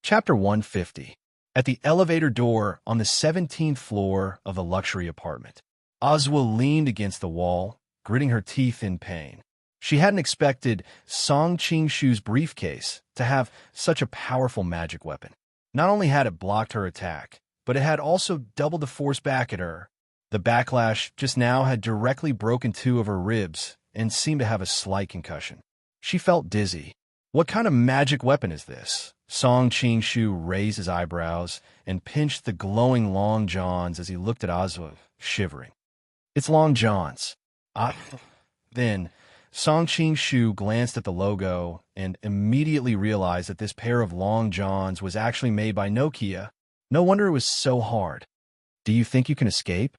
Chapter 150. At the elevator door on the 17th floor of the luxury apartment, Oswald leaned against the wall, gritting her teeth in pain. She hadn't expected Song Qing-shu's briefcase to have such a powerful magic weapon. Not only had it blocked her attack, but it had also doubled the force back at her. The backlash just now had directly broken two of her ribs and seemed to have a slight concussion. She felt dizzy. What kind of magic weapon is this? Song Qing-shu raised his eyebrows and pinched the glowing long johns as he looked at Oswald, shivering. It's long johns. Then, Song Qing-shu glanced at the logo and immediately realized that this pair of long johns was actually made by Nokia. No wonder it was so hard. Do you think you can escape?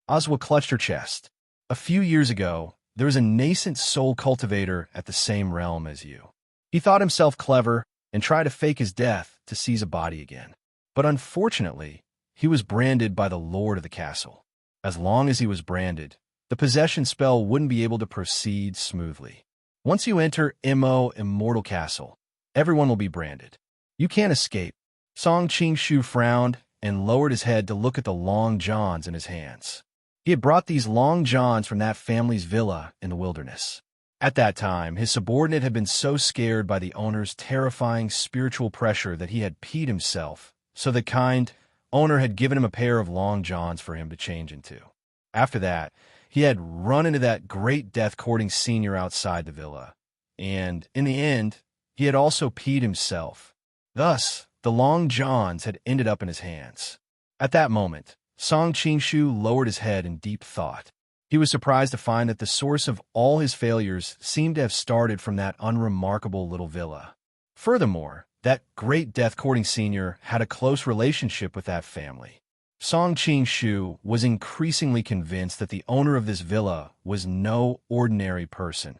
Oswald clutched her chest. A few years ago, there was a nascent soul cultivator at the same realm as you. He thought himself clever and tried to fake his death to seize a body again. But unfortunately, he was branded by the lord of the castle. As long as he was branded, the possession spell wouldn't be able to proceed smoothly. Once you enter Immortal Castle, everyone will be branded. You can't escape. Song Qing-shu frowned and lowered his head to look at the long johns in his hands. He had brought these long johns from that family's villa in the wilderness. At that time, his subordinate had been so scared by the owner's terrifying spiritual pressure that he had peed himself, so the kind owner had given him a pair of long johns for him to change into. After that, he had run into that great death-courting senior outside the villa, and, in the end, he had also peed himself. Thus, the long johns had ended up in his hands. At that moment, Song Qing-shu lowered his head in deep thought. He was surprised to find that the source of all his failures seemed to have started from that unremarkable little villa. Furthermore, that great death-courting senior had a close relationship with that family. Song Qing-shu was increasingly convinced that the owner of this villa was no ordinary person.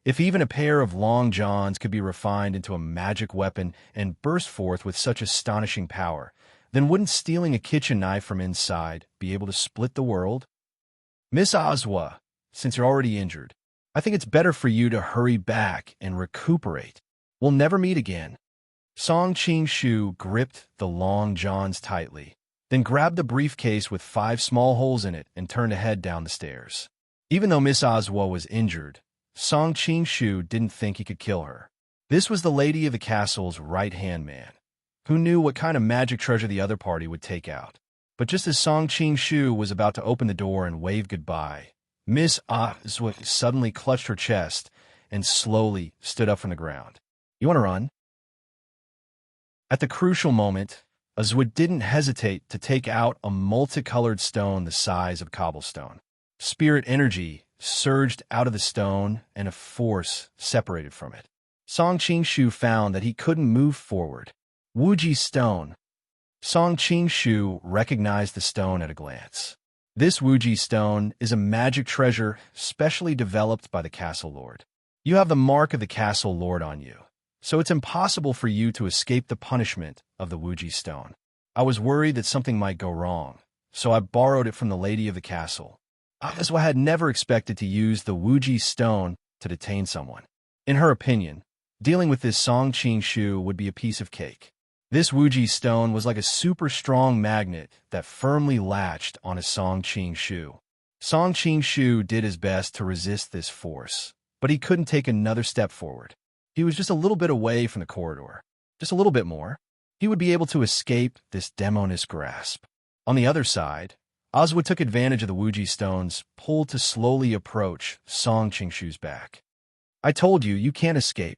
If even a pair of long johns could be refined into a magic weapon and burst forth with such astonishing power, then wouldn't stealing a kitchen knife from inside be able to split the world? Miss Oswa, since you're already injured, I think it's better for you to hurry back and recuperate. We'll never meet again. Song Qing-shu gripped the long johns tightly, then grabbed the briefcase with 5 small holes in it and turned to head down the stairs. Even though Miss Oswa was injured, Song Qing-shu didn't think he could kill her. This was the lady of the castle's right-hand man, who knew what kind of magic treasure the other party would take out. But just as Song Qing-shu was about to open the door and wave goodbye, Miss Oswa suddenly clutched her chest and slowly stood up from the ground. You want to run? At the crucial moment, Oswa didn't hesitate to take out a multicolored stone the size of cobblestone. Spirit energy surged out of the stone and a force separated from it. Song Qing-shu found that he couldn't move forward. Wuji stone. Song Qing-shu recognized the stone at a glance. This Wuji stone is a magic treasure specially developed by the castle lord. You have the mark of the castle lord on you, so it's impossible for you to escape the punishment of the Wuji stone. I was worried that something might go wrong, so I borrowed it from the lady of the castle. Oswa had never expected to use the Wuji stone to detain someone. In her opinion, dealing with this Song Qing-shu would be a piece of cake. This Wuji stone was like a super strong magnet that firmly latched on a Song Qing-shu. Song Qing-shu did his best to resist this force, but he couldn't take another step forward. He was just a little bit away from the corridor. Just a little bit more. He would be able to escape this demoness grasp. On the other side, Oswald took advantage of the Wuji stone's pull to slowly approach Song Qing-shu's back. I told you, you can't escape.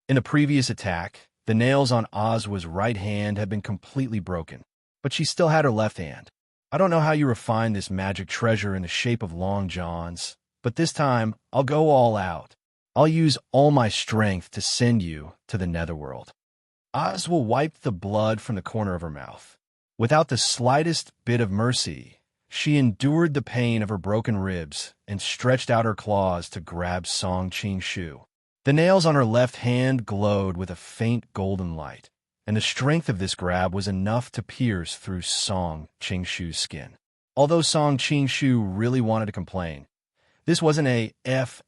In the previous attack, the nails on Oswa's right hand had been completely broken, but she still had her left hand. I don't know how you refined this magic treasure in the shape of long johns, but this time I'll go all out. I'll use all my strength to send you to the netherworld. Oswa wiped the blood from the corner of her mouth. Without the slightest bit of mercy, she endured the pain of her broken ribs and stretched out her claws to grab Song Qing-shu. The nails on her left hand glowed with a faint golden light, and the strength of this grab was enough to pierce through Song Qing-shu's skin. Although Song Qing-shu really wanted to complain, this wasn't a F***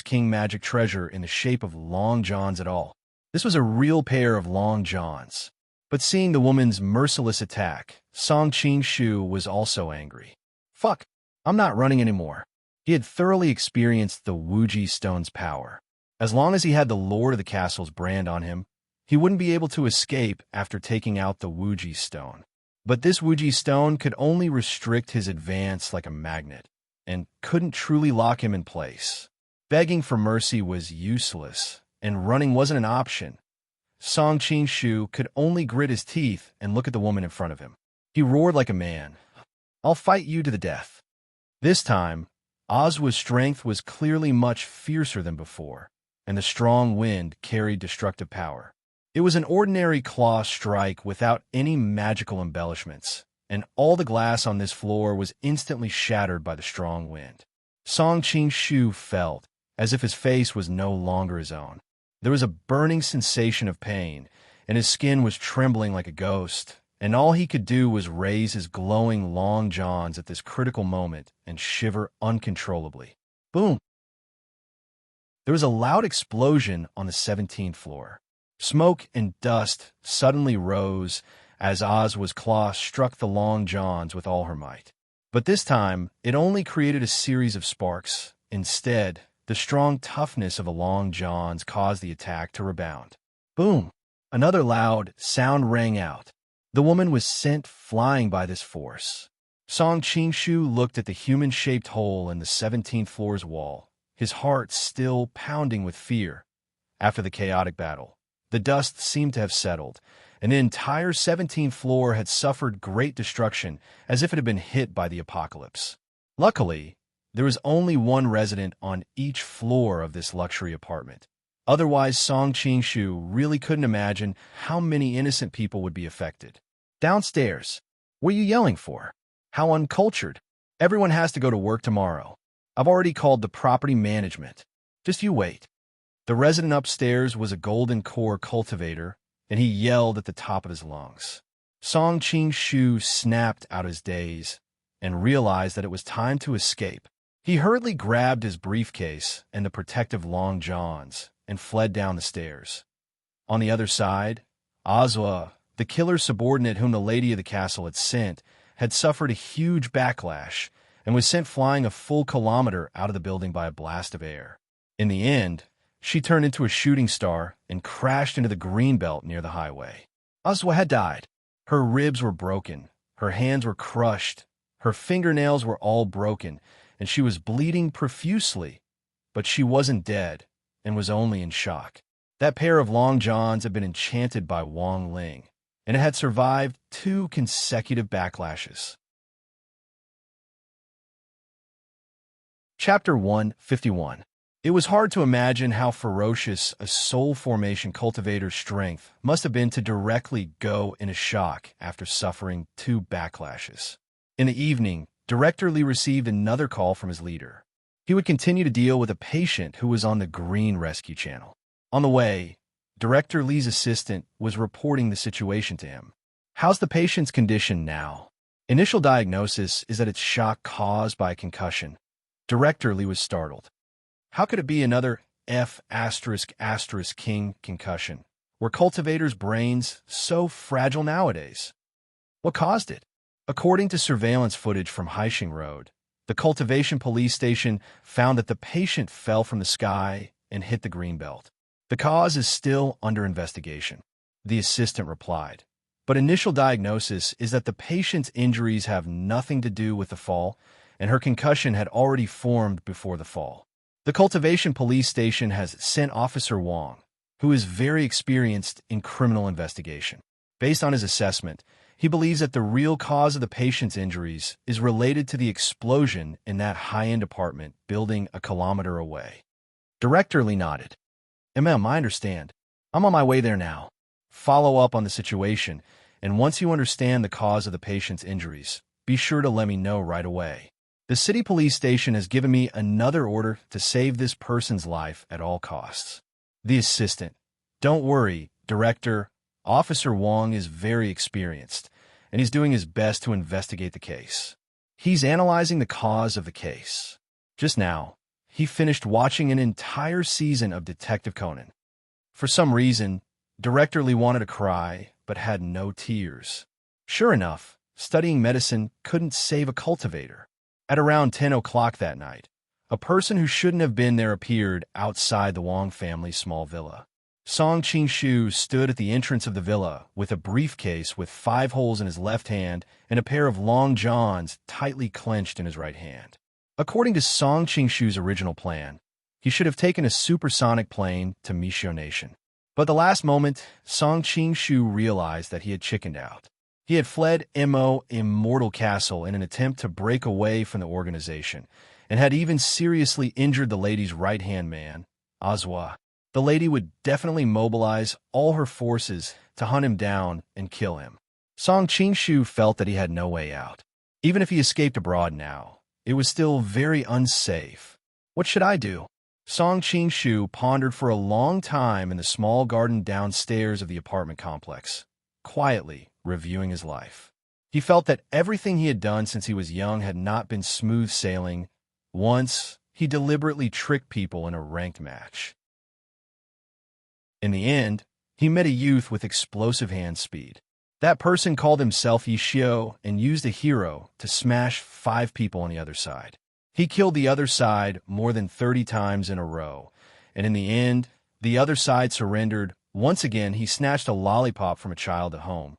king magic treasure in the shape of long johns at all. This was a real pair of long johns. But seeing the woman's merciless attack, Song Qing-shu was also angry. Fuck, I'm not running anymore. He had thoroughly experienced the Wuji stone's power. As long as he had the Lord of the Castle's brand on him, he wouldn't be able to escape after taking out the Wuji stone. But this Wuji stone could only restrict his advance like a magnet, and couldn't truly lock him in place. Begging for mercy was useless, and running wasn't an option. Song Qing-shu could only grit his teeth and look at the woman in front of him. He roared like a man. I'll fight you to the death. This time, Ozwa's strength was clearly much fiercer than before, and the strong wind carried destructive power. It was an ordinary claw strike without any magical embellishments, and all the glass on this floor was instantly shattered by the strong wind. Song Qing-shu felt as if his face was no longer his own. There was a burning sensation of pain, and his skin was trembling like a ghost, and all he could do was raise his glowing long johns at this critical moment and shiver uncontrollably. Boom! There was a loud explosion on the 17th floor. Smoke and dust suddenly rose as Ozwa's claw struck the long johns with all her might. But this time, it only created a series of sparks. Instead, the strong toughness of the long johns caused the attack to rebound. Boom! Another loud sound rang out. The woman was sent flying by this force. Song Qing-shu looked at the human-shaped hole in the 17th floor's wall, his heart still pounding with fear. After the chaotic battle, the dust seemed to have settled, and the entire 17th floor had suffered great destruction as if it had been hit by the apocalypse. Luckily, there was only one resident on each floor of this luxury apartment. Otherwise, Song Qing-shu really couldn't imagine how many innocent people would be affected. Downstairs. What are you yelling for? How uncultured. Everyone has to go to work tomorrow. I've already called the property management. Just you wait. The resident upstairs was a golden core cultivator, and he yelled at the top of his lungs. Song Qing-shu snapped out his daze and realized that it was time to escape. He hurriedly grabbed his briefcase and the protective long johns and fled down the stairs. On the other side, Ozwa, the killer's subordinate whom the lady of the castle had sent, had suffered a huge backlash and was sent flying a full kilometer out of the building by a blast of air. In the end, she turned into a shooting star and crashed into the greenbelt near the highway. Ozwa had died. Her ribs were broken, her hands were crushed, her fingernails were all broken, and she was bleeding profusely. But she wasn't dead and was only in shock. That pair of long johns had been enchanted by Wang Ling, and it had survived 2 consecutive backlashes. Chapter 151. It was hard to imagine how ferocious a soul formation cultivator's strength must have been to directly go in a shock after suffering 2 backlashes. In the evening, Director Lee received another call from his leader. He would continue to deal with a patient who was on the Green Rescue Channel. On the way, Director Lee's assistant was reporting the situation to him. How's the patient's condition now? Initial diagnosis is that it's shock caused by a concussion. Director Lee was startled. How could it be another F***King concussion? Were cultivators' brains so fragile nowadays? What caused it? According to surveillance footage from Haixing Road, the cultivation police station found that the patient fell from the sky and hit the greenbelt. The cause is still under investigation, the assistant replied. But initial diagnosis is that the patient's injuries have nothing to do with the fall, and her concussion had already formed before the fall. The cultivation police station has sent Officer Wang, who is very experienced in criminal investigation. Based on his assessment, he believes that the real cause of the patient's injuries is related to the explosion in that high-end apartment building a kilometer away. Director Lee nodded. "MM, I understand. I'm on my way there now. Follow up on the situation, and once you understand the cause of the patient's injuries, be sure to let me know right away. The city police station has given me another order to save this person's life at all costs." The assistant. "Don't worry, Director. Officer Wang is very experienced, and he's doing his best to investigate the case. He's analyzing the cause of the case. Just now, he finished watching an entire season of Detective Conan. For some reason, Director Lee wanted to cry, but had no tears. Sure enough, studying medicine couldn't save a cultivator. At around 10 o'clock that night, a person who shouldn't have been there appeared outside the Wong family's small villa. Song Qing-shu stood at the entrance of the villa with a briefcase with 5 holes in his left hand and a pair of long johns tightly clenched in his right hand. According to Song Qing-shu's original plan, he should have taken a supersonic plane to Mishio Nation. But at the last moment, Song Qing-shu realized that he had chickened out. He had fled Mo Immortal Castle in an attempt to break away from the organization, and had even seriously injured the lady's right-hand man, Azwa. The lady would definitely mobilize all her forces to hunt him down and kill him. Song Qing-shu felt that he had no way out. Even if he escaped abroad now, it was still very unsafe. What should I do? Song Qing-shu pondered for a long time in the small garden downstairs of the apartment complex, quietly reviewing his life. He felt that everything he had done since he was young had not been smooth sailing. Once, he deliberately tricked people in a ranked match. In the end, he met a youth with explosive hand speed. That person called himself Yishio and used a hero to smash 5 people on the other side. He killed the other side more than 30 times in a row, and in the end, the other side surrendered. Once again, he snatched a lollipop from a child at home,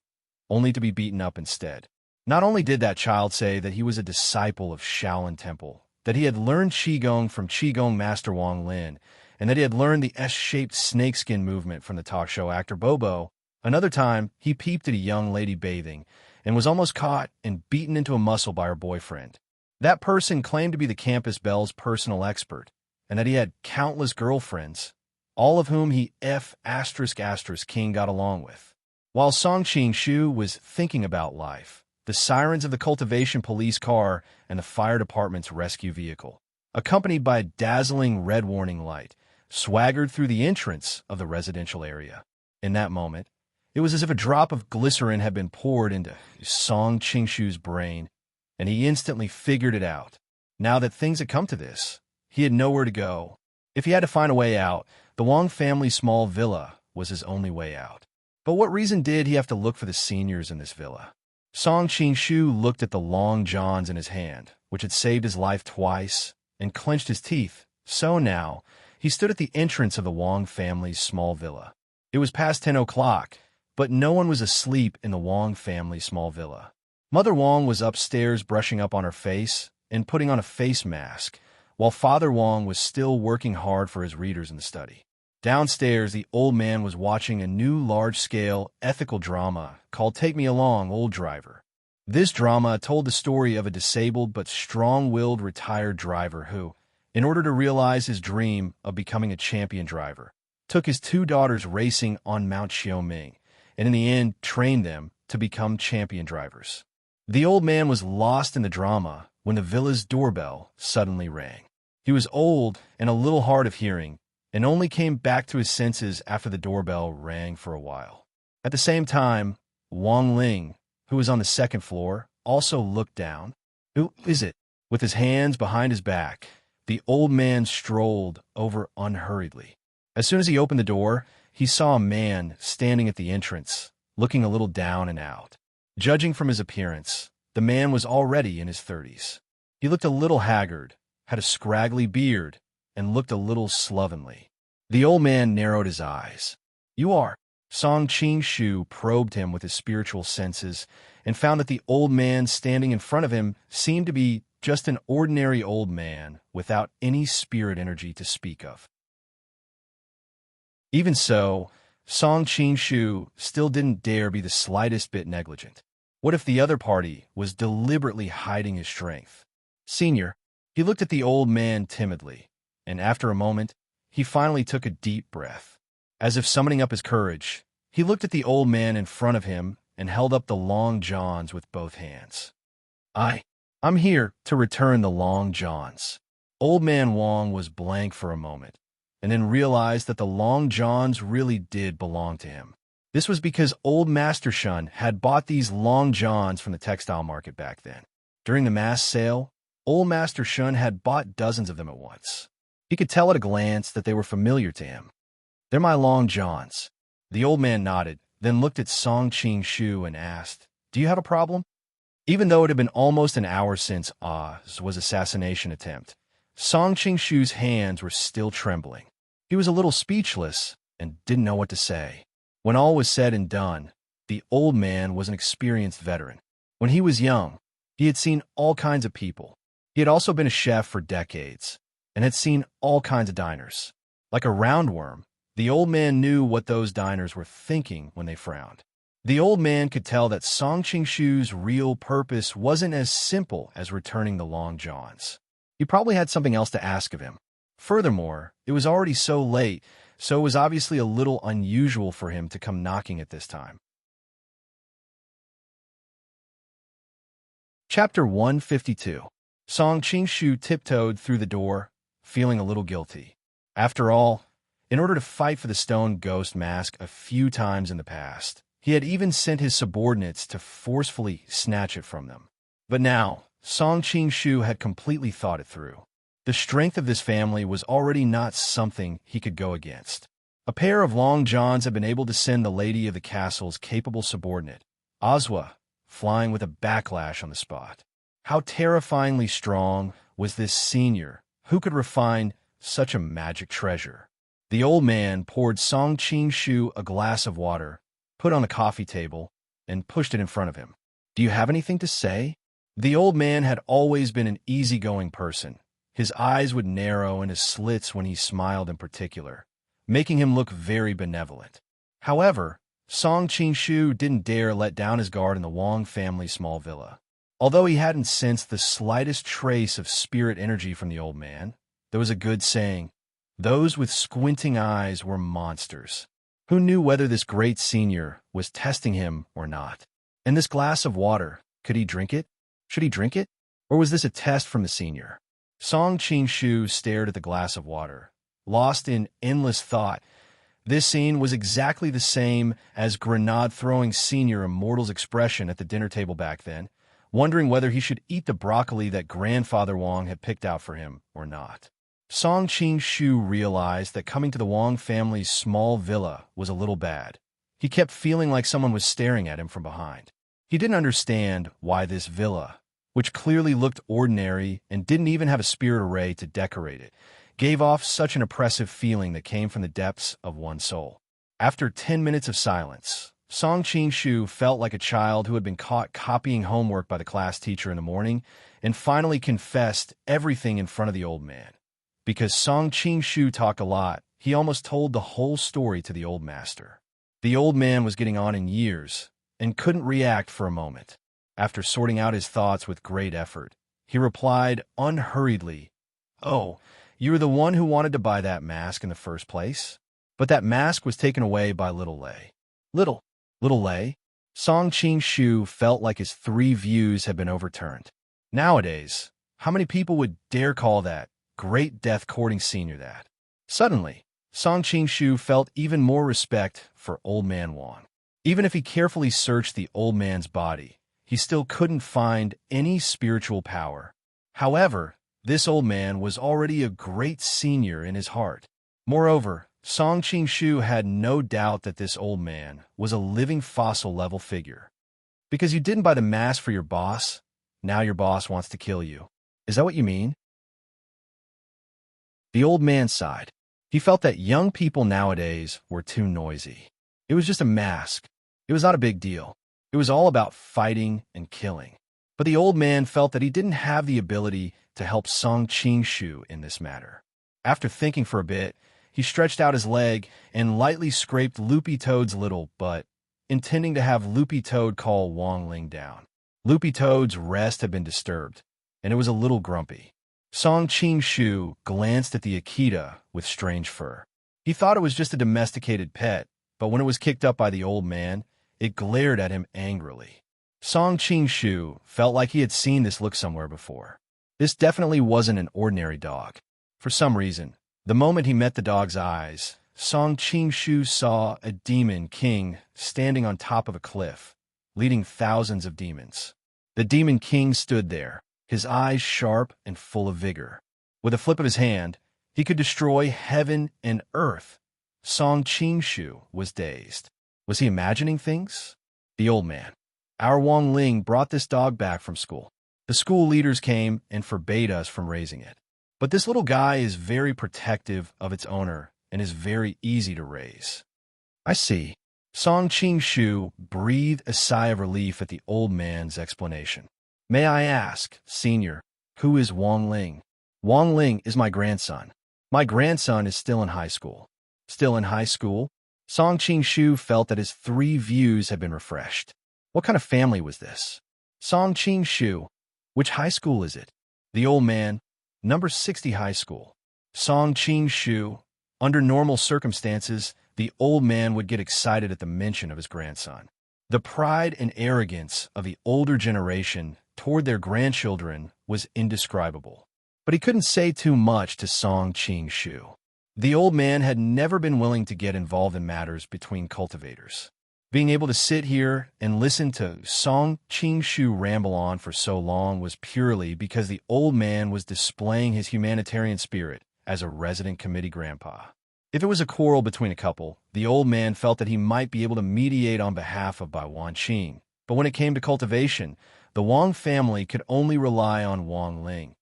only to be beaten up instead. Not only did that child say that he was a disciple of Shaolin Temple, that he had learned Qigong from Qigong Master Wang Lin, and that he had learned the S-shaped snakeskin movement from the talk show actor Bobo. Another time, he peeped at a young lady bathing and was almost caught and beaten into a muscle by her boyfriend. That person claimed to be the campus belle's personal expert, and that he had countless girlfriends, all of whom he King got along with. While Song Qing-shu was thinking about life, the sirens of the cultivation police car and the fire department's rescue vehicle, accompanied by a dazzling red warning light, swaggered through the entrance of the residential area. In that moment, it was as if a drop of glycerin had been poured into Song Qing-shu's brain, and he instantly figured it out. Now that things had come to this, he had nowhere to go. If he had to find a way out, the Wong family's small villa was his only way out. But what reason did he have to look for the seniors in this villa? Song Qing-shu looked at the long johns in his hand, which had saved his life twice, and clenched his teeth. So now, he stood at the entrance of the Wong family's small villa. It was past 10 o'clock, but no one was asleep in the Wong family's small villa. Mother Wong was upstairs brushing up on her face and putting on a face mask, while Father Wong was still working hard for his readers in the study. Downstairs, the old man was watching a new large-scale ethical drama called Take Me Along, Old Driver. This drama told the story of a disabled but strong-willed retired driver who, in order to realize his dream of becoming a champion driver, took his 2 daughters racing on Mount Xiaoming, and in the end trained them to become champion drivers. The old man was lost in the drama when the villa's doorbell suddenly rang. He was old and a little hard of hearing, and only came back to his senses after the doorbell rang for a while. At the same time, Wang Ling, who was on the 2nd floor, also looked down. "Who is it?" With his hands behind his back, the old man strolled over unhurriedly. As soon as he opened the door, he saw a man standing at the entrance, looking a little down and out. Judging from his appearance, the man was already in his 30s. He looked a little haggard, had a scraggly beard, and looked a little slovenly. The old man narrowed his eyes. "You are?" Song Qing-shu probed him with his spiritual senses and found that the old man standing in front of him seemed to be just an ordinary old man without any spirit energy to speak of. Even so, Song Qing-shu still didn't dare be the slightest bit negligent. What if the other party was deliberately hiding his strength? "Senior," he looked at the old man timidly, and after a moment, he finally took a deep breath. As if summoning up his courage, he looked at the old man in front of him and held up the long johns with both hands. I'm here to return the long johns." Old man Wong was blank for a moment, and then realized that the long johns really did belong to him. This was because old Master Shun had bought these long johns from the textile market back then. During the mass sale, old Master Shun had bought dozens of them at once. He could tell at a glance that they were familiar to him. "They're my long johns." The old man nodded, then looked at Song Ching-shu and asked, "Do you have a problem?" Even though it had been almost an hour since Oz assassination attempt, Song Ching-shu's hands were still trembling. He was a little speechless and didn't know what to say. When all was said and done, the old man was an experienced veteran. When he was young, he had seen all kinds of people. He had also been a chef for decades and had seen all kinds of diners. Like a roundworm, the old man knew what those diners were thinking when they frowned. The old man could tell that Song Ching-shu's real purpose wasn't as simple as returning the long johns. He probably had something else to ask of him. Furthermore, it was already so late, so it was obviously a little unusual for him to come knocking at this time. Chapter 152. Song Ching-shu tiptoed through the door, feeling a little guilty. After all, in order to fight for the stone ghost mask a few times in the past, he had even sent his subordinates to forcefully snatch it from them. But now, Song Ching-shu had completely thought it through. The strength of this family was already not something he could go against. A pair of long johns had been able to send the lady of the castle's capable subordinate, Ozwa, flying with a backlash on the spot. How terrifyingly strong was this senior who could refine such a magic treasure? The old man poured Song Ching-shu a glass of water, put on a coffee table, and pushed it in front of him. "Do you have anything to say?" The old man had always been an easygoing person. His eyes would narrow in his slits when he smiled in particular, making him look very benevolent. However, Song Ching-shu didn't dare let down his guard in the Wong family's small villa. Although he hadn't sensed the slightest trace of spirit energy from the old man, there was a good saying, those with squinting eyes were monsters. Who knew whether this great senior was testing him or not? And this glass of water, could he drink it? Should he drink it? Or was this a test from the senior? Song Ching-shu stared at the glass of water, lost in endless thought. This scene was exactly the same as grenade-throwing senior Immortal's expression at the dinner table back then, wondering whether he should eat the broccoli that Grandfather Wong had picked out for him or not. Song Ching-shu realized that coming to the Wong family's small villa was a little bad. He kept feeling like someone was staring at him from behind. He didn't understand why this villa, which clearly looked ordinary and didn't even have a spirit array to decorate it, gave off such an oppressive feeling that came from the depths of one's soul. After 10 minutes of silence, Song Ching-shu felt like a child who had been caught copying homework by the class teacher in the morning and finally confessed everything in front of the old man. Because Song Ching-shu talked a lot, he almost told the whole story to the old master. The old man was getting on in years and couldn't react for a moment. After sorting out his thoughts with great effort, he replied unhurriedly, "Oh, you were the one who wanted to buy that mask in the first place? But that mask was taken away by Little Lei." Little Lei? Song Ching-shu felt like his 3 views had been overturned. Nowadays, how many people would dare call that great death-courting senior that? Suddenly, Song Ching-shu felt even more respect for Old Man Wong. Even if he carefully searched the old man's body, he still couldn't find any spiritual power. However, this old man was already a great senior in his heart. Moreover, Song Ching-shu had no doubt that this old man was a living fossil-level figure. Because you didn't buy the mask for your boss, now your boss wants to kill you. Is that what you mean? The old man sighed. He felt that young people nowadays were too noisy. It was just a mask. It was not a big deal. It was all about fighting and killing. But the old man felt that he didn't have the ability to help Song Ching-shu in this matter. After thinking for a bit, he stretched out his leg and lightly scraped Loopy Toad's little butt, intending to have Loopy Toad call Wong Ling down. Loopy Toad's rest had been disturbed, and it was a little grumpy. Song Ching-shu glanced at the Akita with strange fur. He thought it was just a domesticated pet, but when it was kicked up by the old man, it glared at him angrily. Song Ching-shu felt like he had seen this look somewhere before. This definitely wasn't an ordinary dog. For some reason, the moment he met the dog's eyes, Song Ching-shu saw a demon king standing on top of a cliff, leading thousands of demons. The demon king stood there, his eyes sharp and full of vigor. With a flip of his hand, he could destroy heaven and earth, Song Qingshu was dazed. Was he imagining things? The old man. Our Wang Ling brought this dog back from school. The school leaders came and forbade us from raising it. But this little guy is very protective of its owner and is very easy to raise. I see. Song Qingshu breathed a sigh of relief at the old man's explanation. May I ask, Senior, who is Wang Ling? Wang Ling is my grandson. My grandson is still in high school. Still in high school? Song Qingshu felt that his 3 views had been refreshed. What kind of family was this? Song Qingshu, which high school is it? The old man, number 60 high school. Song Qingshu, under normal circumstances, the old man would get excited at the mention of his grandson. The pride and arrogance of the older generation toward their grandchildren was indescribable. But he couldn't say too much to Song Qingshu. The old man had never been willing to get involved in matters between cultivators. Being able to sit here and listen to Song Qingshu ramble on for so long was purely because the old man was displaying his humanitarian spirit as a resident committee grandpa. If it was a quarrel between a couple, the old man felt that he might be able to mediate on behalf of Bai Wanqing. But when it came to cultivation, the Wang family could only rely on Wang Ling.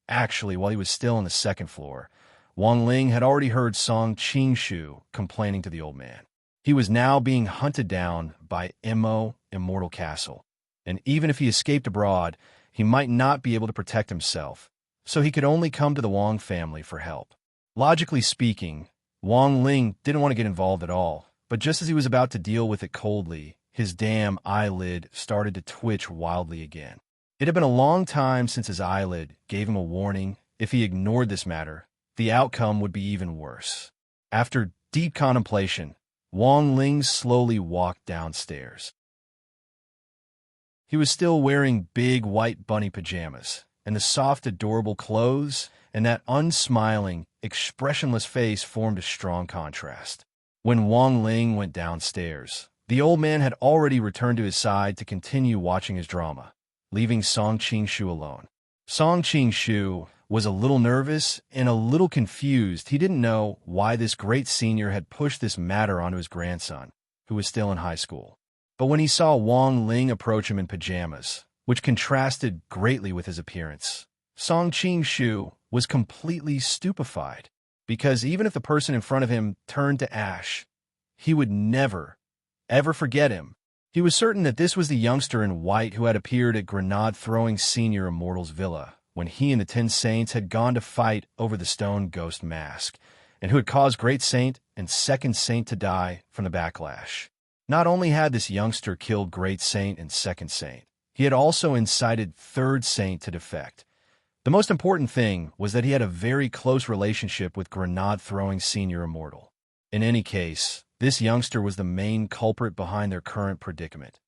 Actually, while he was still on the 2nd floor, Wang Ling had already heard Song Qingshu complaining to the old man. He was now being hunted down by Mo Immortal Castle, and even if he escaped abroad, he might not be able to protect himself, so he could only come to the Wang family for help. Logically speaking, Wang Ling didn't want to get involved at all, but just as he was about to deal with it coldly, his damn eyelid started to twitch wildly again. It had been a long time since his eyelid gave him a warning. If he ignored this matter, the outcome would be even worse. After deep contemplation, Wang Ling slowly walked downstairs. He was still wearing big white bunny pajamas, and the soft, adorable clothes and that unsmiling, expressionless face formed a strong contrast. When Wang Ling went downstairs, the old man had already returned to his side to continue watching his drama, leaving Song Qingshu alone. Song Qingshu was a little nervous and a little confused. He didn't know why this great senior had pushed this matter onto his grandson, who was still in high school. But when he saw Wang Ling approach him in pajamas, which contrasted greatly with his appearance, Song Qingshu was completely stupefied, because even if the person in front of him turned to ash, he would never, ever forget him. He was certain that this was the youngster in white who had appeared at grenade-throwing Senior Immortal's villa when he and the 10 Saints had gone to fight over the stone ghost mask, and who had caused Great Saint and Second Saint to die from the backlash. Not only had this youngster killed Great Saint and Second Saint, he had also incited Third Saint to defect. The most important thing was that he had a very close relationship with grenade-throwing Senior Immortal. In any case, this youngster was the main culprit behind their current predicament.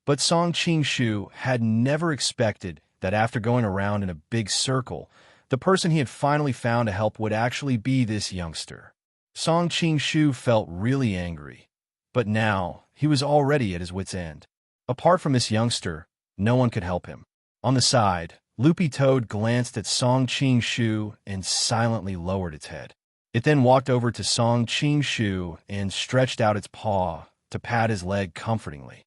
But Song Qingshu had never expected that after going around in a big circle, the person he had finally found to help would actually be this youngster. Song Qingshu felt really angry, but now he was already at his wit's end. Apart from this youngster, no one could help him. On the side, Loopy Toad glanced at Song Qingshu and silently lowered its head. It then walked over to Song Qingshu and stretched out its paw to pat his leg comfortingly.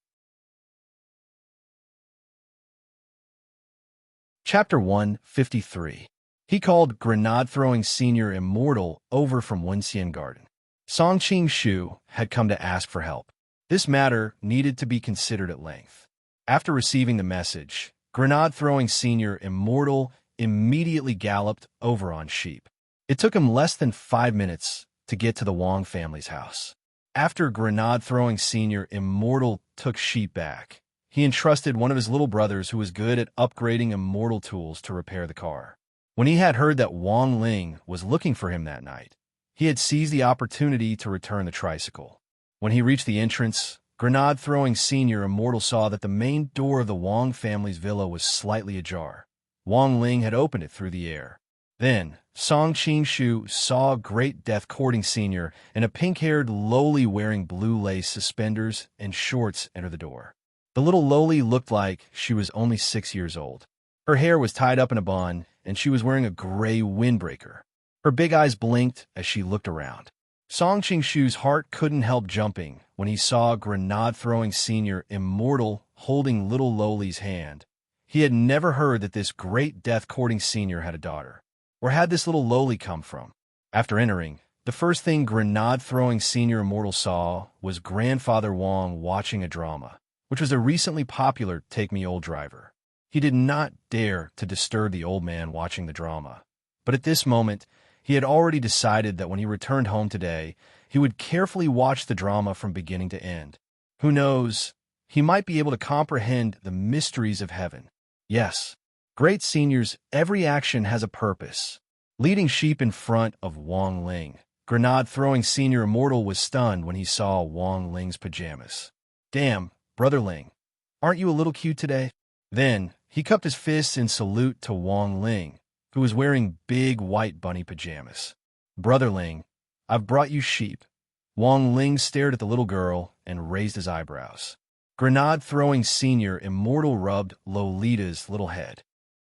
Chapter 153. He called grenade-throwing Senior Immortal over from Wenxian Garden. Song Qingshu had come to ask for help. This matter needed to be considered at length. After receiving the message, grenade-throwing Senior Immortal immediately galloped over on sheep. It took him less than 5 minutes to get to the Wang family's house. After grenade-throwing Senior Immortal took sheep back, he entrusted one of his little brothers who was good at upgrading immortal tools to repair the car. When he had heard that Wang Ling was looking for him that night, he had seized the opportunity to return the tricycle. When he reached the entrance, grenade-throwing Senior Immortal saw that the main door of the Wang family's villa was slightly ajar. Wang Ling had opened it through the air. Then, Song Qingshu saw Great Death courting Senior and a pink-haired lowly wearing blue lace suspenders and shorts enter the door. The little lowly looked like she was only 6 years old. Her hair was tied up in a bun, and she was wearing a gray windbreaker. Her big eyes blinked as she looked around. Song Qingshu's heart couldn't help jumping when he saw grenade-throwing senior immortal holding little Loli's hand. He had never heard that this great death-courting senior had a daughter. Where had this little Loli come from? After entering, the first thing grenade-throwing senior immortal saw was Grandfather Wong watching a drama, which was a recently popular Take Me Old Driver. He did not dare to disturb the old man watching the drama. But at this moment, he had already decided that when he returned home today, he would carefully watch the drama from beginning to end. Who knows, he might be able to comprehend the mysteries of heaven. Yes, great seniors, every action has a purpose. Leading sheep in front of Wong Ling, grenade-throwing senior immortal was stunned when he saw Wong Ling's pajamas. Damn, Brother Ling, aren't you a little cute today? Then, he cupped his fists in salute to Wong Ling, who was wearing big white bunny pajamas. Brother Ling, I've brought you sheep. Wong Ling stared at the little girl and raised his eyebrows. Grenade-throwing senior immortal rubbed Lolita's little head.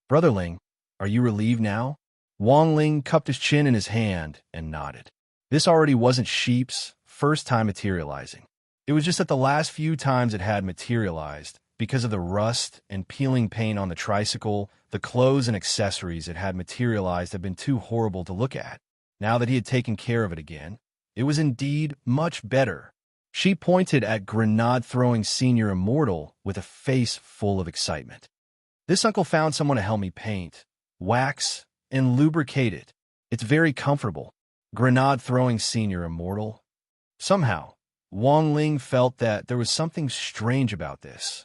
Brother Ling, are you relieved now? Wong Ling cupped his chin in his hand and nodded. This already wasn't sheep's first time materializing. It was just that the last few times it had materialized, because of the rust and peeling paint on the tricycle, the clothes and accessories it had materialized had been too horrible to look at. Now that he had taken care of it again, it was indeed much better. She pointed at grenade-throwing senior immortal with a face full of excitement. This uncle found someone to help me paint, wax, and lubricate it. It's very comfortable. Grenade-throwing senior immortal. Somehow, Wong Ling felt that there was something strange about this.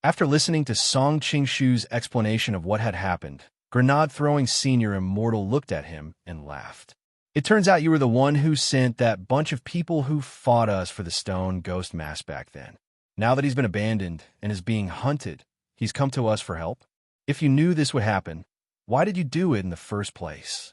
After listening to Song Qingshu's explanation of what had happened, grenade-throwing senior immortal looked at him and laughed. It turns out you were the one who sent that bunch of people who fought us for the stone ghost mask back then. Now that he's been abandoned and is being hunted, he's come to us for help. If you knew this would happen, why did you do it in the first place?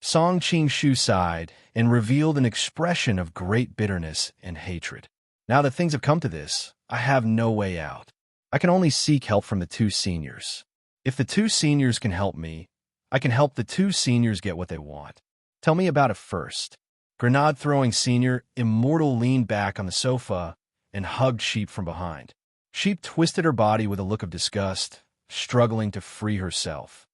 Song Qingshu sighed and revealed an expression of great bitterness and hatred. Now that things have come to this, I have no way out. I can only seek help from the two seniors. If the two seniors can help me, I can help the two seniors get what they want. Tell me about it first. Grenade-throwing senior immortal leaned back on the sofa and hugged Sheep from behind. Sheep twisted her body with a look of disgust, struggling to free herself.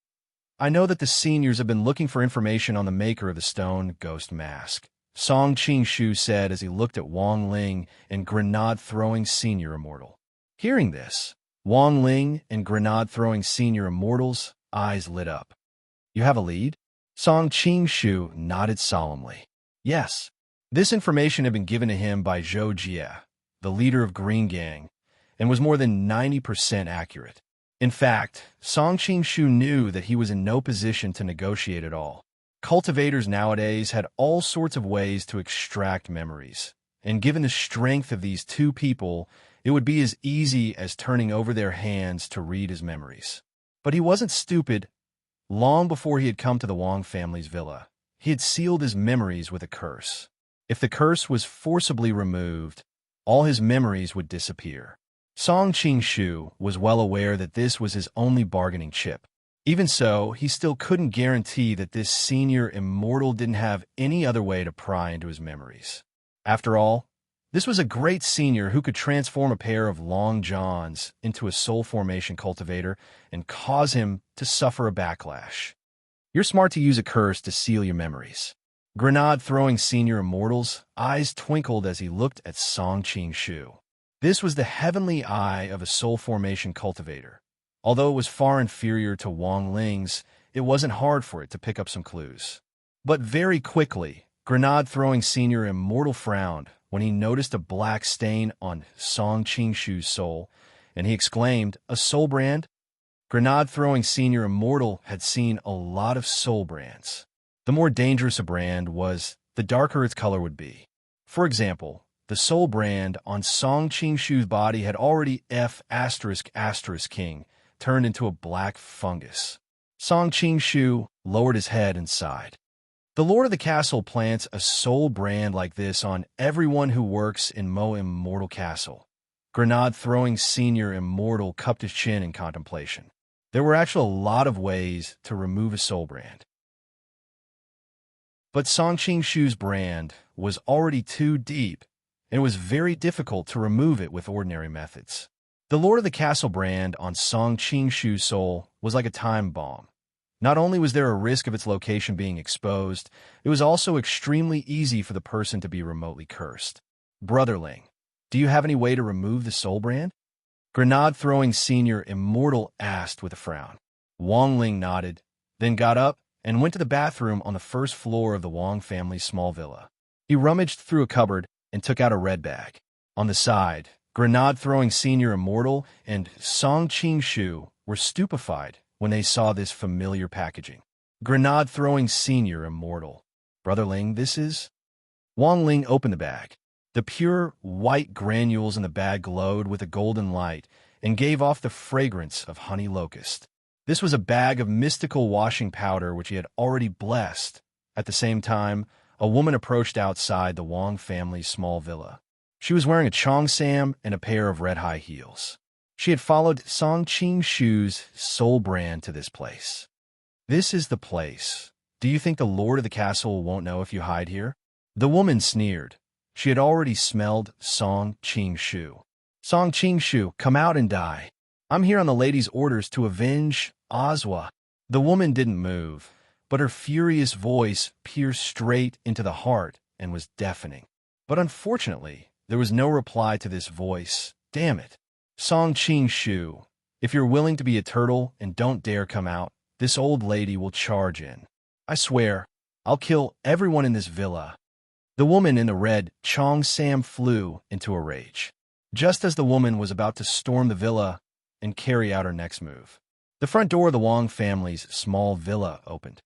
I know that the seniors have been looking for information on the maker of the stone ghost mask, Song Qingshu said as he looked at Wong Ling and grenade-throwing senior immortal. Hearing this, Wong Ling and grenade-throwing senior immortal's eyes lit up. You have a lead? Song Qingshu nodded solemnly. Yes. This information had been given to him by Zhou Jie, the leader of Green Gang, and was more than 90% accurate. In fact, Song Qingshu knew that he was in no position to negotiate at all. Cultivators nowadays had all sorts of ways to extract memories, and given the strength of these two people, it would be as easy as turning over their hands to read his memories. But he wasn't stupid. Long before he had come to the Wong family's villa, he had sealed his memories with a curse. If the curse was forcibly removed, all his memories would disappear. Song Qingshu was well aware that this was his only bargaining chip. Even so, he still couldn't guarantee that this senior immortal didn't have any other way to pry into his memories. After all, this was a great senior who could transform a pair of long johns into a soul formation cultivator and cause him to suffer a backlash. You're smart to use a curse to seal your memories. Grenade-throwing senior immortal's eyes twinkled as he looked at Song Qingshu. This was the heavenly eye of a soul formation cultivator. Although it was far inferior to Wong Ling's, it wasn't hard for it to pick up some clues. But very quickly, grenade-throwing senior immortal frowned when he noticed a black stain on Song Qingshu's soul, and he exclaimed, "A soul brand?" Grenade-throwing senior immortal had seen a lot of soul brands. The more dangerous a brand was, the darker its color would be. For example, the soul brand on Song Qingshu's body had already F****king turned into a black fungus. Song Qingshu lowered his head and sighed. The lord of the castle plants a soul brand like this on everyone who works in Mo Immortal Castle. Grenade-throwing senior immortal cupped his chin in contemplation. There were actually a lot of ways to remove a soul brand. But Song Qingshu's brand was already too deep, and it was very difficult to remove it with ordinary methods. The Lord of the Castle brand on Song Qingshu's soul was like a time bomb. Not only was there a risk of its location being exposed, it was also extremely easy for the person to be remotely cursed. Brotherling, do you have any way to remove the soul brand? Grenade-throwing senior immortal asked with a frown. Wang Ling nodded, then got up and went to the bathroom on the first floor of the Wang family's small villa. He rummaged through a cupboard and took out a red bag. On the side, Grenade-throwing senior immortal and Song Qingshu were stupefied when they saw this familiar packaging. Grenade-throwing senior immortal. Brother Ling, this is? Wang Ling opened the bag. The pure white granules in the bag glowed with a golden light and gave off the fragrance of honey locust. This was a bag of mystical washing powder which he had already blessed. At the same time, a woman approached outside the Wang family's small villa. She was wearing a cheongsam and a pair of red high heels. She had followed Song Qingshu's soul brand to this place. This is the place. Do you think the Lord of the Castle won't know if you hide here? The woman sneered. She had already smelled Song Qingshu. Song Qingshu, come out and die. I'm here on the lady's orders to avenge Azwa. The woman didn't move, but her furious voice pierced straight into the heart and was deafening. But unfortunately, there was no reply to this voice. Damn it. Song Qingshu, if you're willing to be a turtle and don't dare come out, this old lady will charge in. I swear, I'll kill everyone in this villa. The woman in the red cheongsam flew into a rage. Just as the woman was about to storm the villa and carry out her next move, the front door of the Wang family's small villa opened.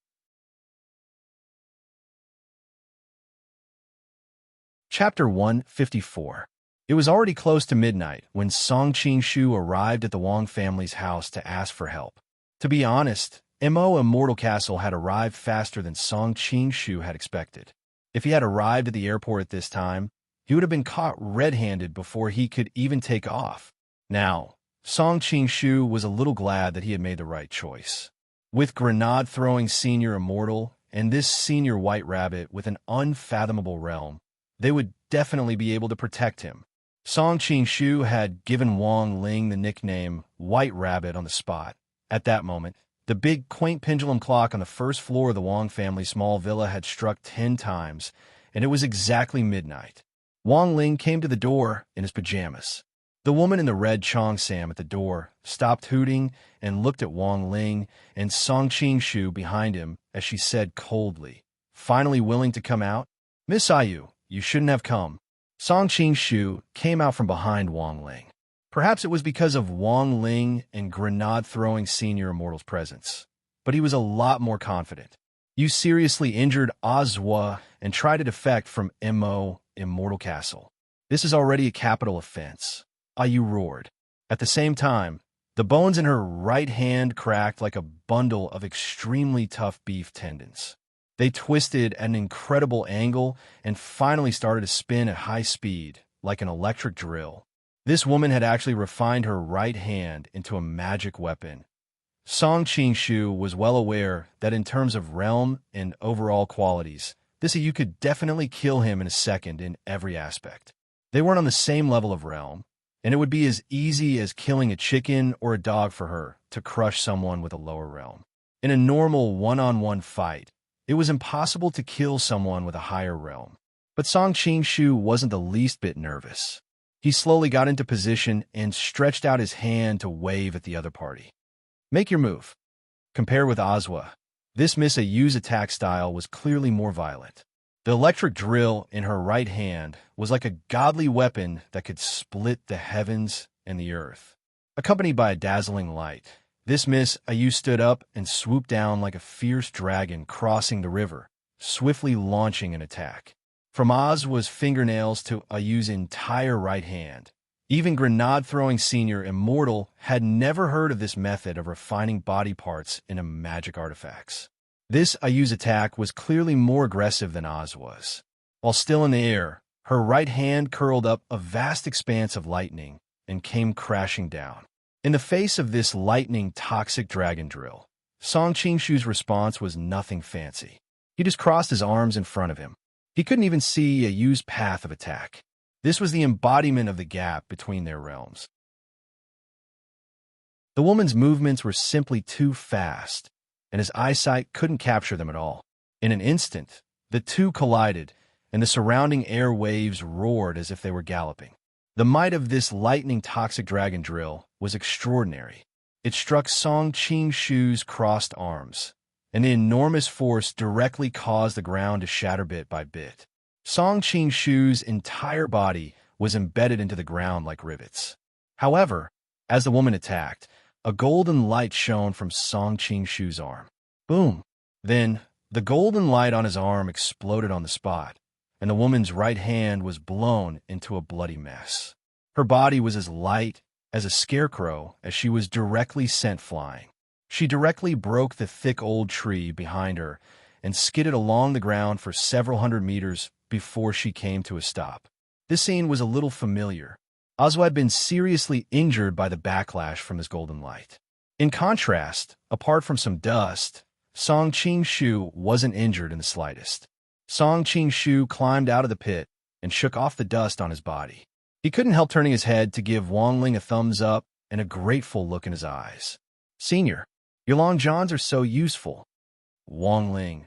Chapter 154. It was already close to midnight when Song Qingshu arrived at the Wang family's house to ask for help. To be honest, Mo Immortal Castle had arrived faster than Song Qingshu had expected. If he had arrived at the airport at this time, he would have been caught red-handed before he could even take off. Now, Song Qingshu was a little glad that he had made the right choice. With Grenade-throwing senior immortal and this senior white rabbit with an unfathomable realm, they would definitely be able to protect him. Song Qingshu had given Wang Ling the nickname White Rabbit on the spot. At that moment, the big, quaint pendulum clock on the first floor of the Wang family small villa had struck 10 times, and it was exactly midnight. Wang Ling came to the door in his pajamas. The woman in the red cheongsam at the door stopped hooting and looked at Wang Ling and Song Qingshu behind him as she said coldly, finally willing to come out, "Miss Ayu, you shouldn't have come." Song Qingshu came out from behind Wang Ling. Perhaps it was because of Wang Ling and Grenade-throwing senior immortal's presence, but he was a lot more confident. You seriously injured Azwa and tried to defect from Mo Immortal Castle. This is already a capital offense. Ayu roared. At the same time, the bones in her right hand cracked like a bundle of extremely tough beef tendons. They twisted at an incredible angle and finally started to spin at high speed, like an electric drill. This woman had actually refined her right hand into a magic weapon. Song Qingshu was well aware that in terms of realm and overall qualities, you could definitely kill him in a second in every aspect. They weren't on the same level of realm, and it would be as easy as killing a chicken or a dog for her to crush someone with a lower realm. In a normal one-on-one fight, it was impossible to kill someone with a higher realm. But Song Qingshu wasn't the least bit nervous. He slowly got into position and stretched out his hand to wave at the other party. Make your move. Compared with Azwa, this Miss Ayu's attack style was clearly more violent. The electric drill in her right hand was like a godly weapon that could split the heavens and the earth. Accompanied by a dazzling light, this Miss Ayu stood up and swooped down like a fierce dragon crossing the river, swiftly launching an attack. From Azwa's fingernails to Ayu's entire right hand, even Grenade-throwing senior immortal had never heard of this method of refining body parts into magic artifacts. This Ayu's attack was clearly more aggressive than Azwa's. While still in the air, her right hand curled up a vast expanse of lightning and came crashing down. In the face of this lightning toxic dragon drill, Song Qingshu's response was nothing fancy. He just crossed his arms in front of him. He couldn't even see a used path of attack. This was the embodiment of the gap between their realms. The woman's movements were simply too fast, and his eyesight couldn't capture them at all. In an instant, the two collided, and the surrounding air waves roared as if they were galloping. The might of this lightning-toxic dragon drill was extraordinary. It struck Song Qing-Shu's crossed arms, and the enormous force directly caused the ground to shatter bit by bit. Song Qing-Shu's entire body was embedded into the ground like rivets. However, as the woman attacked, a golden light shone from Song Qing-Shu's arm. Boom! Then, the golden light on his arm exploded on the spot, and the woman's right hand was blown into a bloody mess. Her body was as light as a scarecrow as she was directly sent flying. She directly broke the thick old tree behind her and skidded along the ground for several hundred meters before she came to a stop. This scene was a little familiar. Ozwa had been seriously injured by the backlash from his golden light. In contrast, apart from some dust, Song Qing-Shu wasn't injured in the slightest. Song Qing-Shu climbed out of the pit and shook off the dust on his body. He couldn't help turning his head to give Wang Ling a thumbs up and a grateful look in his eyes. "Senior, your long johns are so useful." Wang Ling.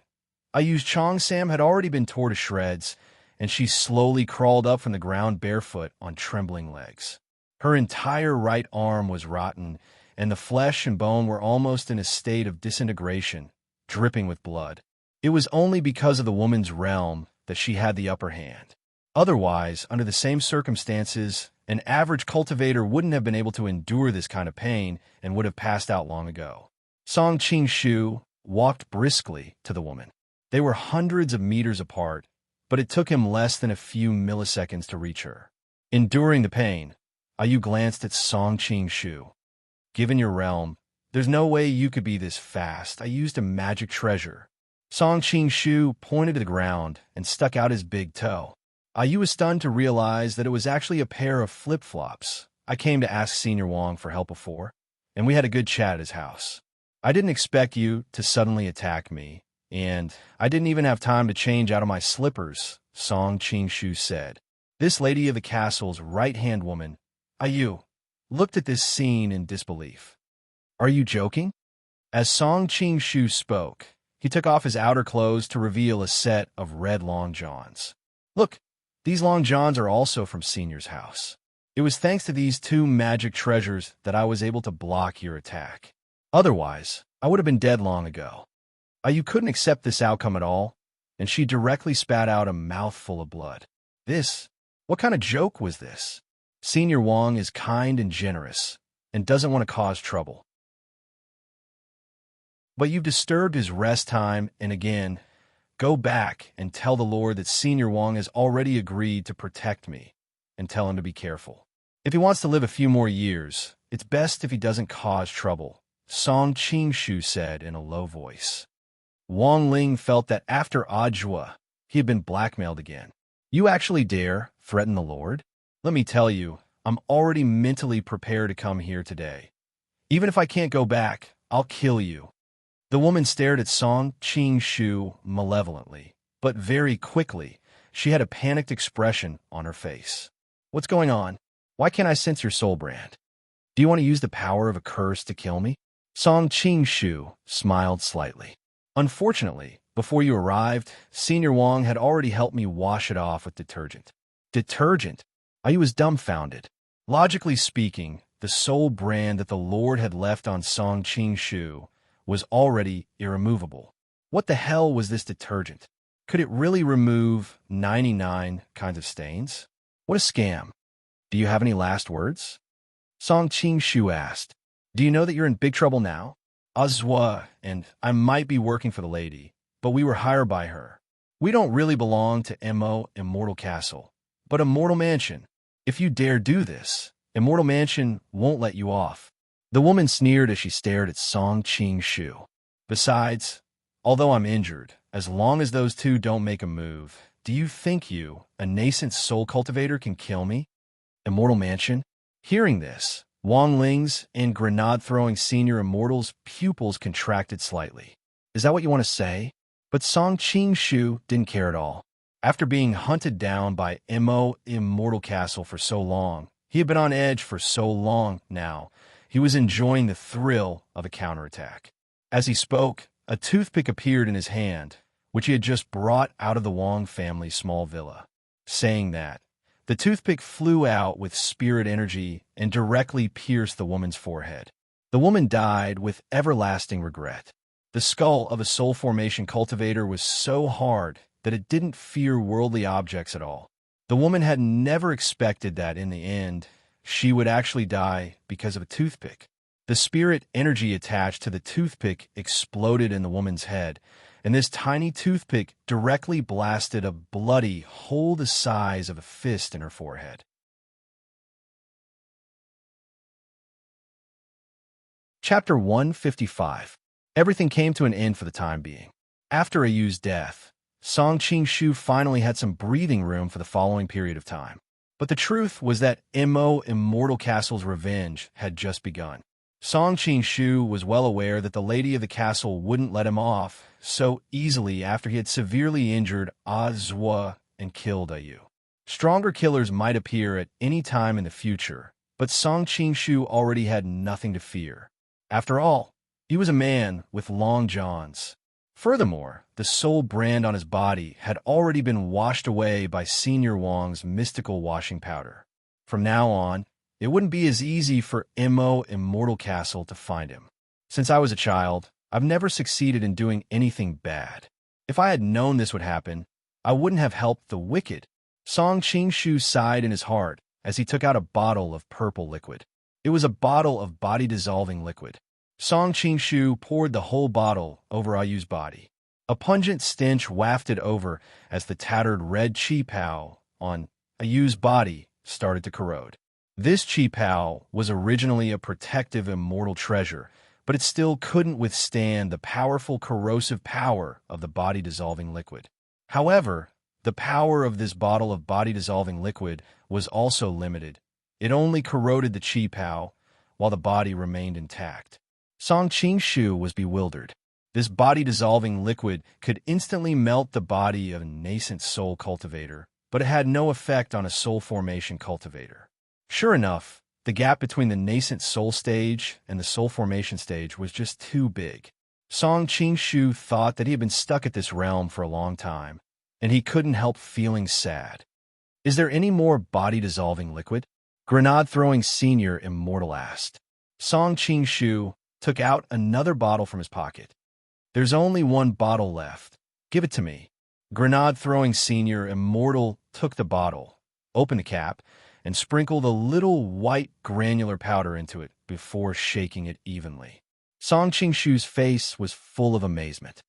Ayu's Cheongsam had already been torn to shreds, and she slowly crawled up from the ground barefoot on trembling legs. Her entire right arm was rotten, and the flesh and bone were almost in a state of disintegration, dripping with blood. It was only because of the woman's realm that she had the upper hand. Otherwise, under the same circumstances, an average cultivator wouldn't have been able to endure this kind of pain and would have passed out long ago. Song Qing-Shu walked briskly to the woman. They were hundreds of meters apart, but it took him less than a few milliseconds to reach her. Enduring the pain, Ayu glanced at Song Qing-Shu. "Given your realm, there's no way you could be this fast. I used a magic treasure." Song Qing-Shu pointed to the ground and stuck out his big toe. Ayu was stunned to realize that it was actually a pair of flip-flops. "I came to ask Senior Wang for help before, and we had a good chat at his house. I didn't expect you to suddenly attack me, and I didn't even have time to change out of my slippers," Song Qing-Shu said. This lady of the castle's right-hand woman, Ayu, looked at this scene in disbelief. "Are you joking?" As Song Qing-Shu spoke, he took off his outer clothes to reveal a set of red long johns. "Look, these long johns are also from Senior's house. It was thanks to these two magic treasures that I was able to block your attack. Otherwise, I would have been dead long ago." Ayu couldn't accept this outcome at all, and she directly spat out a mouthful of blood. What kind of joke was this? Senior Wang is kind and generous, and doesn't want to cause trouble. But you've disturbed his rest time, and again, go back and tell the Lord that Senior Wang has already agreed to protect me, and tell him to be careful. If he wants to live a few more years, it's best if he doesn't cause trouble, Song Qing-Shu said in a low voice. Wang Ling felt that after Ajwa, he had been blackmailed again. "You actually dare threaten the Lord? Let me tell you, I'm already mentally prepared to come here today. Even if I can't go back, I'll kill you." The woman stared at Song Qing-Shu malevolently, but very quickly, she had a panicked expression on her face. "What's going on? Why can't I sense your soul brand? Do you want to use the power of a curse to kill me?" Song Qing-Shu smiled slightly. "Unfortunately, before you arrived, Senior Wang had already helped me wash it off with detergent." "Detergent?" I was dumbfounded. Logically speaking, the soul brand that the Lord had left on Song Qing-Shu was already irremovable. What the hell was this detergent? Could it really remove 99 kinds of stains? What a scam. "Do you have any last words?" Song Qing-Shu asked. "Do you know that you're in big trouble now? Azwa and I might be working for the lady, but we were hired by her. We don't really belong to M.O. Immortal Castle, but Immortal Mansion. If you dare do this, Immortal Mansion won't let you off." The woman sneered as she stared at Song Qing-Shu. "Besides, although I'm injured, as long as those two don't make a move, do you think you, a nascent soul cultivator, can kill me? Immortal Mansion?" Hearing this, Wang Ling's and grenade-throwing senior immortal's pupils contracted slightly. "Is that what you want to say? But Song Qing-shu didn't care at all. After being hunted down by Mo Immortal Castle for so long, he had been on edge for so long now, he was enjoying the thrill of a counterattack. As he spoke, a toothpick appeared in his hand, which he had just brought out of the Wong family's small villa. Saying that, the toothpick flew out with spirit energy and directly pierced the woman's forehead. The woman died with everlasting regret. The skull of a soul formation cultivator was so hard that it didn't fear worldly objects at all. The woman had never expected that in the end, she would actually die because of a toothpick. The spirit energy attached to the toothpick exploded in the woman's head, and this tiny toothpick directly blasted a bloody hole the size of a fist in her forehead. Chapter 155. Everything came to an end for the time being. After Ayu's death, Song Qing-shu finally had some breathing room for the following period of time. But the truth was that Mo Immortal Castle's revenge had just begun. Song Qing-shu was well aware that the lady of the castle wouldn't let him off so easily after he had severely injured Zhua and killed Ayu. Stronger killers might appear at any time in the future, but Song Qing-shu already had nothing to fear. After all, he was a man with long johns. Furthermore, the soul brand on his body had already been washed away by Senior Wong's mystical washing powder. From now on, it wouldn't be as easy for Mo Immortal Castle to find him. Since I was a child, I've never succeeded in doing anything bad. If I had known this would happen, I wouldn't have helped the wicked. Song Qing-shu sighed in his heart as he took out a bottle of purple liquid. It was a bottle of body-dissolving liquid. Song Qing-shu poured the whole bottle over Ayu's body. A pungent stench wafted over as the tattered red chi-pao on Ayu's body started to corrode. This chi-pao was originally a protective immortal treasure, but it still couldn't withstand the powerful corrosive power of the body-dissolving liquid. However, the power of this bottle of body-dissolving liquid was also limited. It only corroded the chi-pao, while the body remained intact. Song Qing-shu was bewildered. This body-dissolving liquid could instantly melt the body of a nascent soul cultivator, but it had no effect on a soul formation cultivator. Sure enough, the gap between the nascent soul stage and the soul formation stage was just too big. Song Qing-shu thought that he had been stuck at this realm for a long time, and he couldn't help feeling sad. Is there any more body-dissolving liquid? Grenade-throwing Senior Immortal asked. Song Qing-shu took out another bottle from his pocket. There's only one bottle left. Give it to me. Grenade-throwing Senior Immortal took the bottle, opened the cap, and sprinkled a little white granular powder into it before shaking it evenly. Song Qing-shu's face was full of amazement.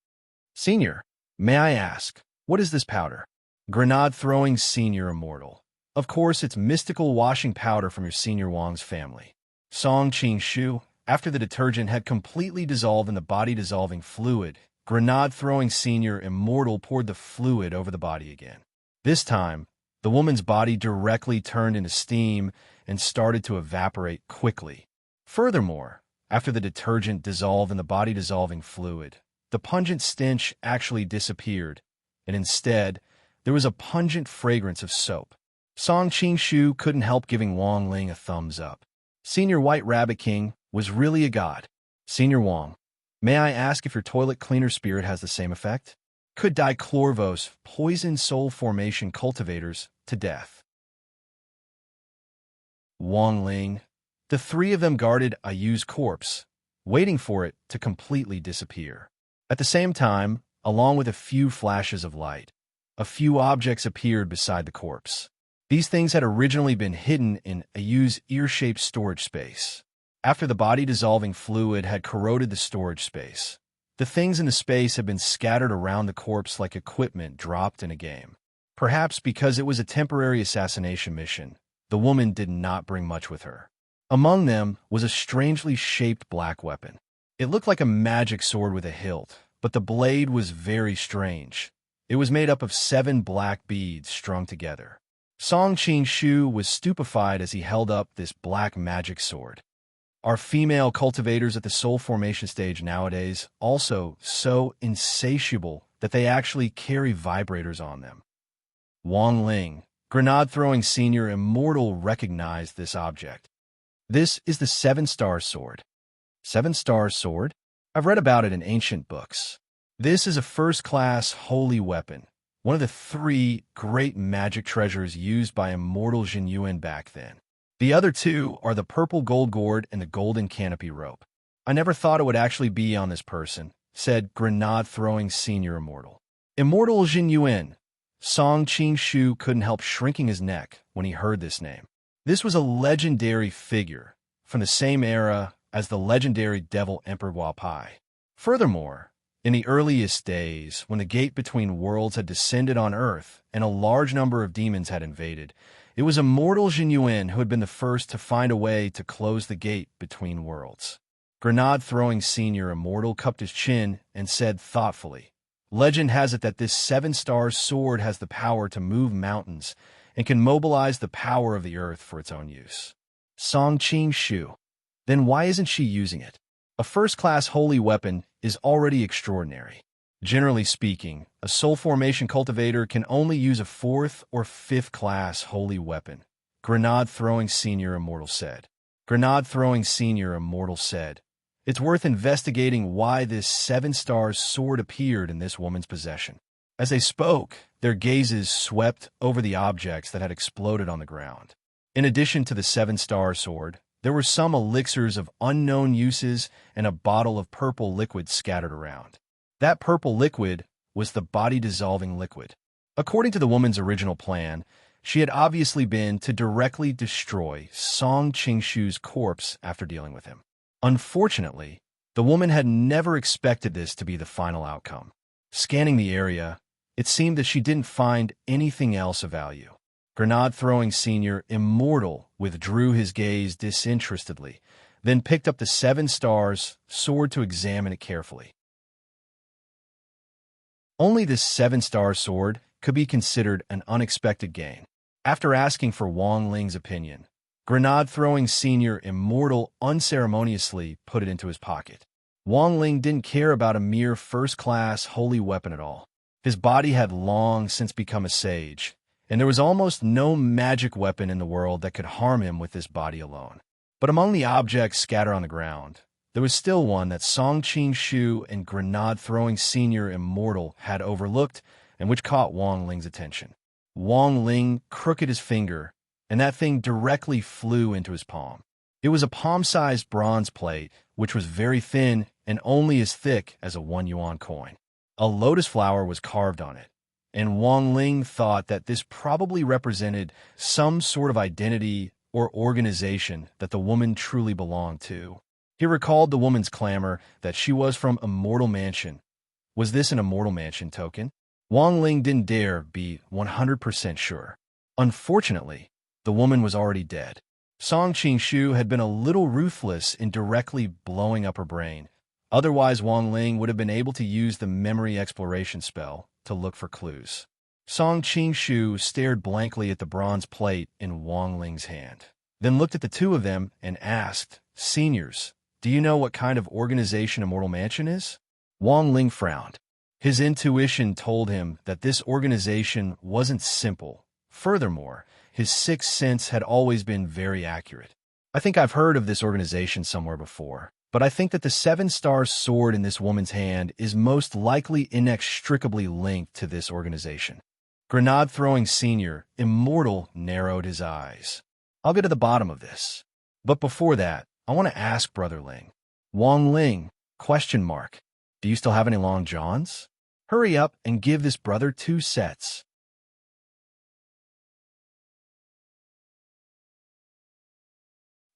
Senior, may I ask, what is this powder? Grenade-throwing Senior Immortal. Of course, it's mystical washing powder from your Senior Wong's family. Song Qing-shu, after the detergent had completely dissolved in the body-dissolving fluid, Grenade-throwing Senior Immortal poured the fluid over the body again. This time, the woman's body directly turned into steam and started to evaporate quickly. Furthermore, after the detergent dissolved in the body-dissolving fluid, the pungent stench actually disappeared, and instead, there was a pungent fragrance of soap. Song Qing-shu couldn't help giving Wong Ling a thumbs up. Senior White Rabbit King was really a god. Senior Wong, may I ask if your toilet cleaner spirit has the same effect? Could dichlorvos poison soul formation cultivators to death? Wong Ling. The three of them guarded Ayu's corpse, waiting for it to completely disappear. At the same time, along with a few flashes of light, a few objects appeared beside the corpse. These things had originally been hidden in Ayu's ear-shaped storage space. After the body-dissolving fluid had corroded the storage space, the things in the space had been scattered around the corpse like equipment dropped in a game. Perhaps because it was a temporary assassination mission, the woman did not bring much with her. Among them was a strangely shaped black weapon. It looked like a magic sword with a hilt, but the blade was very strange. It was made up of 7 black beads strung together. Song Qing-shu was stupefied as he held up this black magic sword. Are female cultivators at the soul formation stage nowadays also so insatiable that they actually carry vibrators on them. Wang Ling, grenade-throwing senior immortal, recognized this object. This is the seven-star sword. Seven-star sword? I've read about it in ancient books. This is a first-class holy weapon, one of the three great magic treasures used by immortal Jin Yuan back then. The other two are the purple gold gourd and the golden canopy rope. I never thought it would actually be on this person, said grenade-throwing senior immortal. Immortal Jin Yuan. Song Qing-shu couldn't help shrinking his neck when he heard this name. This was a legendary figure from the same era as the legendary Devil Emperor Wapai. Furthermore, in the earliest days, when the gate between worlds had descended on Earth and a large number of demons had invaded, it was immortal Jin Yuan who had been the first to find a way to close the gate between worlds. Grenade-throwing senior immortal cupped his chin and said thoughtfully, "Legend has it that this seven-star sword has the power to move mountains and can mobilize the power of the earth for its own use." Song Qing-shu. Then why isn't she using it? A first-class holy weapon is already extraordinary. Generally speaking, a soul formation cultivator can only use a fourth or fifth-class holy weapon, Grenade-throwing senior immortal said. Grenade-throwing senior immortal said, "It's worth investigating why this seven-star sword appeared in this woman's possession." As they spoke, their gazes swept over the objects that had exploded on the ground. In addition to the seven-star sword, there were some elixirs of unknown uses and a bottle of purple liquid scattered around. That purple liquid was the body-dissolving liquid. According to the woman's original plan, she had obviously been to directly destroy Song Qing-shu's corpse after dealing with him. Unfortunately, the woman had never expected this to be the final outcome. Scanning the area, it seemed that she didn't find anything else of value. Grenade-throwing senior immortal withdrew his gaze disinterestedly, then picked up the seven stars sword to examine it carefully. Only this seven-star sword could be considered an unexpected gain. After asking for Wang Ling's opinion, Grenade-throwing senior immortal unceremoniously put it into his pocket. Wang Ling didn't care about a mere first-class holy weapon at all. His body had long since become a sage, and there was almost no magic weapon in the world that could harm him with this body alone. But among the objects scattered on the ground, there was still one that Song Qing-shu and Grenade-throwing senior immortal had overlooked and which caught Wang Ling's attention. Wang Ling crooked his finger, and that thing directly flew into his palm. It was a palm-sized bronze plate, which was very thin and only as thick as a 1 yuan coin. A lotus flower was carved on it, and Wang Ling thought that this probably represented some sort of identity or organization that the woman truly belonged to. He recalled the woman's clamor that she was from Immortal Mansion. Was this an Immortal Mansion token? Wang Ling didn't dare be 100% sure. Unfortunately, the woman was already dead. Song Qing-shu had been a little ruthless in directly blowing up her brain. Otherwise, Wang Ling would have been able to use the memory exploration spell to look for clues. Song Qing-shu stared blankly at the bronze plate in Wang Ling's hand, then looked at the two of them and asked, "Seniors, do you know what kind of organization Immortal Mansion is?" Wang Ling frowned. His intuition told him that this organization wasn't simple. Furthermore, his sixth sense had always been very accurate. "I think I've heard of this organization somewhere before, but I think that the seven-star sword in this woman's hand is most likely inextricably linked to this organization." Grenade-throwing senior immortal narrowed his eyes. "I'll get to the bottom of this. But before that, I want to ask Brother Ling." "Wang Ling, question mark. Do you still have any long johns? Hurry up and give this brother 2 sets.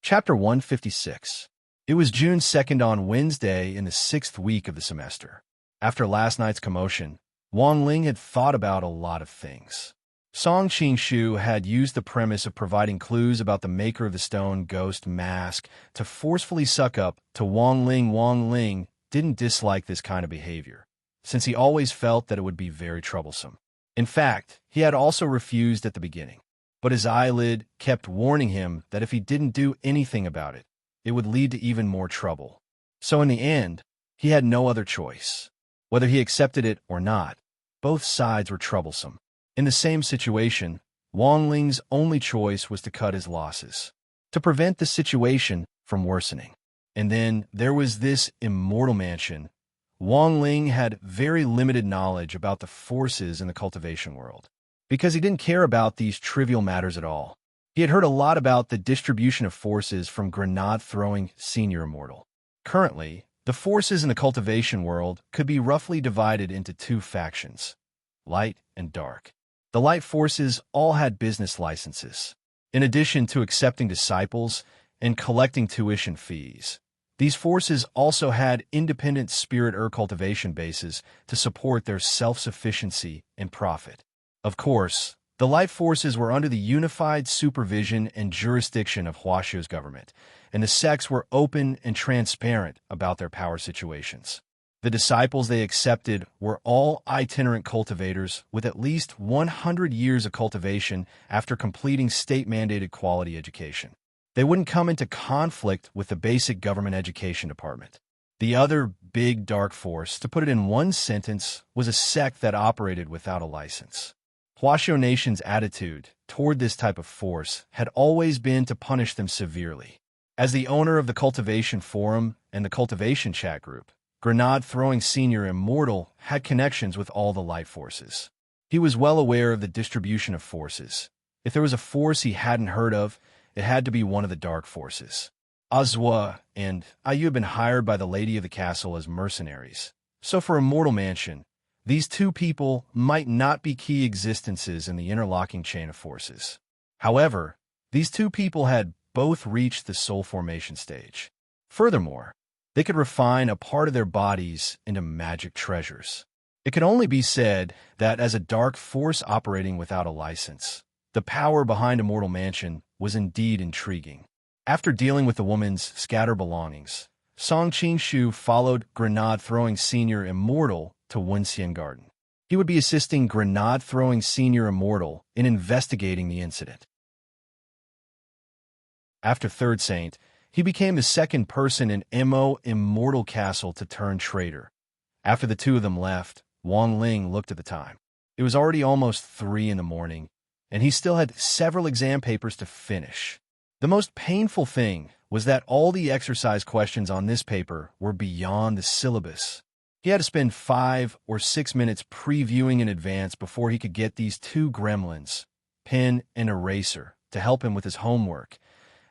Chapter 156. It was June 2nd on Wednesday in the 6th week of the semester. After last night's commotion, Wang Ling had thought about a lot of things. Song Qing-shu had used the premise of providing clues about the maker of the stone ghost mask to forcefully suck up to Wang Ling. Wang Ling didn't dislike this kind of behavior, since he always felt that it would be very troublesome. In fact, he had also refused at the beginning, but his eyelid kept warning him that if he didn't do anything about it, it would lead to even more trouble. So in the end, he had no other choice. Whether he accepted it or not, both sides were troublesome. In the same situation, Wang Ling's only choice was to cut his losses, to prevent the situation from worsening. And then there was this immortal mansion. Wang Ling had very limited knowledge about the forces in the cultivation world, because he didn't care about these trivial matters at all. He had heard a lot about the distribution of forces from grenade-throwing Senior Immortal. Currently, the forces in the cultivation world could be roughly divided into two factions, light and dark. The light forces all had business licenses. In addition to accepting disciples and collecting tuition fees, these forces also had independent spirit cultivation bases to support their self-sufficiency and profit. Of course, the light forces were under the unified supervision and jurisdiction of Huaxio's government, and the sects were open and transparent about their power situations. The disciples they accepted were all itinerant cultivators with at least 100 years of cultivation after completing state-mandated quality education. They wouldn't come into conflict with the basic government education department. The other big dark force, to put it in one sentence, was a sect that operated without a license. Huaxio Nation's attitude toward this type of force had always been to punish them severely. As the owner of the Cultivation Forum and the Cultivation Chat Group, Grenade-throwing Senior Immortal had connections with all the light forces. He was well aware of the distribution of forces. If there was a force he hadn't heard of, it had to be one of the dark forces. Azwa and Ayu had been hired by the Lady of the Castle as mercenaries. So for Immortal Mansion, these two people might not be key existences in the interlocking chain of forces. However, these two people had both reached the soul formation stage. Furthermore, they could refine a part of their bodies into magic treasures. It could only be said that as a dark force operating without a license, the power behind Immortal Mansion was indeed intriguing. After dealing with the woman's scattered belongings, Song Qingshu followed Grenade-throwing Senior Immortal to Wenxian Garden. He would be assisting Grenade-throwing Senior Immortal in investigating the incident. After Third Saint, he became the second person in Mo Immortal Castle to turn traitor. After the two of them left, Wang Ling looked at the time. It was already almost 3 in the morning, and he still had several exam papers to finish. The most painful thing was that all the exercise questions on this paper were beyond the syllabus. He had to spend 5 or 6 minutes previewing in advance before he could get these two gremlins, pen and eraser, to help him with his homework.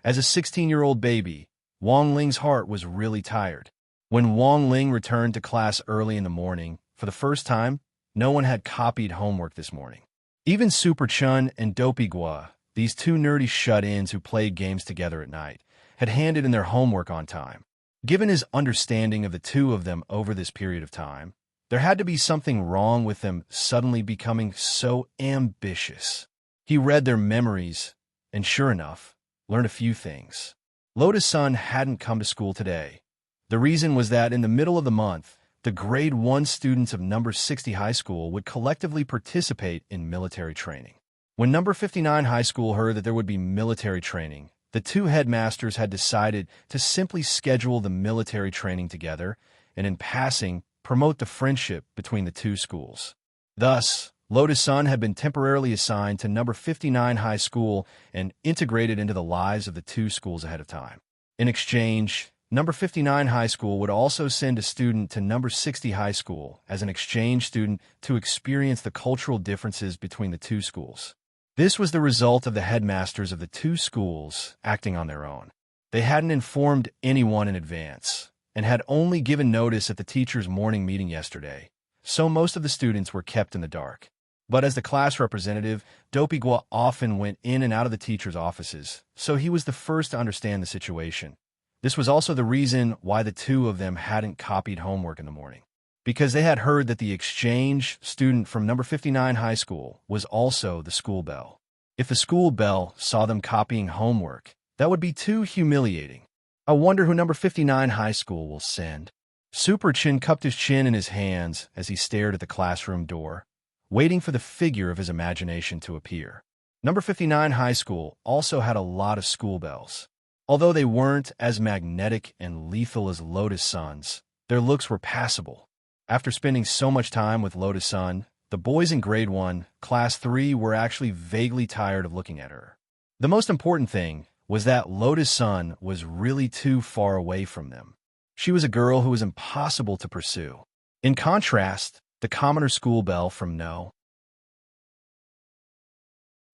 As a 16-year-old baby, Wang Ling's heart was really tired. When Wang Ling returned to class early in the morning, for the first time, no one had copied homework this morning. Even Super Chun and Dopey Gua, these two nerdy shut-ins who played games together at night, had handed in their homework on time. Given his understanding of the two of them over this period of time, there had to be something wrong with them suddenly becoming so ambitious. He read their memories, and sure enough, learned a few things. Lotus Sun hadn't come to school today. The reason was that in the middle of the month, the grade 1 students of number 60 high school would collectively participate in military training. When number 59 high school heard that there would be military training, the two headmasters had decided to simply schedule the military training together and, in passing, promote the friendship between the two schools. Thus, Lotus Sun had been temporarily assigned to number 59 high school and integrated into the lives of the two schools ahead of time. In exchange, number 59 high school would also send a student to number 60 high school as an exchange student to experience the cultural differences between the two schools. This was the result of the headmasters of the two schools acting on their own. They hadn't informed anyone in advance and had only given notice at the teachers' morning meeting yesterday, so most of the students were kept in the dark. But as the class representative, Dopey Gua often went in and out of the teachers' offices, so he was the first to understand the situation. This was also the reason why the two of them hadn't copied homework in the morning, because they had heard that the exchange student from number 59 high school was also the school belle. If the school belle saw them copying homework, that would be too humiliating. I wonder who number 59 high school will send. Super Chin cupped his chin in his hands as he stared at the classroom door, waiting for the figure of his imagination to appear. Number 59 high school also had a lot of school bells. Although they weren't as magnetic and lethal as Lotus Sun's, their looks were passable. After spending so much time with Lotus Sun, the boys in Grade 1, Class 3 were actually vaguely tired of looking at her. The most important thing was that Lotus Sun was really too far away from them. She was a girl who was impossible to pursue. In contrast, the commoner school belle from No.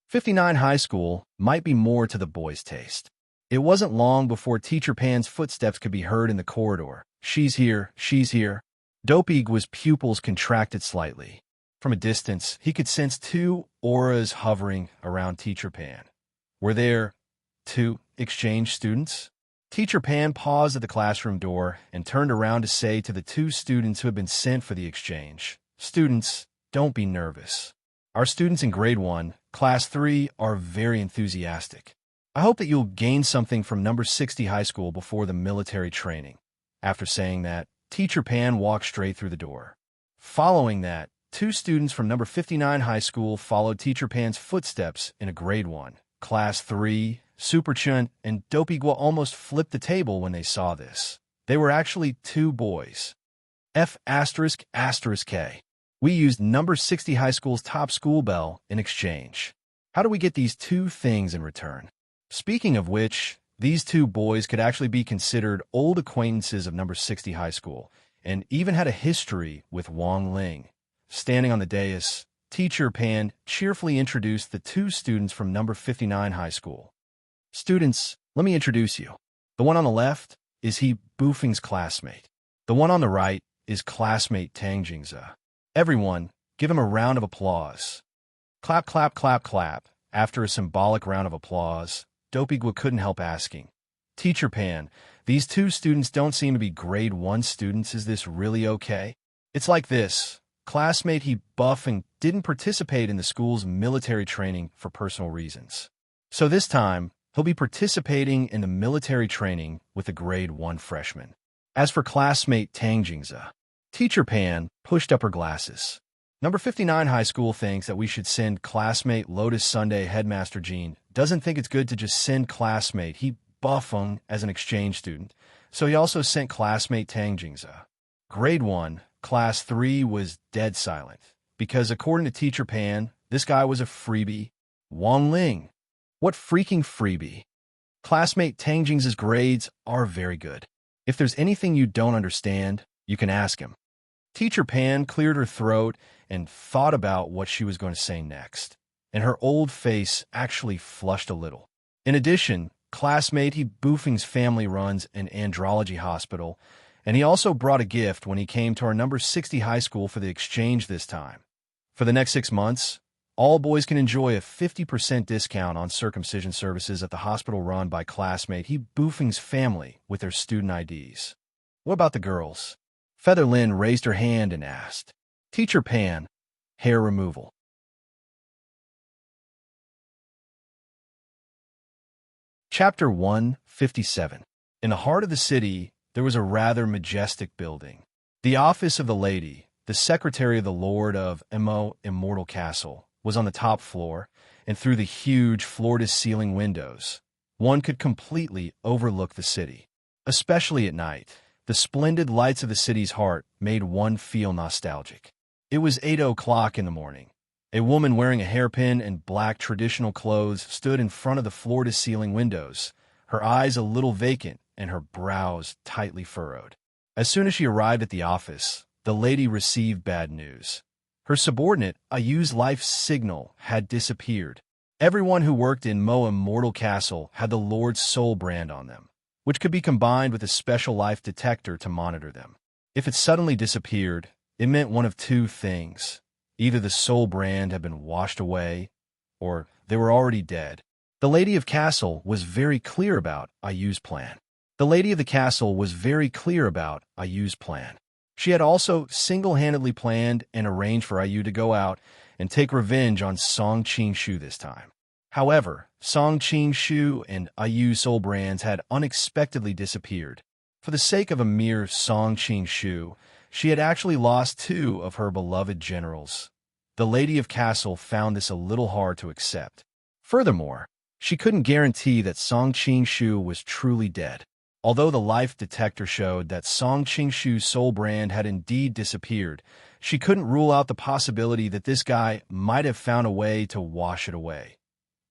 59 High School might be more to the boys' taste. It wasn't long before Teacher Pan's footsteps could be heard in the corridor. She's here, she's here. Dopey's pupils contracted slightly. From a distance, he could sense two auras hovering around Teacher Pan. Were there two exchange students? Teacher Pan paused at the classroom door and turned around to say to the two students who had been sent for the exchange, "Students, don't be nervous. Our students in Grade 1, Class 3 are very enthusiastic. I hope that you'll gain something from number 60 High School before the military training." After saying that, Teacher Pan walked straight through the door. Following that, two students from number 59 High School followed Teacher Pan's footsteps in a Grade 1, Class 3. Super Chun and Dopey almost flipped the table when they saw this. They were actually two boys. F***K. We used number 60 High School's top school bell in exchange. How do we get these two things in return? Speaking of which, these two boys could actually be considered old acquaintances of number 60 High School and even had a history with Wang Ling. Standing on the dais, Teacher Pan cheerfully introduced the two students from number 59 High School. "Students, let me introduce you. The one on the left is He Bufing's classmate. The one on the right is classmate Tang Jingze. Everyone, give him a round of applause." Clap, clap, clap, clap. After a symbolic round of applause, Dopey couldn't help asking, "Teacher Pan, these two students don't seem to be Grade 1 students. Is this really okay?" "It's like this. Classmate He Bufing didn't participate in the school's military training for personal reasons. So this time, he'll be participating in the military training with a Grade 1 freshman. As for classmate Tang Jingze," Teacher Pan pushed up her glasses. "Number 59 High School thinks that we should send classmate Lotus Sunday Headmaster Jean. Doesn't think it's good to just send classmate He Bufeng as an exchange student, so he also sent classmate Tang Jingze." Grade 1, Class 3 was dead silent, because according to Teacher Pan, this guy was a freebie. Wang Ling. What freaking freebie? Classmate Tang Jingze's grades are very good. If there's anything you don't understand, you can ask him. Teacher Pan cleared her throat and thought about what she was going to say next, and her old face actually flushed a little. In addition, classmate He Bufing's family runs an andrology hospital, and he also brought a gift when he came to our number 60 High School for the exchange this time. For the next 6 months, all boys can enjoy a 50% discount on circumcision services at the hospital run by classmate He Bufing's family with their student IDs. What about the girls? Feather Lin raised her hand and asked. Teacher Pan, hair removal. Chapter 157. In the heart of the city, there was a rather majestic building. The office of the lady, the secretary of the Lord of Immortal Castle, was on the top floor, and through the huge floor-to-ceiling windows, one could completely overlook the city. Especially at night, the splendid lights of the city's heart made one feel nostalgic. It was 8 o'clock in the morning. A woman wearing a hairpin and black traditional clothes stood in front of the floor-to-ceiling windows, her eyes a little vacant and her brows tightly furrowed. As soon as she arrived at the office, the lady received bad news. Her subordinate, Ayu's life signal, had disappeared. Everyone who worked in Immortal Castle had the Lord's soul brand on them, which could be combined with a special life detector to monitor them. If it suddenly disappeared, it meant one of two things. Either the soul brand had been washed away, or they were already dead. The Lady of Castle was very clear about Ayu's plan. She had also single-handedly planned and arranged for Ayu to go out and take revenge on Song Qing-shu this time. However, Song Qing-shu and Ayu's soul brands had unexpectedly disappeared. For the sake of a mere Song Qing-shu, she had actually lost two of her beloved generals. The Lady of Castle found this a little hard to accept. Furthermore, she couldn't guarantee that Song Qing-shu was truly dead. Although the life detector showed that Song Qingshu's soul brand had indeed disappeared, she couldn't rule out the possibility that this guy might have found a way to wash it away.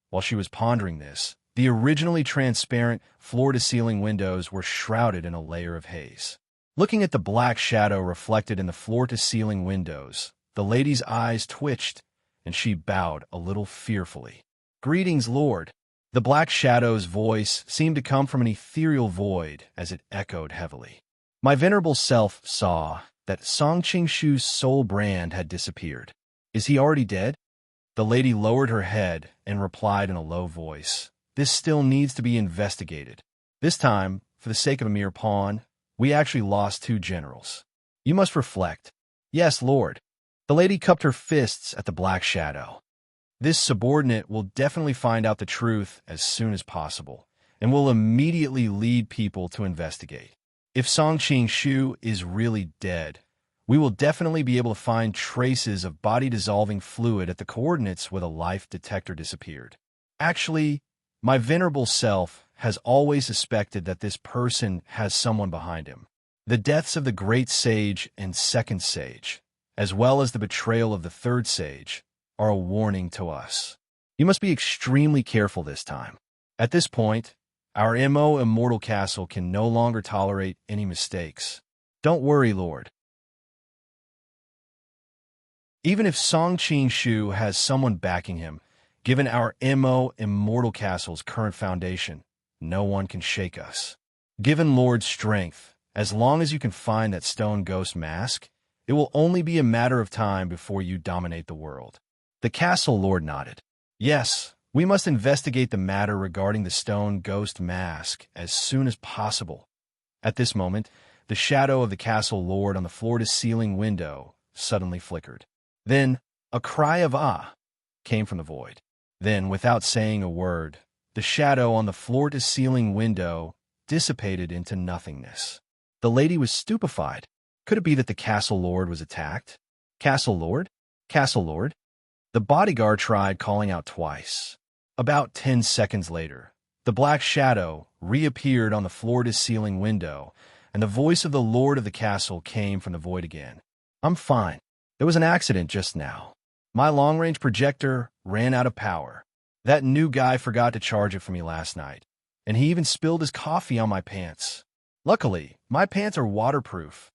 While she was pondering this, the originally transparent floor-to-ceiling windows were shrouded in a layer of haze. Looking at the black shadow reflected in the floor-to-ceiling windows, the lady's eyes twitched, and she bowed a little fearfully. "Greetings, Lord." The black shadow's voice seemed to come from an ethereal void as it echoed heavily. My venerable self saw that Song Qingshu's soul brand had disappeared. "Is he already dead?" The lady lowered her head and replied in a low voice, "This still needs to be investigated. This time, for the sake of a mere pawn, we actually lost 2 generals. You must reflect." "Yes, Lord." The lady cupped her fists at the black shadow. "This subordinate will definitely find out the truth as soon as possible, and will immediately lead people to investigate. If Song Qingshu is really dead, we will definitely be able to find traces of body-dissolving fluid at the coordinates where the life detector disappeared. Actually, my venerable self has always suspected that this person has someone behind him. The deaths of the great sage and second sage, as well as the betrayal of the third sage, are a warning to us. You must be extremely careful this time. At this point, our immortal castle can no longer tolerate any mistakes. Don't worry, Lord. Even if Song Qingshu has someone backing him, given our immortal castle's current foundation, no one can shake us. Given Lord's strength, as long as you can find that stone ghost mask, it will only be a matter of time before you dominate the world." The castle lord nodded. "Yes, we must investigate the matter regarding the stone ghost mask as soon as possible." At this moment, the shadow of the castle lord on the floor-to-ceiling window suddenly flickered. Then, a cry of "ah" came from the void. Then, without saying a word, the shadow on the floor-to-ceiling window dissipated into nothingness. The lady was stupefied. Could it be that the castle lord was attacked? "Castle lord? Castle lord?" The bodyguard tried calling out twice. About 10 seconds later, the black shadow reappeared on the floor-to-ceiling window, and the voice of the lord of the castle came from the void again. "I'm fine. There was an accident just now. My long-range projector ran out of power. That new guy forgot to charge it for me last night, and he even spilled his coffee on my pants. Luckily, my pants are waterproof."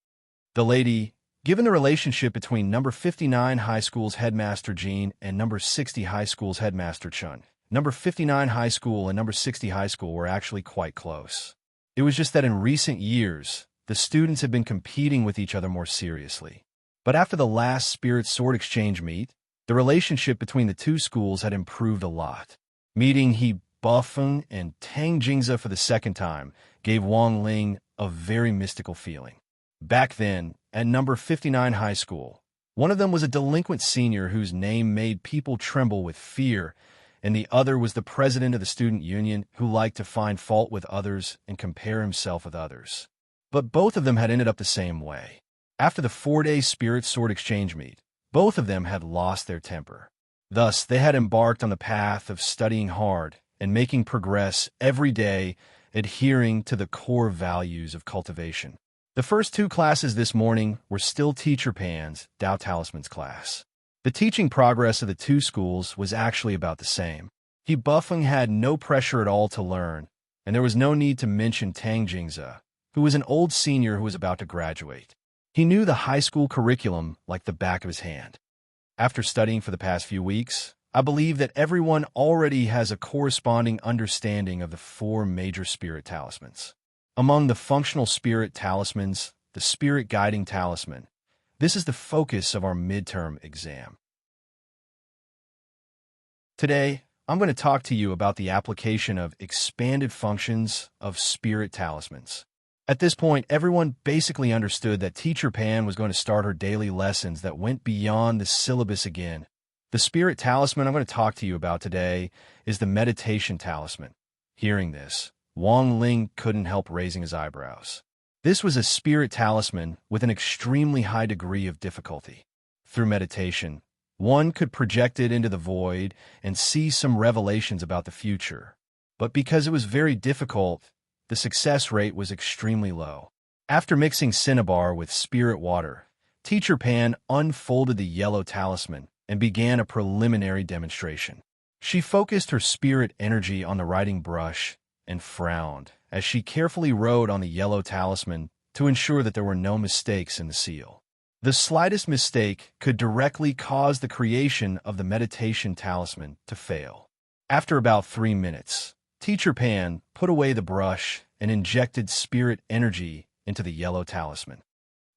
The lady, given the relationship between number 59 High School's headmaster Jean and number 60 High School's headmaster Chun, number 59 High School and number 60 High School were actually quite close. It was just that in recent years, the students had been competing with each other more seriously. But after the last Spirit Sword Exchange meet, the relationship between the 2 schools had improved a lot. Meeting He Bufeng and Tang Jingza for the second time gave Wang Ling a very mystical feeling. Back then, at number 59 High School, one of them was a delinquent senior whose name made people tremble with fear, and the other was the president of the student union who liked to find fault with others and compare himself with others. But both of them had ended up the same way. After the 4-day Spirit Sword Exchange meet, both of them had lost their temper. Thus, they had embarked on the path of studying hard and making progress every day, adhering to the core values of cultivation. The first 2 classes this morning were still Teacher Pan's Tao Talisman's class. The teaching progress of the 2 schools was actually about the same. He Bufeng had no pressure at all to learn, and there was no need to mention Tang Jingza, who was an old senior who was about to graduate. He knew the high school curriculum like the back of his hand. After studying for the past few weeks, I believe that everyone already has a corresponding understanding of the 4 major spirit talismans. Among the functional spirit talismans, the spirit guiding talisman, this is the focus of our midterm exam. Today, I'm going to talk to you about the application of expanded functions of spirit talismans. At this point, everyone basically understood that Teacher Pan was going to start her daily lessons that went beyond the syllabus again. The spirit talisman I'm going to talk to you about today is the meditation talisman. Hearing this, Wang Ling couldn't help raising his eyebrows. This was a spirit talisman with an extremely high degree of difficulty. Through meditation, one could project it into the void and see some revelations about the future. But because it was very difficult, the success rate was extremely low. After mixing cinnabar with spirit water, Teacher Pan unfolded the yellow talisman and began a preliminary demonstration. She focused her spirit energy on the writing brush and frowned as she carefully wrote on the yellow talisman to ensure that there were no mistakes in the seal. The slightest mistake could directly cause the creation of the meditation talisman to fail. After about 3 minutes, Teacher Pan put away the brush and injected spirit energy into the yellow talisman.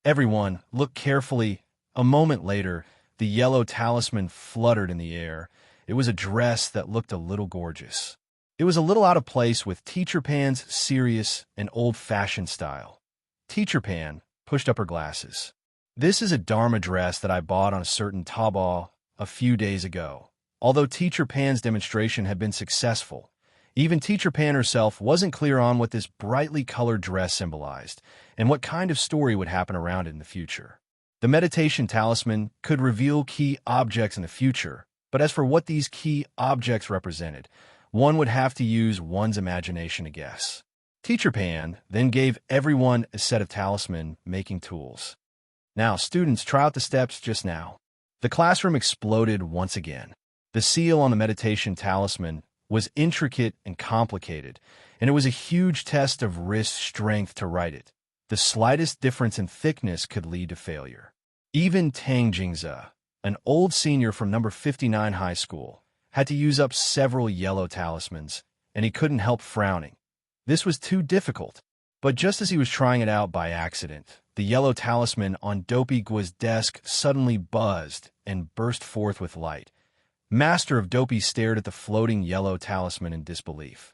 Everyone looked carefully. A moment later, the yellow talisman fluttered in the air. It was a dress that looked a little gorgeous. It was a little out of place with Teacher Pan's serious and old-fashioned style. Teacher Pan pushed up her glasses. "This is a Dharma dress that I bought on a certain Taobao a few days ago." Although Teacher Pan's demonstration had been successful, even Teacher Pan herself wasn't clear on what this brightly colored dress symbolized and what kind of story would happen around it in the future. The meditation talisman could reveal key objects in the future, but as for what these key objects represented, one would have to use one's imagination to guess. Teacher Pan then gave everyone a set of talisman-making tools. "Now, students, try out the steps just now." The classroom exploded once again. The seal on the meditation talisman was intricate and complicated, and it was a huge test of wrist strength to write it. The slightest difference in thickness could lead to failure. Even Tang Jingze, an old senior from number 59 high school, had to use up several yellow talismans, and he couldn't help frowning. This was too difficult. But just as he was trying it out by accident, the yellow talisman on Dopey Gua's desk suddenly buzzed and burst forth with light. Master of Dopey stared at the floating yellow talisman in disbelief.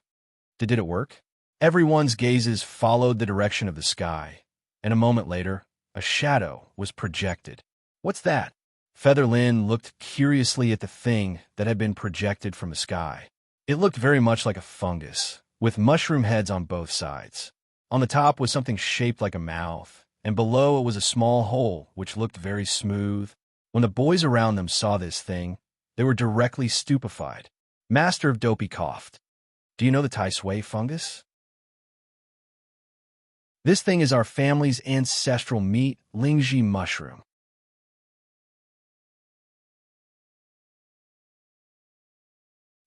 Did it work? Everyone's gazes followed the direction of the sky, and a moment later, a shadow was projected. "What's that?" Feather Lin looked curiously at the thing that had been projected from the sky. It looked very much like a fungus, with mushroom heads on both sides. On the top was something shaped like a mouth, and below it was a small hole which looked very smooth. When the boys around them saw this thing, they were directly stupefied. Master of Dopey coughed. "Do you know the Tai Sui fungus? This thing is our family's ancestral meat, Lingji mushroom."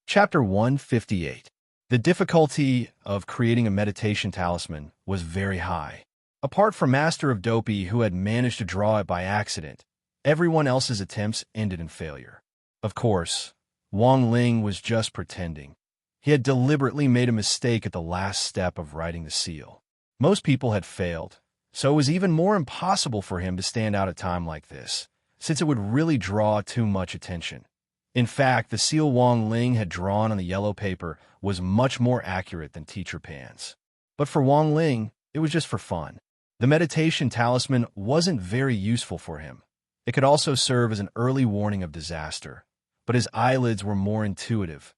Chapter 158. The difficulty of creating a meditation talisman was very high. Apart from Master of Dopey, who had managed to draw it by accident, everyone else's attempts ended in failure. Of course, Wang Ling was just pretending. He had deliberately made a mistake at the last step of writing the seal. Most people had failed, so it was even more impossible for him to stand out at a time like this, since it would really draw too much attention. In fact, the seal Wang Ling had drawn on the yellow paper was much more accurate than Teacher Pan's. But for Wang Ling, it was just for fun. The meditation talisman wasn't very useful for him. It could also serve as an early warning of disaster, but his eyelids were more intuitive.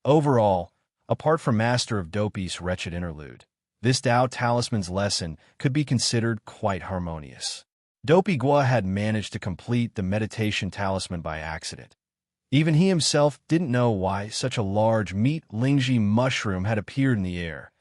Overall, apart from Master of Dopey's wretched interlude, this Tao talisman's lesson could be considered quite harmonious. Dopey Gua had managed to complete the meditation talisman by accident. Even he himself didn't know why such a large meat Lingji mushroom had appeared in the air.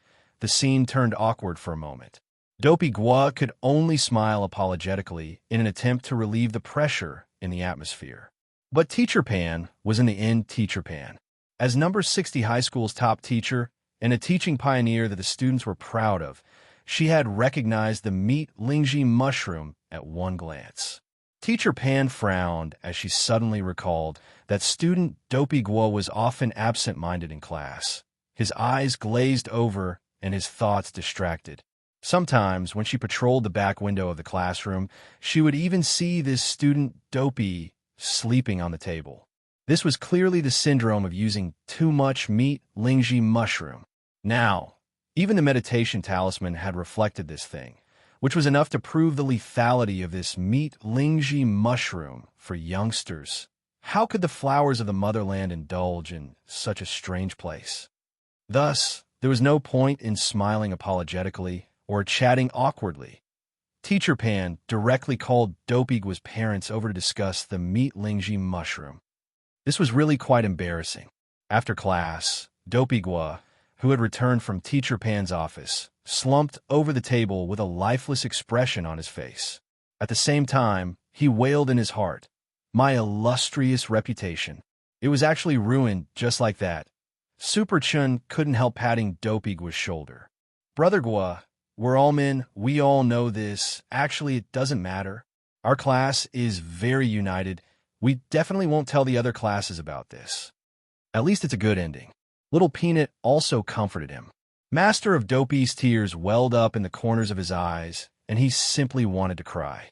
The scene turned awkward for a moment. Dopey Gua could only smile apologetically in an attempt to relieve the pressure in the atmosphere. But Teacher Pan was in the end Teacher Pan. As number 60 high school's top teacher and a teaching pioneer that the students were proud of, she had recognized the meat Lingji mushroom at one glance. Teacher Pan frowned as she suddenly recalled that student Dopey Gua was often absent-minded in class. His eyes glazed over and his thoughts distracted. Sometimes, when she patrolled the back window of the classroom, she would even see this student Dopey sleeping on the table. This was clearly the syndrome of using too much meat Lingji mushroom. Now, even the meditation talisman had reflected this thing, which was enough to prove the lethality of this meat Lingji mushroom for youngsters. How could the flowers of the motherland indulge in such a strange place? Thus, there was no point in smiling apologetically or chatting awkwardly. Teacher Pan directly called Dopey Gua's parents over to discuss the meat Lingji mushroom. This was really quite embarrassing. After class, Dopey Gua, who had returned from Teacher Pan's office, slumped over the table with a lifeless expression on his face. At the same time, he wailed in his heart, "My illustrious reputation. It was actually ruined just like that." Super Chun couldn't help patting Dopeygua's shoulder. "Brother Gua, we're all men, we all know this. Actually, it doesn't matter. Our class is very united. We definitely won't tell the other classes about this. At least it's a good ending." Little Peanut also comforted him. Master of Dopey's tears welled up in the corners of his eyes, and he simply wanted to cry.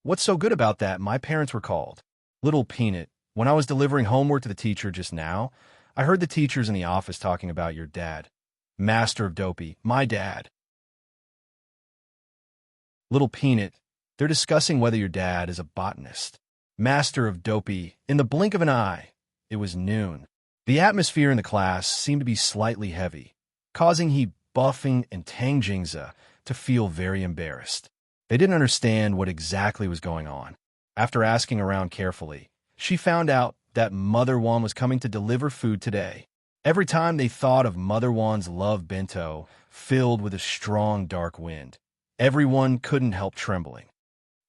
"What's so good about that? My parents were called." "Little Peanut, when I was delivering homework to the teacher just now, I heard the teachers in the office talking about your dad." "Master of Dopey, my dad." "Little Peanut, they're discussing whether your dad is a botanist." Master of Dopey, in the blink of an eye, it was noon. The atmosphere in the class seemed to be slightly heavy, causing he Buffing and Tang Jingza to feel very embarrassed. They didn't understand what exactly was going on. After asking around carefully, she found out that Mother Wan was coming to deliver food today. Every time they thought of Mother Wan's love bento, filled with a strong dark wind, everyone couldn't help trembling.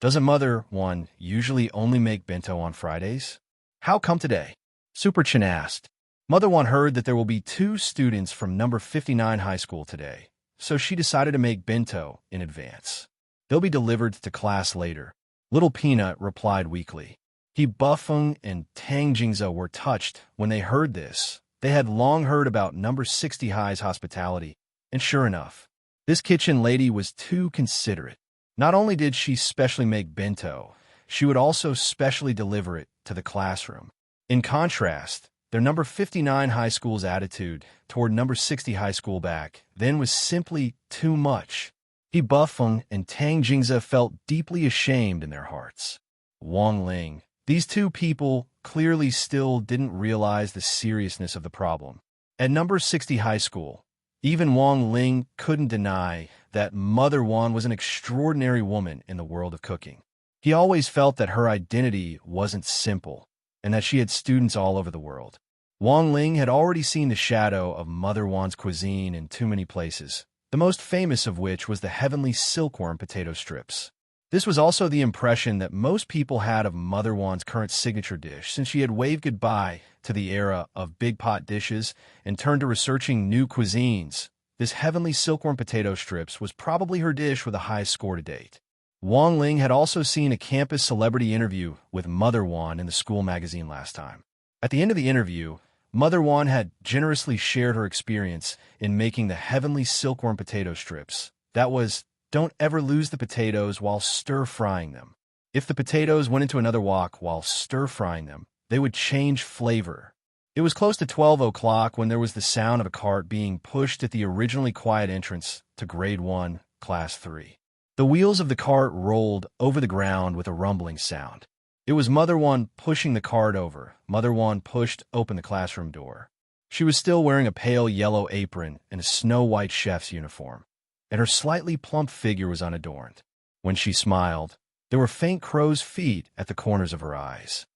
Doesn't Mother Wan usually only make bento on Fridays? How come today? Super Chin asked. Mother Wan heard that there will be 2 students from number 59 high school today, so she decided to make bento in advance. They'll be delivered to class later. Little Peanut replied weakly. He Buffung and Tang Jingza were touched when they heard this. They had long heard about number 60 High's hospitality, and sure enough, this kitchen lady was too considerate. Not only did she specially make bento, she would also specially deliver it to the classroom. In contrast, their number 59 high school's attitude toward number 60 high school back then was simply too much. He Buffung and Tang Jingza felt deeply ashamed in their hearts. Wang Ling, these 2 people clearly still didn't realize the seriousness of the problem. At number 60 high school, even Wang Ling couldn't deny that Mother Wan was an extraordinary woman in the world of cooking. He always felt that her identity wasn't simple, and that she had students all over the world. Wang Ling had already seen the shadow of Mother Wan's cuisine in too many places, the most famous of which was the heavenly silkworm potato strips. This was also the impression that most people had of Mother Wan's current signature dish, since she had waved goodbye to the era of big pot dishes and turned to researching new cuisines. This heavenly silkworm potato strips was probably her dish with the highest score to date. Wang Ling had also seen a campus celebrity interview with Mother Wan in the school magazine last time. At the end of the interview, Mother Wan had generously shared her experience in making the heavenly silkworm potato strips. That was, don't ever lose the potatoes while stir-frying them. If the potatoes went into another wok while stir-frying them, they would change flavor. It was close to 12 o'clock when there was the sound of a cart being pushed at the originally quiet entrance to Grade 1, Class 3. The wheels of the cart rolled over the ground with a rumbling sound. It was Mother Wan pushing the cart over. Mother Wan pushed open the classroom door. She was still wearing a pale yellow apron and a snow-white chef's uniform, and her slightly plump figure was unadorned. When she smiled, there were faint crow's feet at the corners of her eyes.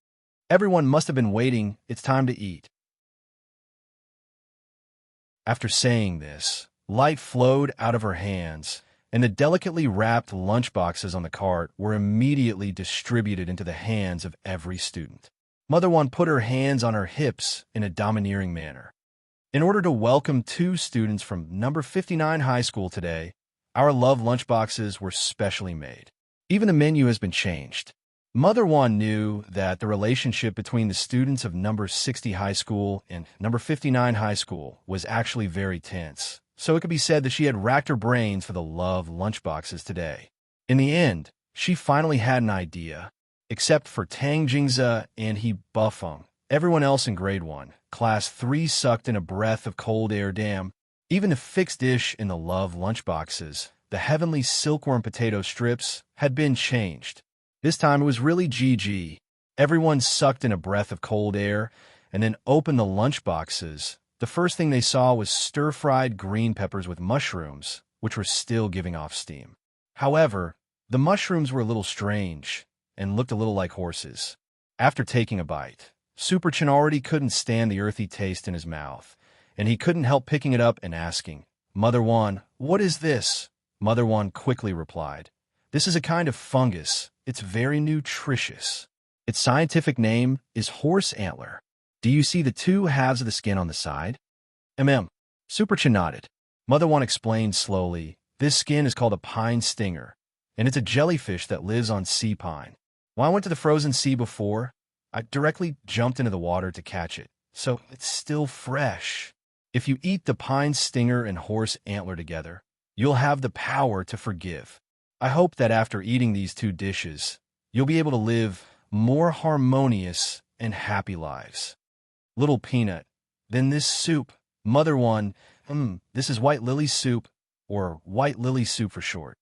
Everyone must have been waiting. It's time to eat. After saying this, light flowed out of her hands, and the delicately wrapped lunchboxes on the cart were immediately distributed into the hands of every student. Mother Wan put her hands on her hips in a domineering manner. In order to welcome 2 students from number 59 high school today, our love lunchboxes were specially made. Even the menu has been changed. Mother Wan knew that the relationship between the students of number 60 high school and number 59 high school was actually very tense, so it could be said that she had racked her brains for the love lunchboxes today. In the end, she finally had an idea. Except for Tang Jingza and he Buffung, everyone else in Grade 1, Class 3 sucked in a breath of cold air. Damn. Even the fixed dish in the love lunchboxes, the heavenly silkworm potato strips, had been changed. This time it was really GG. Everyone sucked in a breath of cold air and then opened the lunchboxes. The first thing they saw was stir-fried green peppers with mushrooms, which were still giving off steam. However, the mushrooms were a little strange and looked a little like horses. After taking a bite, Super Chin already couldn't stand the earthy taste in his mouth, and he couldn't help picking it up and asking, "Mother Wan, what is this?" Mother Wan quickly replied, "This is a kind of fungus. It's very nutritious. Its scientific name is horse antler. Do you see the two halves of the skin on the side?" Superchin nodded. Mother Wan explained slowly, "This skin is called a pine stinger, and it's a jellyfish that lives on sea pine. When I went to the frozen sea before, I directly jumped into the water to catch it, so it's still fresh. If you eat the pine stinger and horse antler together, you'll have the power to forgive. I hope that after eating these two dishes, you'll be able to live more harmonious and happy lives." Little Peanut, "Then this soup, Mother One, this is white lily soup, or white lily soup for short."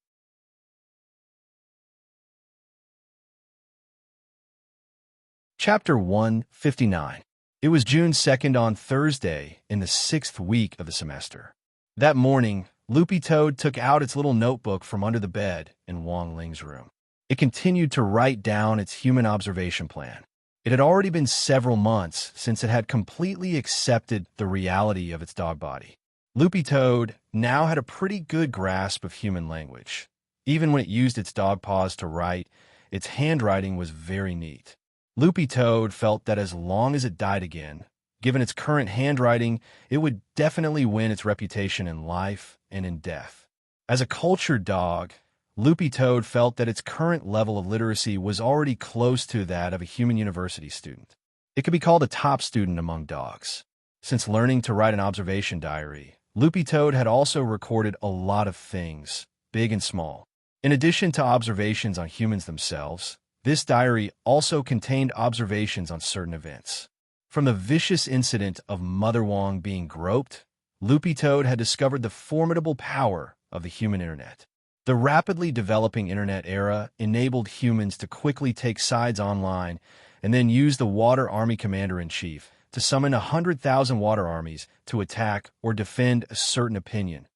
Chapter 159. It was June 2nd on Thursday in the 6th week of the semester. That morning, Loopy Toad took out its little notebook from under the bed in Wong Ling's room. It continued to write down its human observation plan. It had already been several months since it had completely accepted the reality of its dog body. Loopy Toad now had a pretty good grasp of human language. Even when it used its dog paws to write, its handwriting was very neat. Loopy Toad felt that as long as it died again, given its current handwriting, it would definitely win its reputation in life and in death. As a cultured dog, Loopy Toad felt that its current level of literacy was already close to that of a human university student. It could be called a top student among dogs. Since learning to write an observation diary, Loopy Toad had also recorded a lot of things, big and small. In addition to observations on humans themselves, this diary also contained observations on certain events. From the vicious incident of Mother Wong being groped, Loopy Toad had discovered the formidable power of the human internet. The rapidly developing internet era enabled humans to quickly take sides online and then use the Water Army Commander-in-Chief to summon 100,000 water armies to attack or defend a certain opinion.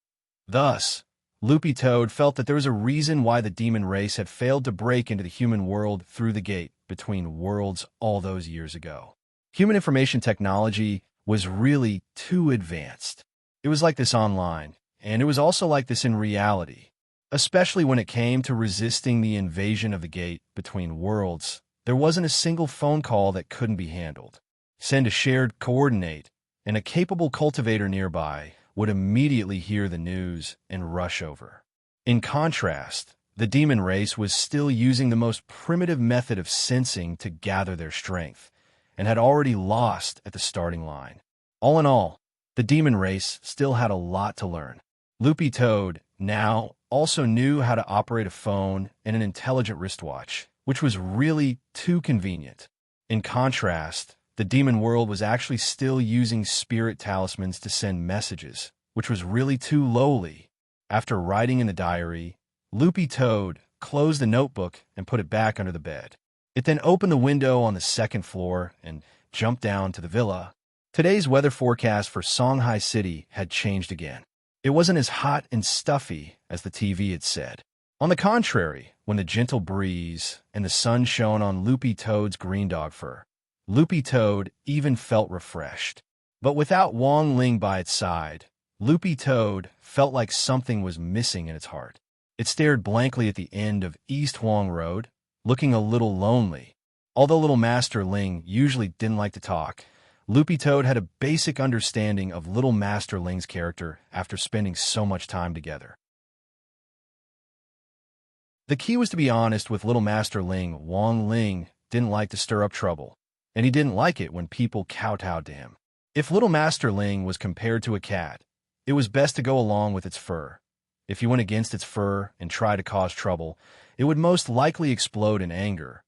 Thus, Loopy Toad felt that there was a reason why the demon race had failed to break into the human world through the gate between worlds all those years ago. Human information technology was really too advanced. It was like this online, and it was also like this in reality. Especially when it came to resisting the invasion of the gate between worlds, there wasn't a single phone call that couldn't be handled. Send a shared coordinate, and a capable cultivator nearby would immediately hear the news and rush over. In contrast, the demon race was still using the most primitive method of sensing to gather their strength, and had already lost at the starting line. All in all, the demon race still had a lot to learn. Loopy Toad now also knew how to operate a phone and an intelligent wristwatch, which was really too convenient. In contrast, the demon world was actually still using spirit talismans to send messages, which was really too lowly. After writing in the diary, Loopy Toad closed the notebook and put it back under the bed. It then opened the window on the second floor and jumped down to the villa. Today's weather forecast for Songhai City had changed again. It wasn't as hot and stuffy as the TV had said. On the contrary, when the gentle breeze and the sun shone on Loopy Toad's green dog fur, Loopy Toad even felt refreshed. But without Wong Ling by its side, Loopy Toad felt like something was missing in its heart. It stared blankly at the end of East Huang Road, looking a little lonely. Although Little Master Ling usually didn't like to talk, Loopy Toad had a basic understanding of Little Master Ling's character after spending so much time together. The key was to be honest with Little Master Ling. Wong Ling didn't like to stir up trouble, and he didn't like it when people kowtowed to him. If Little Master Ling was compared to a cat, it was best to go along with its fur. If you went against its fur and tried to cause trouble, it would most likely explode in anger.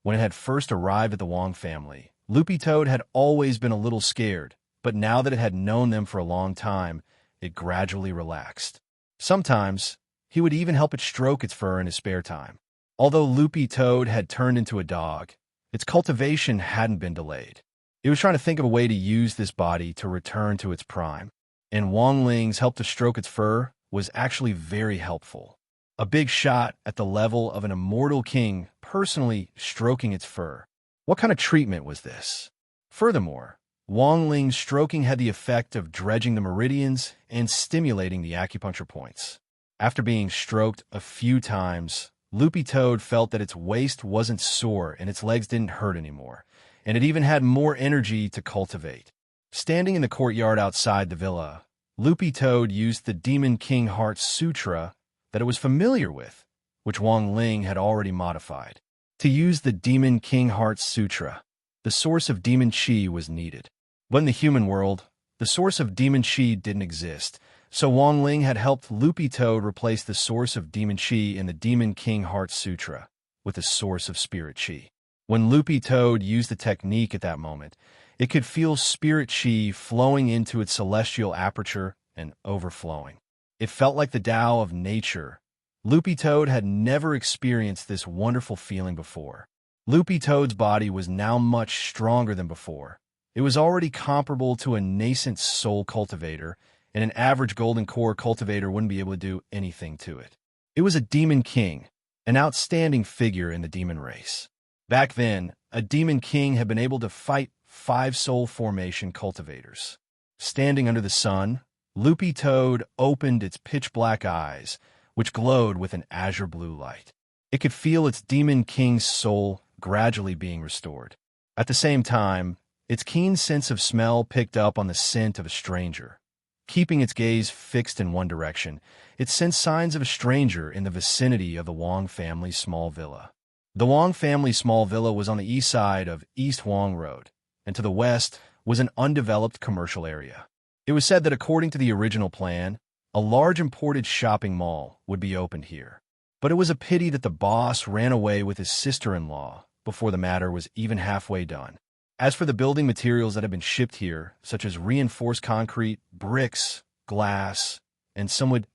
When it had first arrived at the Wong family, Loopy Toad had always been a little scared, but now that it had known them for a long time, it gradually relaxed. Sometimes, he would even help it stroke its fur in his spare time. Although Loopy Toad had turned into a dog, its cultivation hadn't been delayed. It was trying to think of a way to use this body to return to its prime, and Wong Ling's help to stroke its fur was actually very helpful. A big shot at the level of an immortal king personally stroking its fur. What kind of treatment was this? Furthermore, Wang Ling's stroking had the effect of dredging the meridians and stimulating the acupuncture points. After being stroked a few times, Loopy Toad felt that its waist wasn't sore and its legs didn't hurt anymore, and it even had more energy to cultivate. Standing in the courtyard outside the villa, Loopy Toad used the Demon King Heart Sutra that it was familiar with, which Wang Ling had already modified. To use the Demon King Heart Sutra, the source of demon chi was needed. But in the human world, the source of demon chi didn't exist, so Wang Ling had helped Loopy Toad replace the source of demon chi in the Demon King Heart Sutra with the source of spirit chi. When Loopy Toad used the technique at that moment, it could feel spirit chi flowing into its celestial aperture and overflowing. It felt like the Tao of nature. Loopy Toad had never experienced this wonderful feeling before. Loopy Toad's body was now much stronger than before. It was already comparable to a nascent soul cultivator, and an average golden core cultivator wouldn't be able to do anything to it. It was a demon king, an outstanding figure in the demon race. Back then, a demon king had been able to fight 5 soul formation cultivators. Standing under the sun, Loopy Toad opened its pitch-black eyes, which glowed with an azure blue light. It could feel its demon king's soul gradually being restored. At the same time, its keen sense of smell picked up on the scent of a stranger. Keeping its gaze fixed in one direction, it sensed signs of a stranger in the vicinity of the Wang family's small villa. The Wang family small villa was on the east side of East Wang Road, and to the west was an undeveloped commercial area. It was said that according to the original plan, a large imported shopping mall would be opened here. But it was a pity that the boss ran away with his sister-in-law before the matter was even halfway done. As for the building materials that had been shipped here, such as reinforced concrete, bricks, glass, and some wood,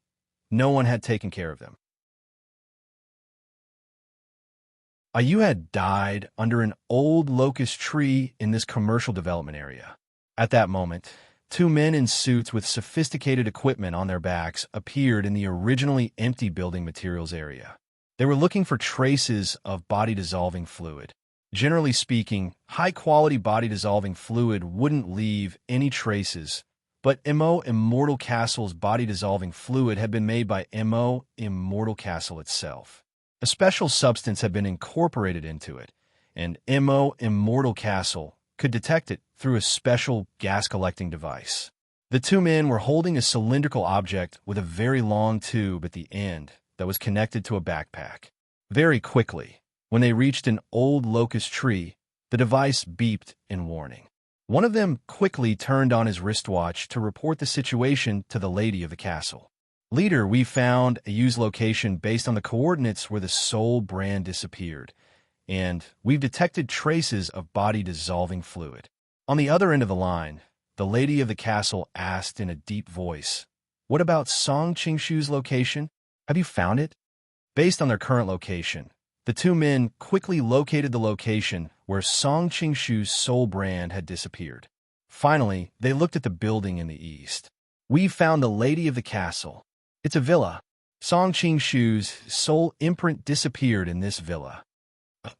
no one had taken care of them. Ayu had died under an old locust tree in this commercial development area. At that moment, 2 men in suits with sophisticated equipment on their backs appeared in the originally empty building materials area. They were looking for traces of body-dissolving fluid. Generally speaking, high-quality body-dissolving fluid wouldn't leave any traces, but M.O. Immortal Castle's body-dissolving fluid had been made by M.O. Immortal Castle itself. A special substance had been incorporated into it, and M.O. Immortal Castle could detect it through a special gas-collecting device. The 2 men were holding a cylindrical object with a very long tube at the end that was connected to a backpack. Very quickly, when they reached an old locust tree, the device beeped in warning. One of them quickly turned on his wristwatch to report the situation to the lady of the castle. Leader, we found a used location based on the coordinates where the soul brand disappeared, and we've detected traces of body-dissolving fluid. On the other end of the line, the lady of the castle asked in a deep voice, "What about Song Qingshu's location? Have you found it?" Based on their current location, the 2 men quickly located the location where Song Qingshu's soul brand had disappeared. Finally, they looked at the building in the east. "We've found the lady of the castle. It's a villa. Song Qingshu's soul imprint disappeared in this villa."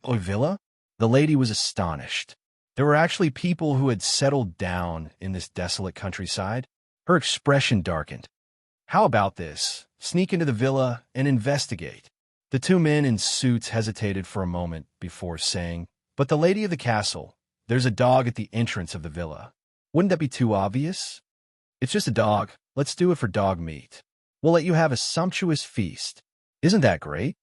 "A villa?" The lady was astonished. There were actually people who had settled down in this desolate countryside. Her expression darkened. "How about this? Sneak into the villa and investigate." The 2 men in suits hesitated for a moment before saying, "But the lady of the castle, there's a dog at the entrance of the villa. Wouldn't that be too obvious?" "It's just a dog. Let's do it for dog meat. We'll let you have a sumptuous feast. Isn't that great?"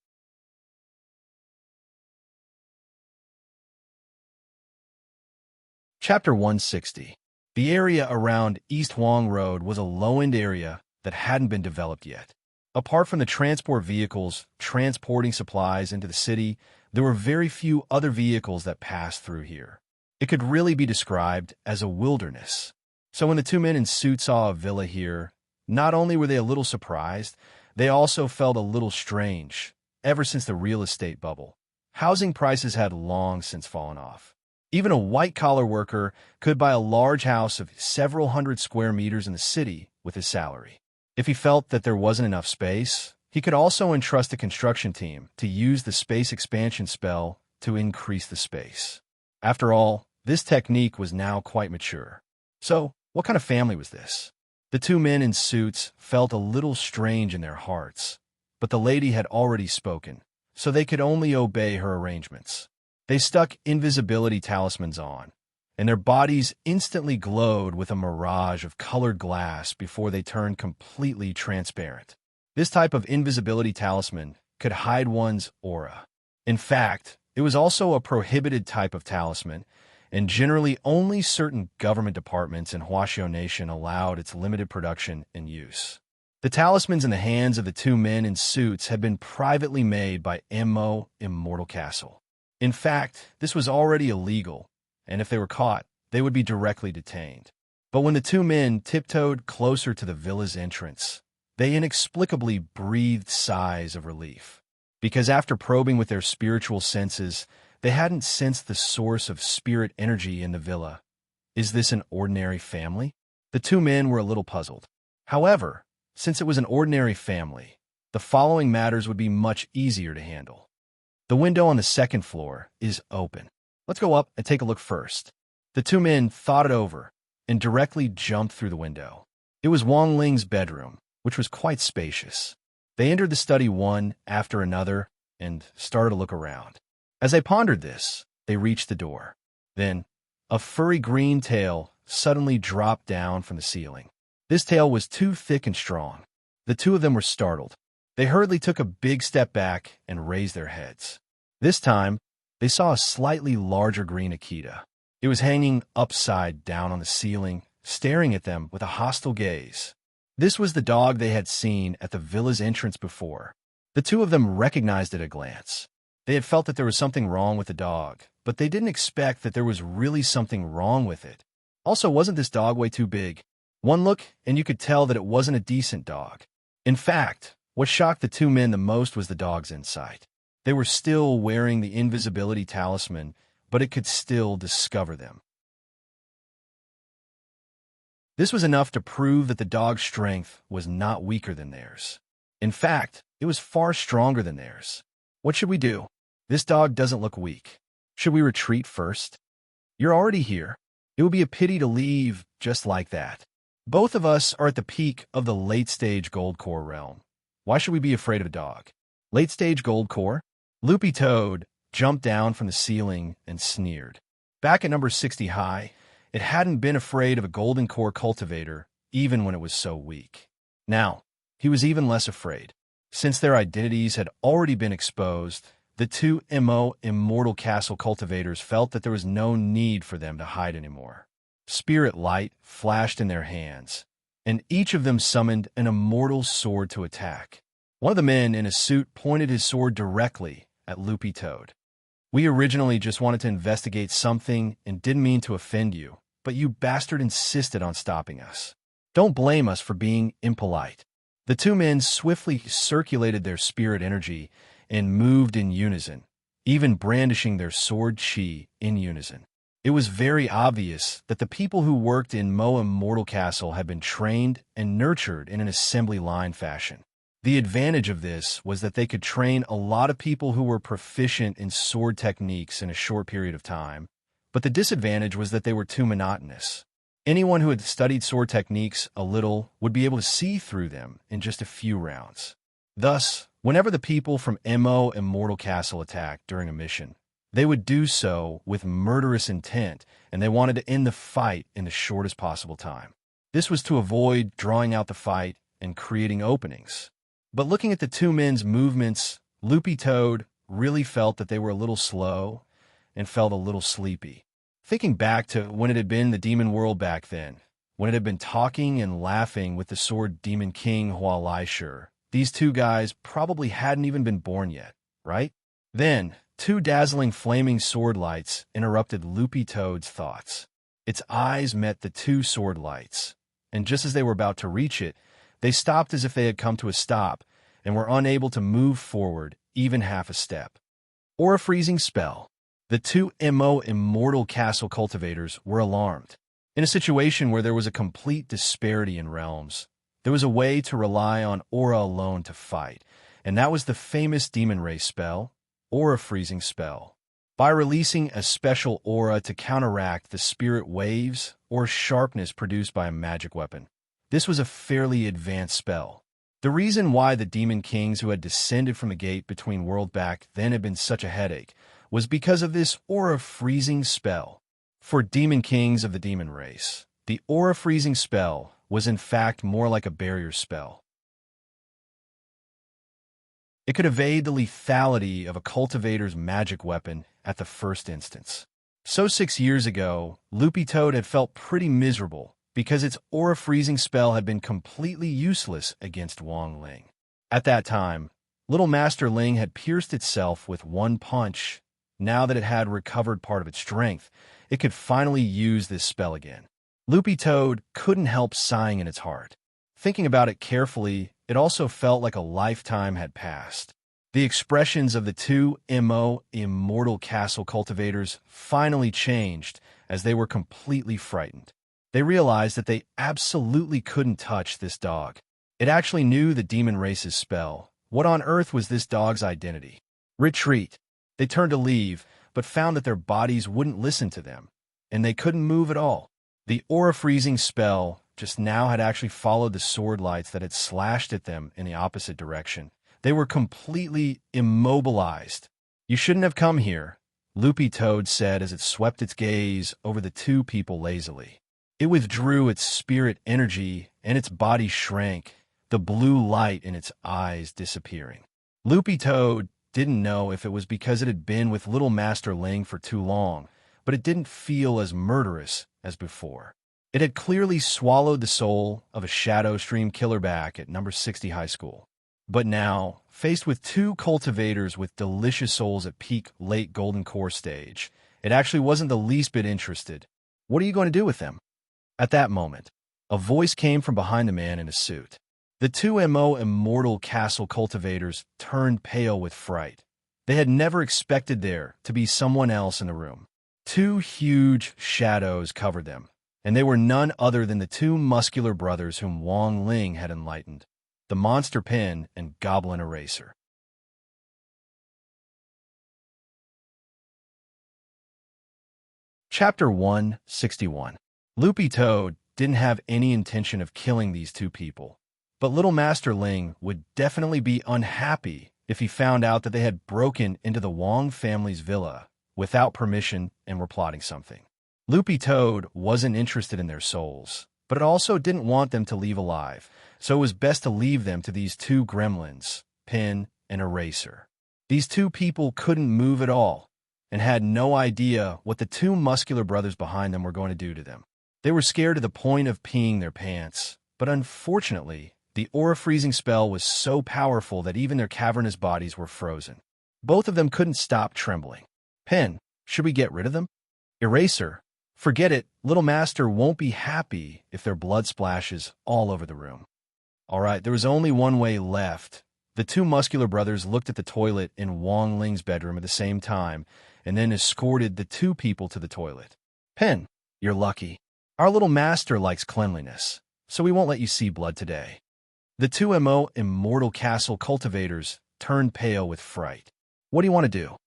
Chapter 160. The area around East Wang Road was a low-end area that hadn't been developed yet. Apart from the transport vehicles transporting supplies into the city, there were very few other vehicles that passed through here. It could really be described as a wilderness. So when the 2 men in suits saw a villa here, not only were they a little surprised, they also felt a little strange. Ever since the real estate bubble, housing prices had long since fallen off. Even a white-collar worker could buy a large house of several hundred square meters in the city with his salary. If he felt that there wasn't enough space, he could also entrust a construction team to use the space expansion spell to increase the space. After all, This technique was now quite mature. So, what kind of family was this? The two men in suits felt a little strange in their hearts, but the lady had already spoken, so they could only obey her arrangements. They stuck invisibility talismans on, and their bodies instantly glowed with a mirage of colored glass before they turned completely transparent. This type of invisibility talisman could hide one's aura. In fact, it was also a prohibited type of talisman, and generally only certain government departments in Huaxiao Nation allowed its limited production and use. The talismans in the hands of the two men in suits had been privately made by Mo Immortal Castle. In fact, this was already illegal, and if they were caught, they would be directly detained. But when the two men tiptoed closer to the villa's entrance, they inexplicably breathed sighs of relief. Because after probing with their spiritual senses, they hadn't sensed the source of spirit energy in the villa. Is this an ordinary family? The two men were a little puzzled. However, since it was an ordinary family, the following matters would be much easier to handle. The window on the second floor is open. Let's go up and take a look first. The two men thought it over and directly jumped through the window. It was Wang Ling's bedroom, which was quite spacious. They entered the study one after another and started to look around. As they pondered this, they reached the door. Then, a furry green tail suddenly dropped down from the ceiling. This tail was too thick and strong. The two of them were startled. They hurriedly took a big step back and raised their heads. This time, they saw a slightly larger green Akita. It was hanging upside down on the ceiling, staring at them with a hostile gaze. This was the dog they had seen at the villa's entrance before. The two of them recognized it at a glance. They had felt that there was something wrong with the dog, but they didn't expect that there was really something wrong with it. Also, wasn't this dog way too big? One look, and you could tell that it wasn't a decent dog. In fact, what shocked the two men the most was the dog's insight. They were still wearing the invisibility talisman, but it could still discover them. This was enough to prove that the dog's strength was not weaker than theirs. In fact, it was far stronger than theirs. What should we do? This dog doesn't look weak. Should we retreat first? You're already here. It would be a pity to leave just like that. Both of us are at the peak of the late-stage gold core realm. Why should we be afraid of a dog? Late-stage gold core? Loopy Toad jumped down from the ceiling and sneered. Back at number 60 high, it hadn't been afraid of a golden core cultivator, even when it was so weak. Now, he was even less afraid. Since their identities had already been exposed, the two Mo Immortal Castle cultivators felt that there was no need for them to hide anymore. Spirit light flashed in their hands, and each of them summoned an immortal sword to attack. One of the men in a suit pointed his sword directly at Loopy Toad. We originally just wanted to investigate something and didn't mean to offend you, but you bastard insisted on stopping us. Don't blame us for being impolite. The two men swiftly circulated their spirit energy and moved in unison, even brandishing their sword chi in unison. It was very obvious that the people who worked in Mo Immortal Castle had been trained and nurtured in an assembly line fashion. The advantage of this was that they could train a lot of people who were proficient in sword techniques in a short period of time, but the disadvantage was that they were too monotonous. Anyone who had studied sword techniques a little would be able to see through them in just a few rounds. Thus, whenever the people from Mo Immortal Castle attacked during a mission, they would do so with murderous intent, and they wanted to end the fight in the shortest possible time. This was to avoid drawing out the fight and creating openings. But looking at the two men's movements, Loopy Toad really felt that they were a little slow and felt a little sleepy. Thinking back to when it had been the demon world back then, when it had been talking and laughing with the sword demon king Hua Laishur, these two guys probably hadn't even been born yet, right? Then, two dazzling flaming sword lights interrupted Loopy Toad's thoughts. Its eyes met the two sword lights, and just as they were about to reach it, they stopped as if they had come to a stop and were unable to move forward even half a step. Or a freezing spell. The two Mo Immortal Castle cultivators were alarmed. In a situation where there was a complete disparity in realms, there was a way to rely on aura alone to fight, and that was the famous demon ray spell, or a freezing spell. by releasing a special aura to counteract the spirit waves or sharpness produced by a magic weapon. This was a fairly advanced spell. The reason why the Demon Kings who had descended from the gate between worlds back then had been such a headache was because of this aura freezing spell. For Demon Kings of the Demon race, the aura freezing spell was in fact more like a barrier spell. It could evade the lethality of a cultivator's magic weapon at the first instance. So 6 years ago, Loopy Toad had felt pretty miserable because its aura freezing spell had been completely useless against Wong Ling. At that time, Little Master Ling had pierced itself with one punch. Now that it had recovered part of its strength, it could finally use this spell again. Loopy Toad couldn't help sighing in its heart. Thinking about it carefully, it also felt like a lifetime had passed. The expressions of the two immortal castle cultivators finally changed as they were completely frightened. They realized that they absolutely couldn't touch this dog. It actually knew the demon race's spell. What on earth was this dog's identity? Retreat. They turned to leave, but found that their bodies wouldn't listen to them, and they couldn't move at all. The aura-freezing spell just now had actually followed the sword lights that had slashed at them in the opposite direction. They were completely immobilized. "You shouldn't have come here," Loopy Toad said as it swept its gaze over the two people lazily. It withdrew its spirit energy, and its body shrank, the blue light in its eyes disappearing. Loopy Toad didn't know if it was because it had been with Little Master Ling for too long, but it didn't feel as murderous as before. It had clearly swallowed the soul of a Shadow Stream killer back at number 60 high school. But now, faced with two cultivators with delicious souls at peak late Golden Core stage, it actually wasn't the least bit interested. "What are you going to do with them?" At that moment, a voice came from behind the man in a suit. The two immortal castle cultivators turned pale with fright. They had never expected there to be someone else in the room. Two huge shadows covered them, and they were none other than the two muscular brothers whom Wong Ling had enlightened, the Monster Pen and Goblin Eraser. Chapter 161. Loopy Toad didn't have any intention of killing these two people, but Little Master Ling would definitely be unhappy if he found out that they had broken into the Wong family's villa without permission and were plotting something. Loopy Toad wasn't interested in their souls, but it also didn't want them to leave alive, so it was best to leave them to these two gremlins, Pen and Eraser. These two people couldn't move at all and had no idea what the two muscular brothers behind them were going to do to them. They were scared to the point of peeing their pants, but unfortunately, the aura-freezing spell was so powerful that even their cavernous bodies were frozen. Both of them couldn't stop trembling. "Pen, should we get rid of them?" "Eraser, forget it. Little Master won't be happy if their blood splashes all over the room." All right, there was only one way left. The two muscular brothers looked at the toilet in Wong Ling's bedroom at the same time and then escorted the two people to the toilet. "Pen, you're lucky. Our little master likes cleanliness, so we won't let you see blood today." The two immortal castle cultivators turned pale with fright. "What do you want to do?"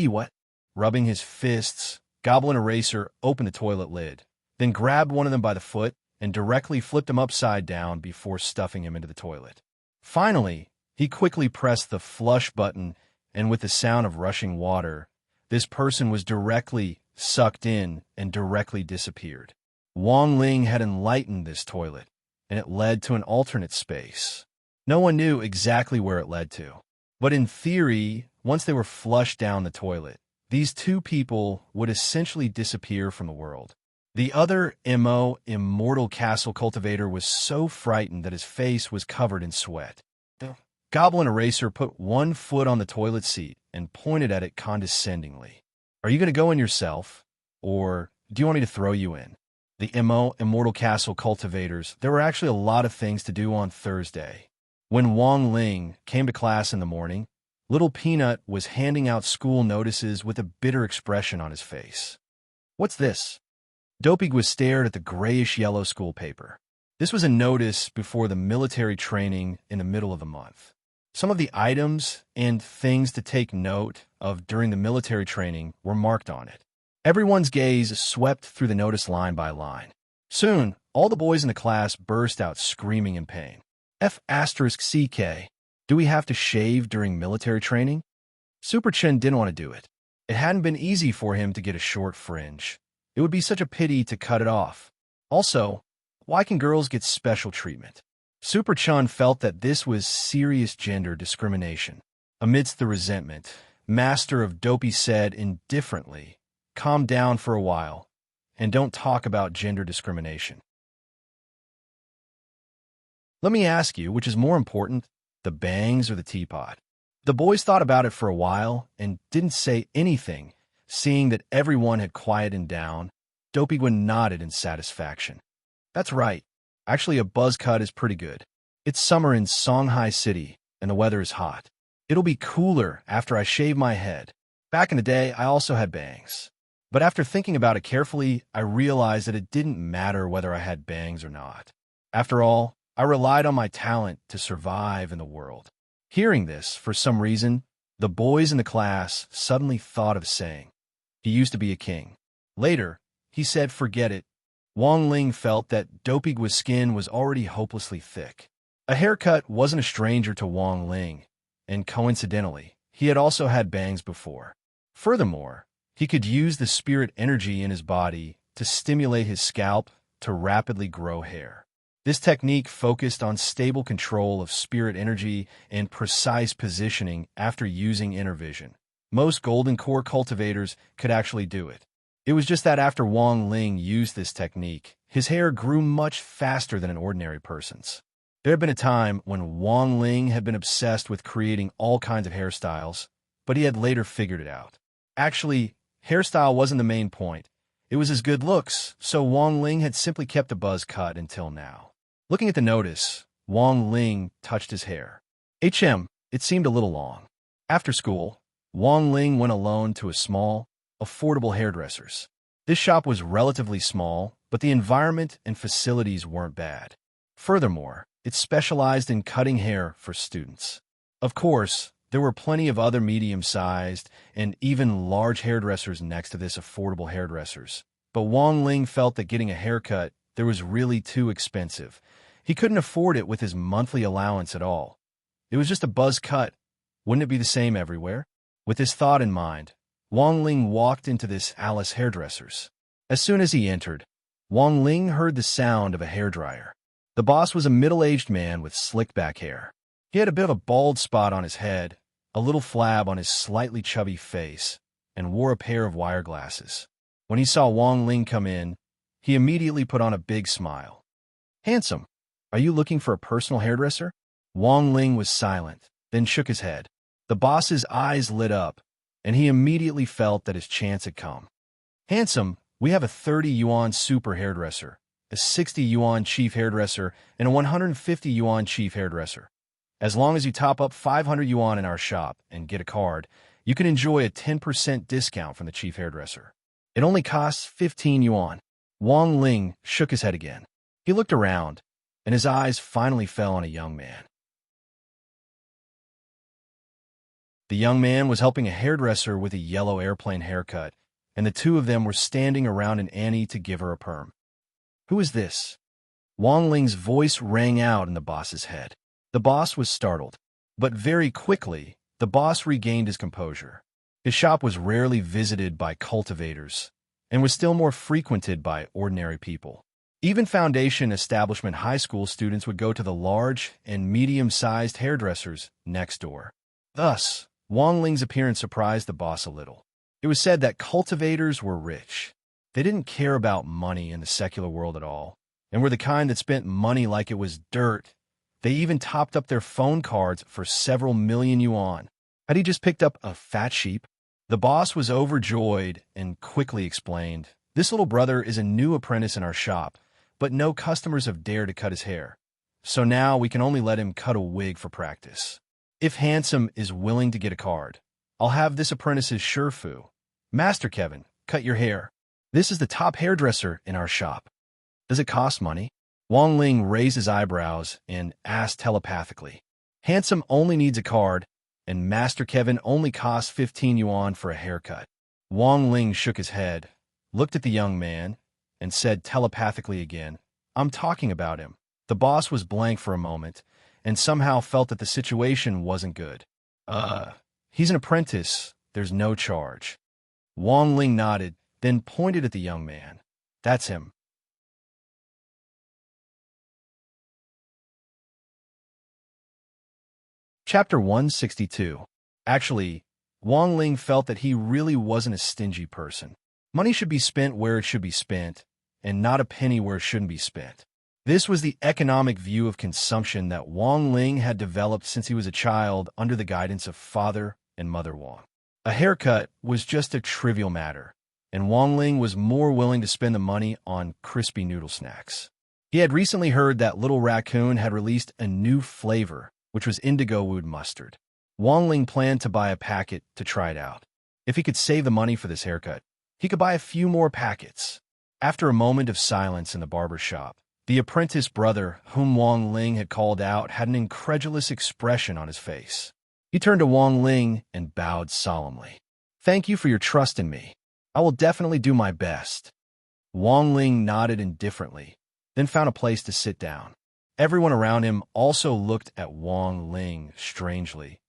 What? Rubbing his fists, Goblin Eraser opened the toilet lid, then grabbed one of them by the foot and directly flipped him upside down before stuffing him into the toilet. Finally, he quickly pressed the flush button, and with the sound of rushing water, this person was directly sucked in and directly disappeared. Wong Ling had enlightened this toilet, and it led to an alternate space. No one knew exactly where it led to, but in theory, once they were flushed down the toilet, these two people would essentially disappear from the world. The other immortal castle cultivator was so frightened that his face was covered in sweat. The Goblin Eraser put one foot on the toilet seat and pointed at it condescendingly. "Are you going to go in yourself, or do you want me to throw you in?" The immortal castle cultivators, there were actually a lot of things to do on Thursday. When Wong Ling came to class in the morning, Little Peanut was handing out school notices with a bitter expression on his face. "What's this?" Dopey stared at the grayish-yellow school paper. This was a notice before the military training in the middle of the month. Some of the items and things to take note of during the military training were marked on it. Everyone's gaze swept through the notice line by line. Soon, all the boys in the class burst out screaming in pain. F***CK. Do we have to shave during military training? Super Chin didn't want to do it. It hadn't been easy for him to get a short fringe. It would be such a pity to cut it off. Also, why can girls get special treatment? Super Chun felt that this was serious gender discrimination. Amidst the resentment, Master of Dopey said indifferently, "Calm down for a while, and don't talk about gender discrimination. Let me ask you, which is more important, the bangs or the teapot?" The boys thought about it for a while and didn't say anything. Seeing that everyone had quieted down, Dopeygun nodded in satisfaction. "That's right. Actually, a buzz cut is pretty good. It's summer in Songhai City, and the weather is hot. It'll be cooler after I shave my head. Back in the day, I also had bangs. But after thinking about it carefully, I realized that it didn't matter whether I had bangs or not. After all, I relied on my talent to survive in the world." Hearing this, for some reason, the boys in the class suddenly thought of saying, "He used to be a king." Later, he said, "Forget it." Wang Ling felt that Dopeygu's skin was already hopelessly thick. A haircut wasn't a stranger to Wang Ling, and coincidentally, he had also had bangs before. Furthermore, he could use the spirit energy in his body to stimulate his scalp to rapidly grow hair. This technique focused on stable control of spirit energy and precise positioning after using inner vision. Most golden core cultivators could actually do it. It was just that after Wang Ling used this technique, his hair grew much faster than an ordinary person's. There had been a time when Wang Ling had been obsessed with creating all kinds of hairstyles, but he had later figured it out. Actually, hairstyle wasn't the main point. It was his good looks, so Wang Ling had simply kept a buzz cut until now. Looking at the notice, Wang Ling touched his hair. It seemed a little long. After school, Wang Ling went alone to a small, affordable hairdresser's. This shop was relatively small, but the environment and facilities weren't bad. Furthermore, it specialized in cutting hair for students. Of course, there were plenty of other medium-sized and even large hairdressers next to this affordable hairdresser's. But Wang Ling felt that getting a haircut there was really too expensive. He couldn't afford it with his monthly allowance at all. It was just a buzz cut. Wouldn't it be the same everywhere? With this thought in mind, Wang Ling walked into this Alice hairdresser's. As soon as he entered, Wang Ling heard the sound of a hairdryer. The boss was a middle-aged man with slicked-back hair. He had a bit of a bald spot on his head, a little flab on his slightly chubby face, and wore a pair of wire glasses. When he saw Wang Ling come in, he immediately put on a big smile. "Handsome, are you looking for a personal hairdresser?" Wang Ling was silent, then shook his head. The boss's eyes lit up, and he immediately felt that his chance had come. "Handsome, we have a 30 yuan super hairdresser, a 60 yuan chief hairdresser, and a 150 yuan chief hairdresser. As long as you top up 500 yuan in our shop and get a card, you can enjoy a 10% discount from the chief hairdresser. It only costs 15 yuan. Wang Ling shook his head again. He looked around, and his eyes finally fell on a young man. The young man was helping a hairdresser with a yellow airplane haircut, and the two of them were standing around an Annie to give her a perm. "Who is this?" Wang Ling's voice rang out in the boss's head. The boss was startled, but very quickly, the boss regained his composure. His shop was rarely visited by cultivators, and was still more frequented by ordinary people. Even foundation establishment high school students would go to the large and medium-sized hairdressers next door. Thus, Wang Ling's appearance surprised the boss a little. It was said that cultivators were rich. They didn't care about money in the secular world at all, and were the kind that spent money like it was dirt. They even topped up their phone cards for several million yuan. Had he just picked up a fat sheep? The boss was overjoyed and quickly explained, "This little brother is a new apprentice in our shop, but no customers have dared to cut his hair. So now we can only let him cut a wig for practice. If Handsome is willing to get a card, I'll have this apprentice's Sherfu. Master Kevin, cut your hair. This is the top hairdresser in our shop. Does it cost money?" Wang Ling raised his eyebrows and asked telepathically. Handsome only needs a card, and Master Kevin only costs 15 yuan for a haircut. Wang Ling shook his head, looked at the young man, and said telepathically again, I'm talking about him. The boss was blank for a moment, and somehow felt that the situation wasn't good. He's an apprentice. There's no charge. Wang Ling nodded, then pointed at the young man. That's him. Chapter 162. Actually, Wang Ling felt that he really wasn't a stingy person. Money should be spent where it should be spent, and not a penny where it shouldn't be spent. This was the economic view of consumption that Wang Ling had developed since he was a child under the guidance of Father and Mother Wang. A haircut was just a trivial matter, and Wang Ling was more willing to spend the money on crispy noodle snacks. He had recently heard that Little Raccoon had released a new flavor, which was indigo wood mustard. Wang Ling planned to buy a packet to try it out. If he could save the money for this haircut, he could buy a few more packets. After a moment of silence in the barber shop, the apprentice brother, whom Wang Ling had called out, had an incredulous expression on his face. He turned to Wang Ling and bowed solemnly. Thank you for your trust in me. I will definitely do my best. Wang Ling nodded indifferently, then found a place to sit down. Everyone around him also looked at Wang Ling strangely,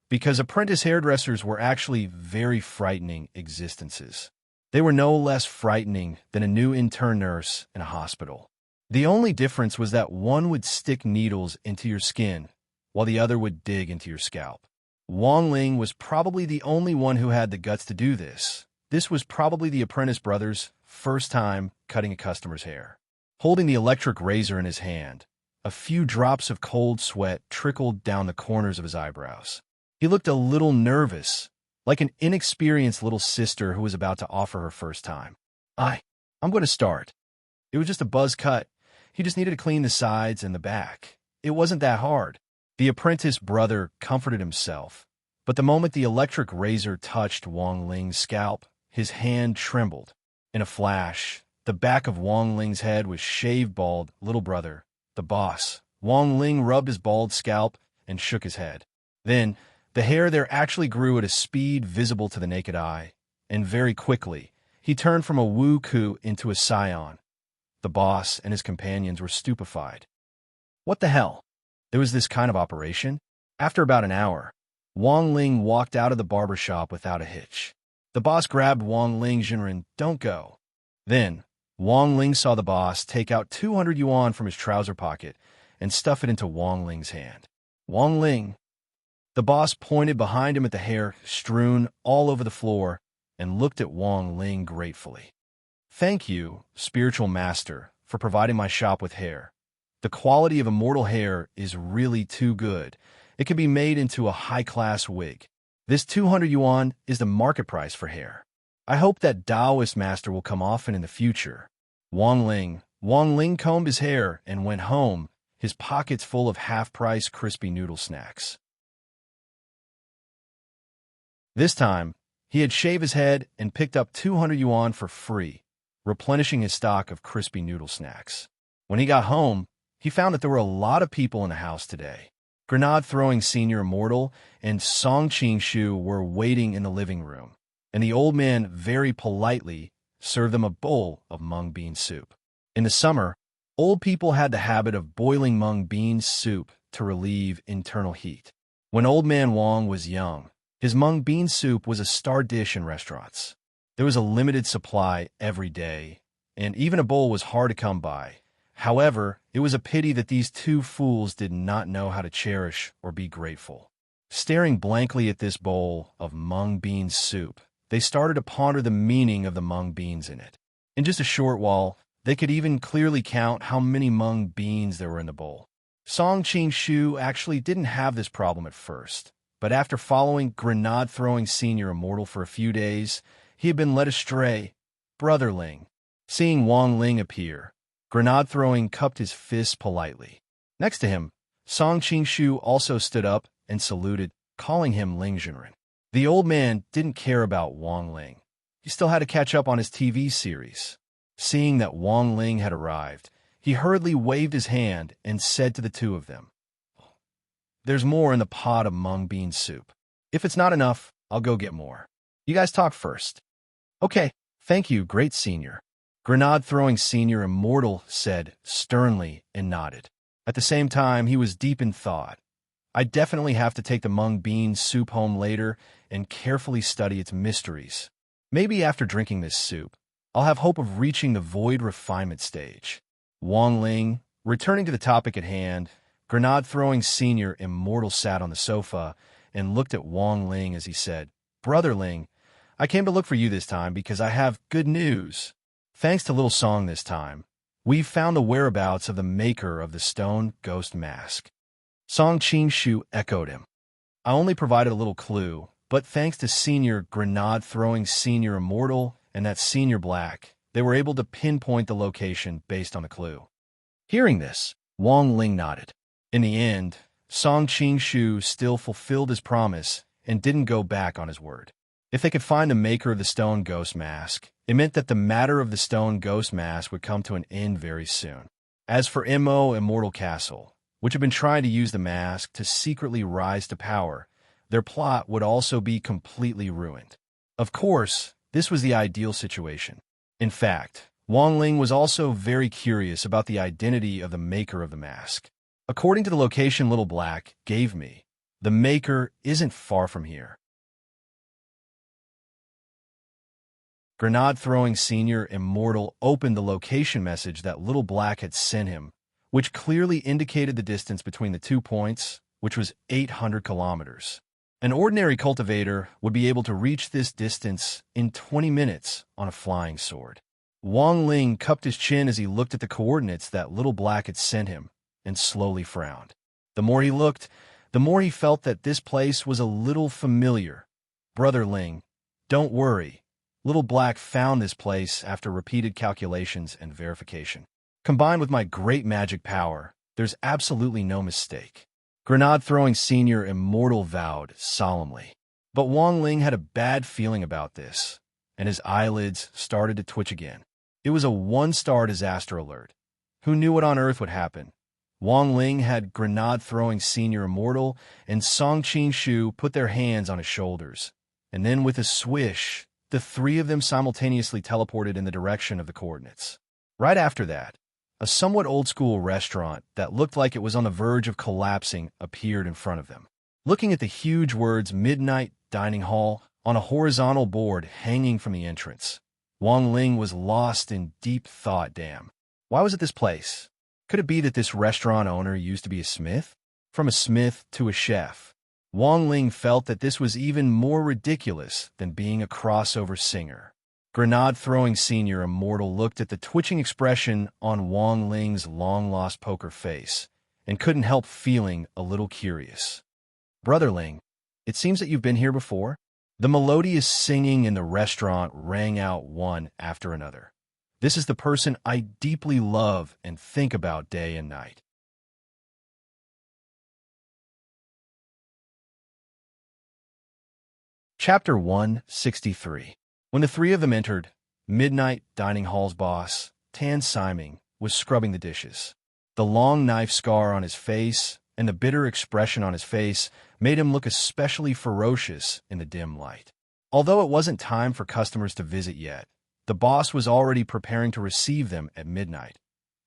because apprentice hairdressers were actually very frightening existences. They were no less frightening than a new intern nurse in a hospital. The only difference was that one would stick needles into your skin, while the other would dig into your scalp. Wang Ling was probably the only one who had the guts to do this. This was probably the apprentice brother's first time cutting a customer's hair. Holding the electric razor in his hand, a few drops of cold sweat trickled down the corners of his eyebrows. He looked a little nervous, like an inexperienced little sister who was about to offer her first time. I'm going to start. It was just a buzz cut. He just needed to clean the sides and the back. It wasn't that hard. The apprentice brother comforted himself, but the moment the electric razor touched Wang Ling's scalp, his hand trembled. In a flash, the back of Wang Ling's head was shaved bald. Little brother, the boss. Wang Ling rubbed his bald scalp and shook his head. Then, the hair there actually grew at a speed visible to the naked eye, and very quickly, he turned from a Wu-Ku into a Scion. The boss and his companions were stupefied. What the hell? There was this kind of operation? After about an hour, Wang Ling walked out of the barber shop without a hitch. The boss grabbed Wang Ling. Jinren, don't go. Then, Wang Ling saw the boss take out 200 yuan from his trouser pocket and stuff it into Wang Ling's hand. Wang Ling. The boss pointed behind him at the hair strewn all over the floor and looked at Wang Ling gratefully. Thank you, spiritual master, for providing my shop with hair. The quality of immortal hair is really too good. It can be made into a high-class wig. This 200 yuan is the market price for hair. I hope that Taoist master will come often in the future. Wang Ling combed his hair and went home, his pockets full of half-price crispy noodle snacks. This time, he had shaved his head and picked up 200 yuan for free, replenishing his stock of crispy noodle snacks. When he got home, he found that there were a lot of people in the house today. Grenade-throwing Senior Immortal and Song Qing-Shu were waiting in the living room, and the old man very politely served them a bowl of mung bean soup. In the summer, old people had the habit of boiling mung bean soup to relieve internal heat. When Old Man Wang was young, his mung bean soup was a star dish in restaurants. There was a limited supply every day, and even a bowl was hard to come by. However, it was a pity that these two fools did not know how to cherish or be grateful. Staring blankly at this bowl of mung bean soup, they started to ponder the meaning of the mung beans in it. In just a short while, they could even clearly count how many mung beans there were in the bowl. Song Qing-Shu actually didn't have this problem at first, but after following Grenade-throwing Senior Immortal for a few days, he had been led astray. Brother Ling. Seeing Wang Ling appear, Grenade-throwing cupped his fists politely. Next to him, Song Qing-Shu also stood up and saluted, calling him Ling Jinren. The old man didn't care about Wang Ling. He still had to catch up on his TV series. Seeing that Wang Ling had arrived, he hurriedly waved his hand and said to the two of them, There's more in the pot of mung bean soup. If it's not enough, I'll go get more. You guys talk first. Okay, thank you, great senior. Grenade-throwing senior immortal said sternly and nodded. At the same time, he was deep in thought. I definitely have to take the mung bean soup home later and carefully study its mysteries. Maybe after drinking this soup, I'll have hope of reaching the void refinement stage. Wang Ling, returning to the topic at hand, Grenade-throwing senior immortal sat on the sofa and looked at Wang Ling as he said, Brother Ling, I came to look for you this time because I have good news. Thanks to Little Song this time, we've found the whereabouts of the maker of the stone ghost mask. Song Qing echoed him. I only provided a little clue, but thanks to Senior Grenade-throwing Senior Immortal and that Senior Black, they were able to pinpoint the location based on the clue. Hearing this, Wang Ling nodded. In the end, Song Qing still fulfilled his promise and didn't go back on his word. If they could find the maker of the stone ghost mask, it meant that the matter of the stone ghost mask would come to an end very soon. As for Mo Immortal Castle, which had been trying to use the mask to secretly rise to power, their plot would also be completely ruined. Of course, this was the ideal situation. In fact, Wang Ling was also very curious about the identity of the maker of the mask. According to the location Little Black gave me, the maker isn't far from here. Grenade-throwing Senior Immortal opened the location message that Little Black had sent him, which clearly indicated the distance between the 2 points, which was 800 kilometers. An ordinary cultivator would be able to reach this distance in 20 minutes on a flying sword. Wang Ling cupped his chin as he looked at the coordinates that Little Black had sent him and slowly frowned. The more he looked, the more he felt that this place was a little familiar. Brother Ling, don't worry. Little Black found this place after repeated calculations and verification. Combined with my great magic power, there's absolutely no mistake. Grenade-throwing Senior Immortal vowed solemnly. But Wang Ling had a bad feeling about this, and his eyelids started to twitch again. It was a one-star disaster alert. Who knew what on earth would happen? Wang Ling had Grenade-throwing Senior Immortal and Song Qing put their hands on his shoulders, and then with a swish, the three of them simultaneously teleported in the direction of the coordinates. Right after that, a somewhat old-school restaurant that looked like it was on the verge of collapsing appeared in front of them. Looking at the huge words Midnight Dining Hall on a horizontal board hanging from the entrance, Wang Ling was lost in deep thought. Damn. Why was it this place? Could it be that this restaurant owner used to be a smith? From a smith to a chef. Wang Ling felt that this was even more ridiculous than being a crossover singer. Grenade-throwing Senior Immortal looked at the twitching expression on Wang Ling's long-lost poker face and couldn't help feeling a little curious. Brother Ling, it seems that you've been here before? The melodious singing in the restaurant rang out one after another. This is the person I deeply love and think about day and night. Chapter 163. When the three of them entered, Midnight Dining Hall's boss, Tan Siming, was scrubbing the dishes. The long knife scar on his face and the bitter expression on his face made him look especially ferocious in the dim light. Although it wasn't time for customers to visit yet, the boss was already preparing to receive them at midnight.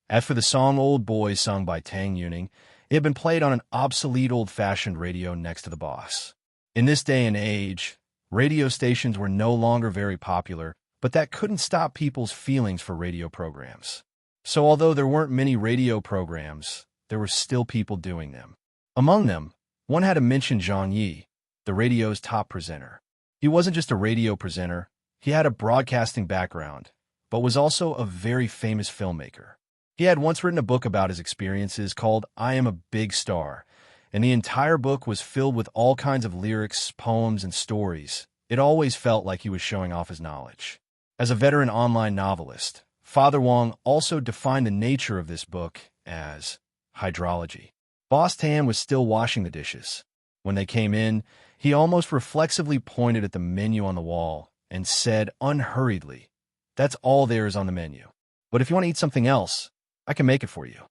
As for the song Old Boy sung by Tang Yuning, it had been played on an obsolete old-fashioned radio next to the boss. In this day and age, radio stations were no longer very popular, but that couldn't stop people's feelings for radio programs. So although there weren't many radio programs, there were still people doing them. Among them, one had to mention Zhang Yi, the radio's top presenter. He wasn't just a radio presenter, he had a broadcasting background, but was also a very famous filmmaker. He had once written a book about his experiences called I Am a Big Star, and the entire book was filled with all kinds of lyrics, poems, and stories. It always felt like he was showing off his knowledge. As a veteran online novelist, Father Wang also defined the nature of this book as hydrology. Boss Tan was still washing the dishes. When they came in, he almost reflexively pointed at the menu on the wall and said unhurriedly, "That's all there is on the menu. But if you want to eat something else, I can make it for you."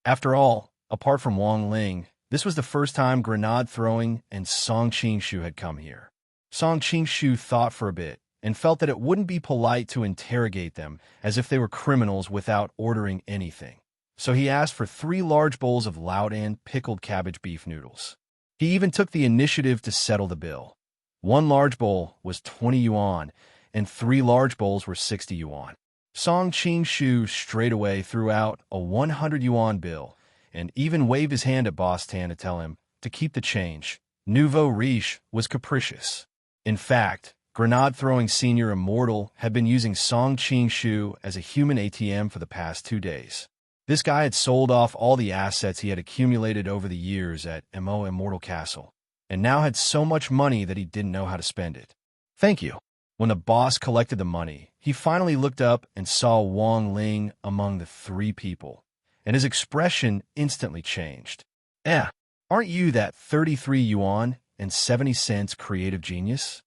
After all, apart from Wang Ling, This was the first time Grenade Throwing and Song Qingshu had come here. Song Qingshu thought for a bit and felt that it wouldn't be polite to interrogate them as if they were criminals without ordering anything. So he asked for 3 large bowls of Laodan pickled cabbage beef noodles. He even took the initiative to settle the bill. 1 large bowl was 20 yuan, and 3 large bowls were 60 yuan. Song Qingshu straightaway threw out a 100 yuan bill, and even waved his hand at Boss Tan to tell him to keep the change. Nouveau riche was capricious. In fact, Grenade Throwing Senior Immortal had been using Song Qingshu as a human ATM for the past 2 days. This guy had sold off all the assets he had accumulated over the years at Mo Immortal Castle, and now had so much money that he didn't know how to spend it. Thank you. When the boss collected the money, he finally looked up and saw Wang Ling among the 3 people, and his expression instantly changed. Aren't you that 33 yuan and 70 cents creative genius?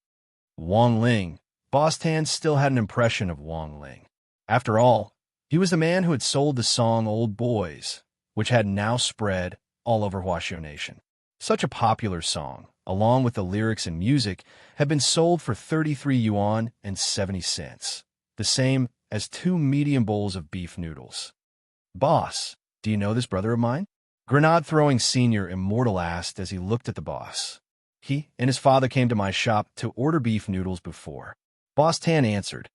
Wang Ling. Boss Tan still had an impression of Wang Ling. After all, he was the man who had sold the song Old Boys, which had now spread all over Huaxiao Nation. Such a popular song, along with the lyrics and music, had been sold for 33 yuan and 70 cents, the same as 2 medium bowls of beef noodles. Boss, do you know this brother of mine? Grenade Throwing Senior Immortal asked as he looked at the boss. He and his father came to my shop to order beef noodles before. Boss Tan answered.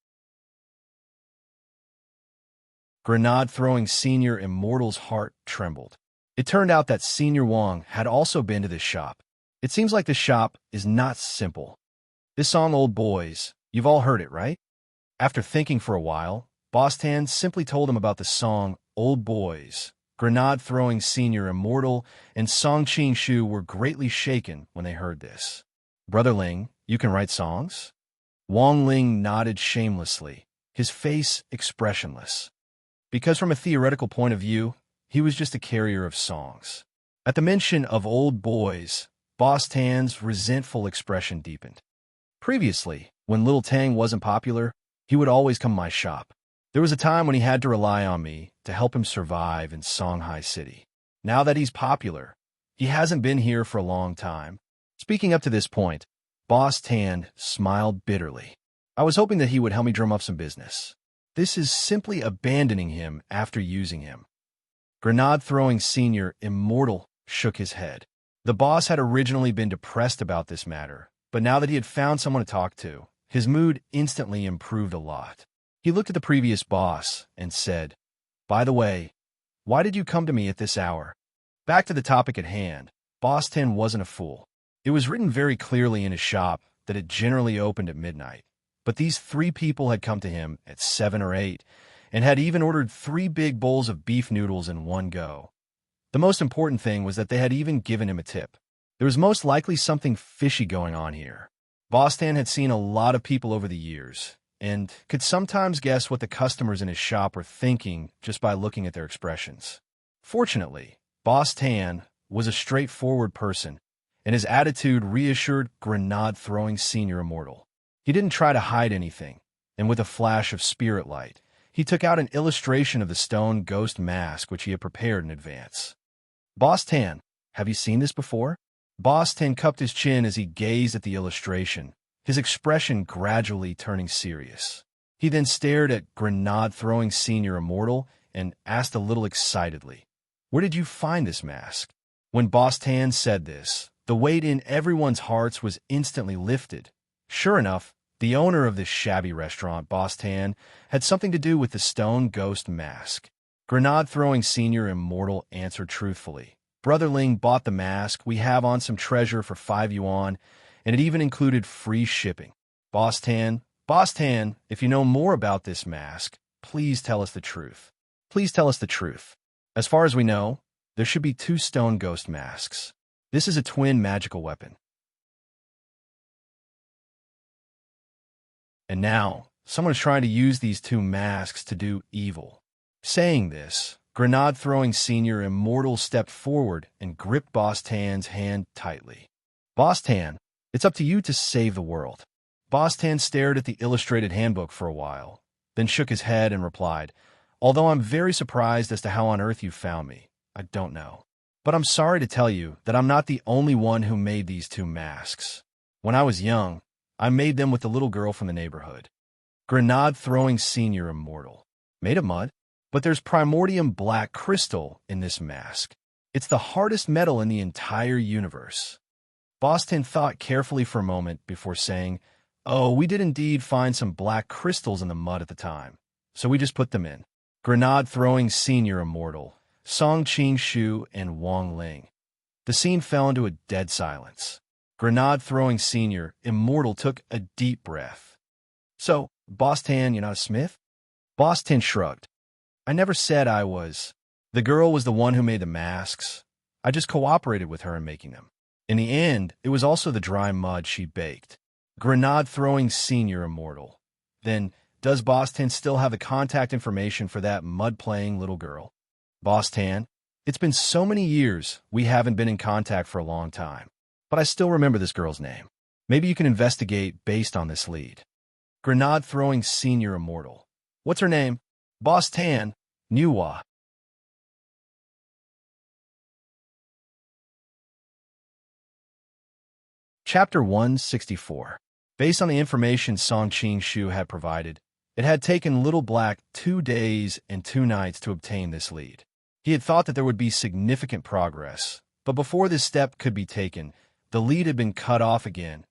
Grenade Throwing Senior Immortal's heart trembled. It turned out that Senior Wang had also been to this shop. It seems like this shop is not simple. This song Old Boys, you've all heard it, right? After thinking for a while, Boss Tan simply told him about the song Old Boys. Grenade Throwing Senior Immortal and Song Qingshu were greatly shaken when they heard this. Brother Ling, you can write songs? Wang Ling nodded shamelessly, his face expressionless. Because from a theoretical point of view, he was just a carrier of songs. At the mention of Old Boys, Boss Tan's resentful expression deepened. Previously, when Little Tang wasn't popular, he would always come to my shop. There was a time when he had to rely on me to help him survive in Songhai City. Now that he's popular, he hasn't been here for a long time. Speaking up to this point, Boss Tan smiled bitterly. I was hoping that he would help me drum up some business. This is simply abandoning him after using him. Grenade Throwing Senior Immortal shook his head. The boss had originally been depressed about this matter, but now that he had found someone to talk to, his mood instantly improved a lot. He looked at the previous boss and said, By the way, why did you come to me at this hour? Back to the topic at hand, Boss Tan wasn't a fool. It was written very clearly in his shop that it generally opened at midnight. But these 3 people had come to him at 7 or 8, and had even ordered 3 big bowls of beef noodles in one go. The most important thing was that they had even given him a tip. There was most likely something fishy going on here. Boss Tan had seen a lot of people over the years, and could sometimes guess what the customers in his shop were thinking just by looking at their expressions. Fortunately, Boss Tan was a straightforward person, and his attitude reassured Grenade Throwing Senior Immortal. He didn't try to hide anything, and with a flash of spirit light, he took out an illustration of the stone ghost mask which he had prepared in advance. Boss Tan, have you seen this before? Boss Tan cupped his chin as he gazed at the illustration, his expression gradually turning serious. He then stared at Grenade Throwing Senior Immortal and asked a little excitedly, Where did you find this mask? When Boss Tan said this, the weight in everyone's hearts was instantly lifted. Sure enough, the owner of this shabby restaurant, Boss Tan, had something to do with the stone ghost mask. Grenade Throwing Senior Immortal answered truthfully. Brother Ling bought the mask we have on some treasure for 5 yuan, and it even included free shipping. Boss Tan, if you know more about this mask, please tell us the truth. Please tell us the truth. As far as we know, there should be 2 stone ghost masks. This is a twin magical weapon. And now, someone is trying to use these 2 masks to do evil. Saying this, Grenade Throwing Senior Immortal stepped forward and gripped Boss Tan's hand tightly. Boss Tan, it's up to you to save the world. Boss Tan stared at the illustrated handbook for a while, then shook his head and replied, Although I'm very surprised as to how on earth you found me, I don't know. But I'm sorry to tell you that I'm not the only one who made these two masks. When I was young, I made them with the little girl from the neighborhood. Grenade-throwing senior immortal. Made of mud, but there's primordium black crystal in this mask. It's the hardest metal in the entire universe. Boston thought carefully for a moment before saying, "Oh, we did indeed find some black crystals in the mud at the time, so we just put them in." Grenade-throwing senior immortal, Song Qing-shu and Wang Ling. The scene fell into a dead silence. Grenade-throwing senior immortal took a deep breath. "So, Boss Tan, you're not a smith?" Boss Tan shrugged. "I never said I was. The girl was the one who made the masks. I just cooperated with her in making them. In the end, it was also the dry mud she baked." Grenade-throwing senior immortal. "Then, does Boss Tan still have the contact information for that mud-playing little girl?" Boss Tan, "It's been so many years we haven't been in contact for a long time, but I still remember this girl's name. Maybe you can investigate based on this lead." Grenade-throwing senior immortal. "What's her name?" Boss Tan, Nuwa. Chapter 164. Based on the information Song Qing-shu had provided, it had taken Little Black 2 days and 2 nights to obtain this lead. He had thought that there would be significant progress, but before this step could be taken, the lead had been cut off again.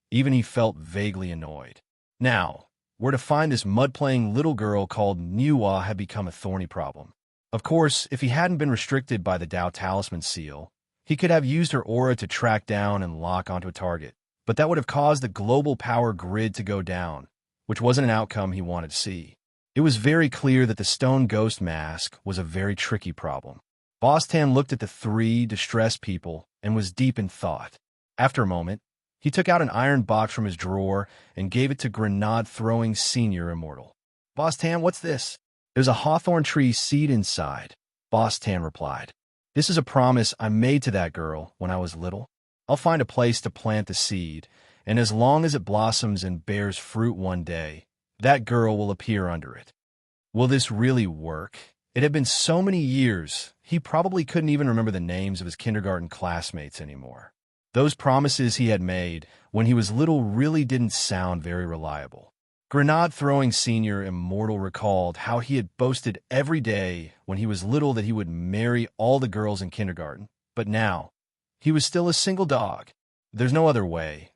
Even he felt vaguely annoyed. Now, where to find this mud-playing little girl called Nuwa had become a thorny problem. Of course, if he hadn't been restricted by the Dao Talisman seal, he could have used her aura to track down and lock onto a target, but that would have caused the global power grid to go down, which wasn't an outcome he wanted to see. It was very clear that the stone ghost mask was a very tricky problem. Boss Tan looked at the 3 distressed people and was deep in thought. After a moment, he took out an iron box from his drawer and gave it to Grenade-throwing senior immortal. "Boss Tan, what's this?" "There's a hawthorn tree seed inside," Boss Tan replied. "This is a promise I made to that girl when I was little. I'll find a place to plant the seed, and as long as it blossoms and bears fruit one day, that girl will appear under it." Will this really work? It had been so many years, he probably couldn't even remember the names of his kindergarten classmates anymore. Those promises he had made when he was little really didn't sound very reliable. Grenade-throwing senior immortal recalled how he had boasted every day when he was little that he would marry all the girls in kindergarten, but now, he was still a single dog. "There's no other way.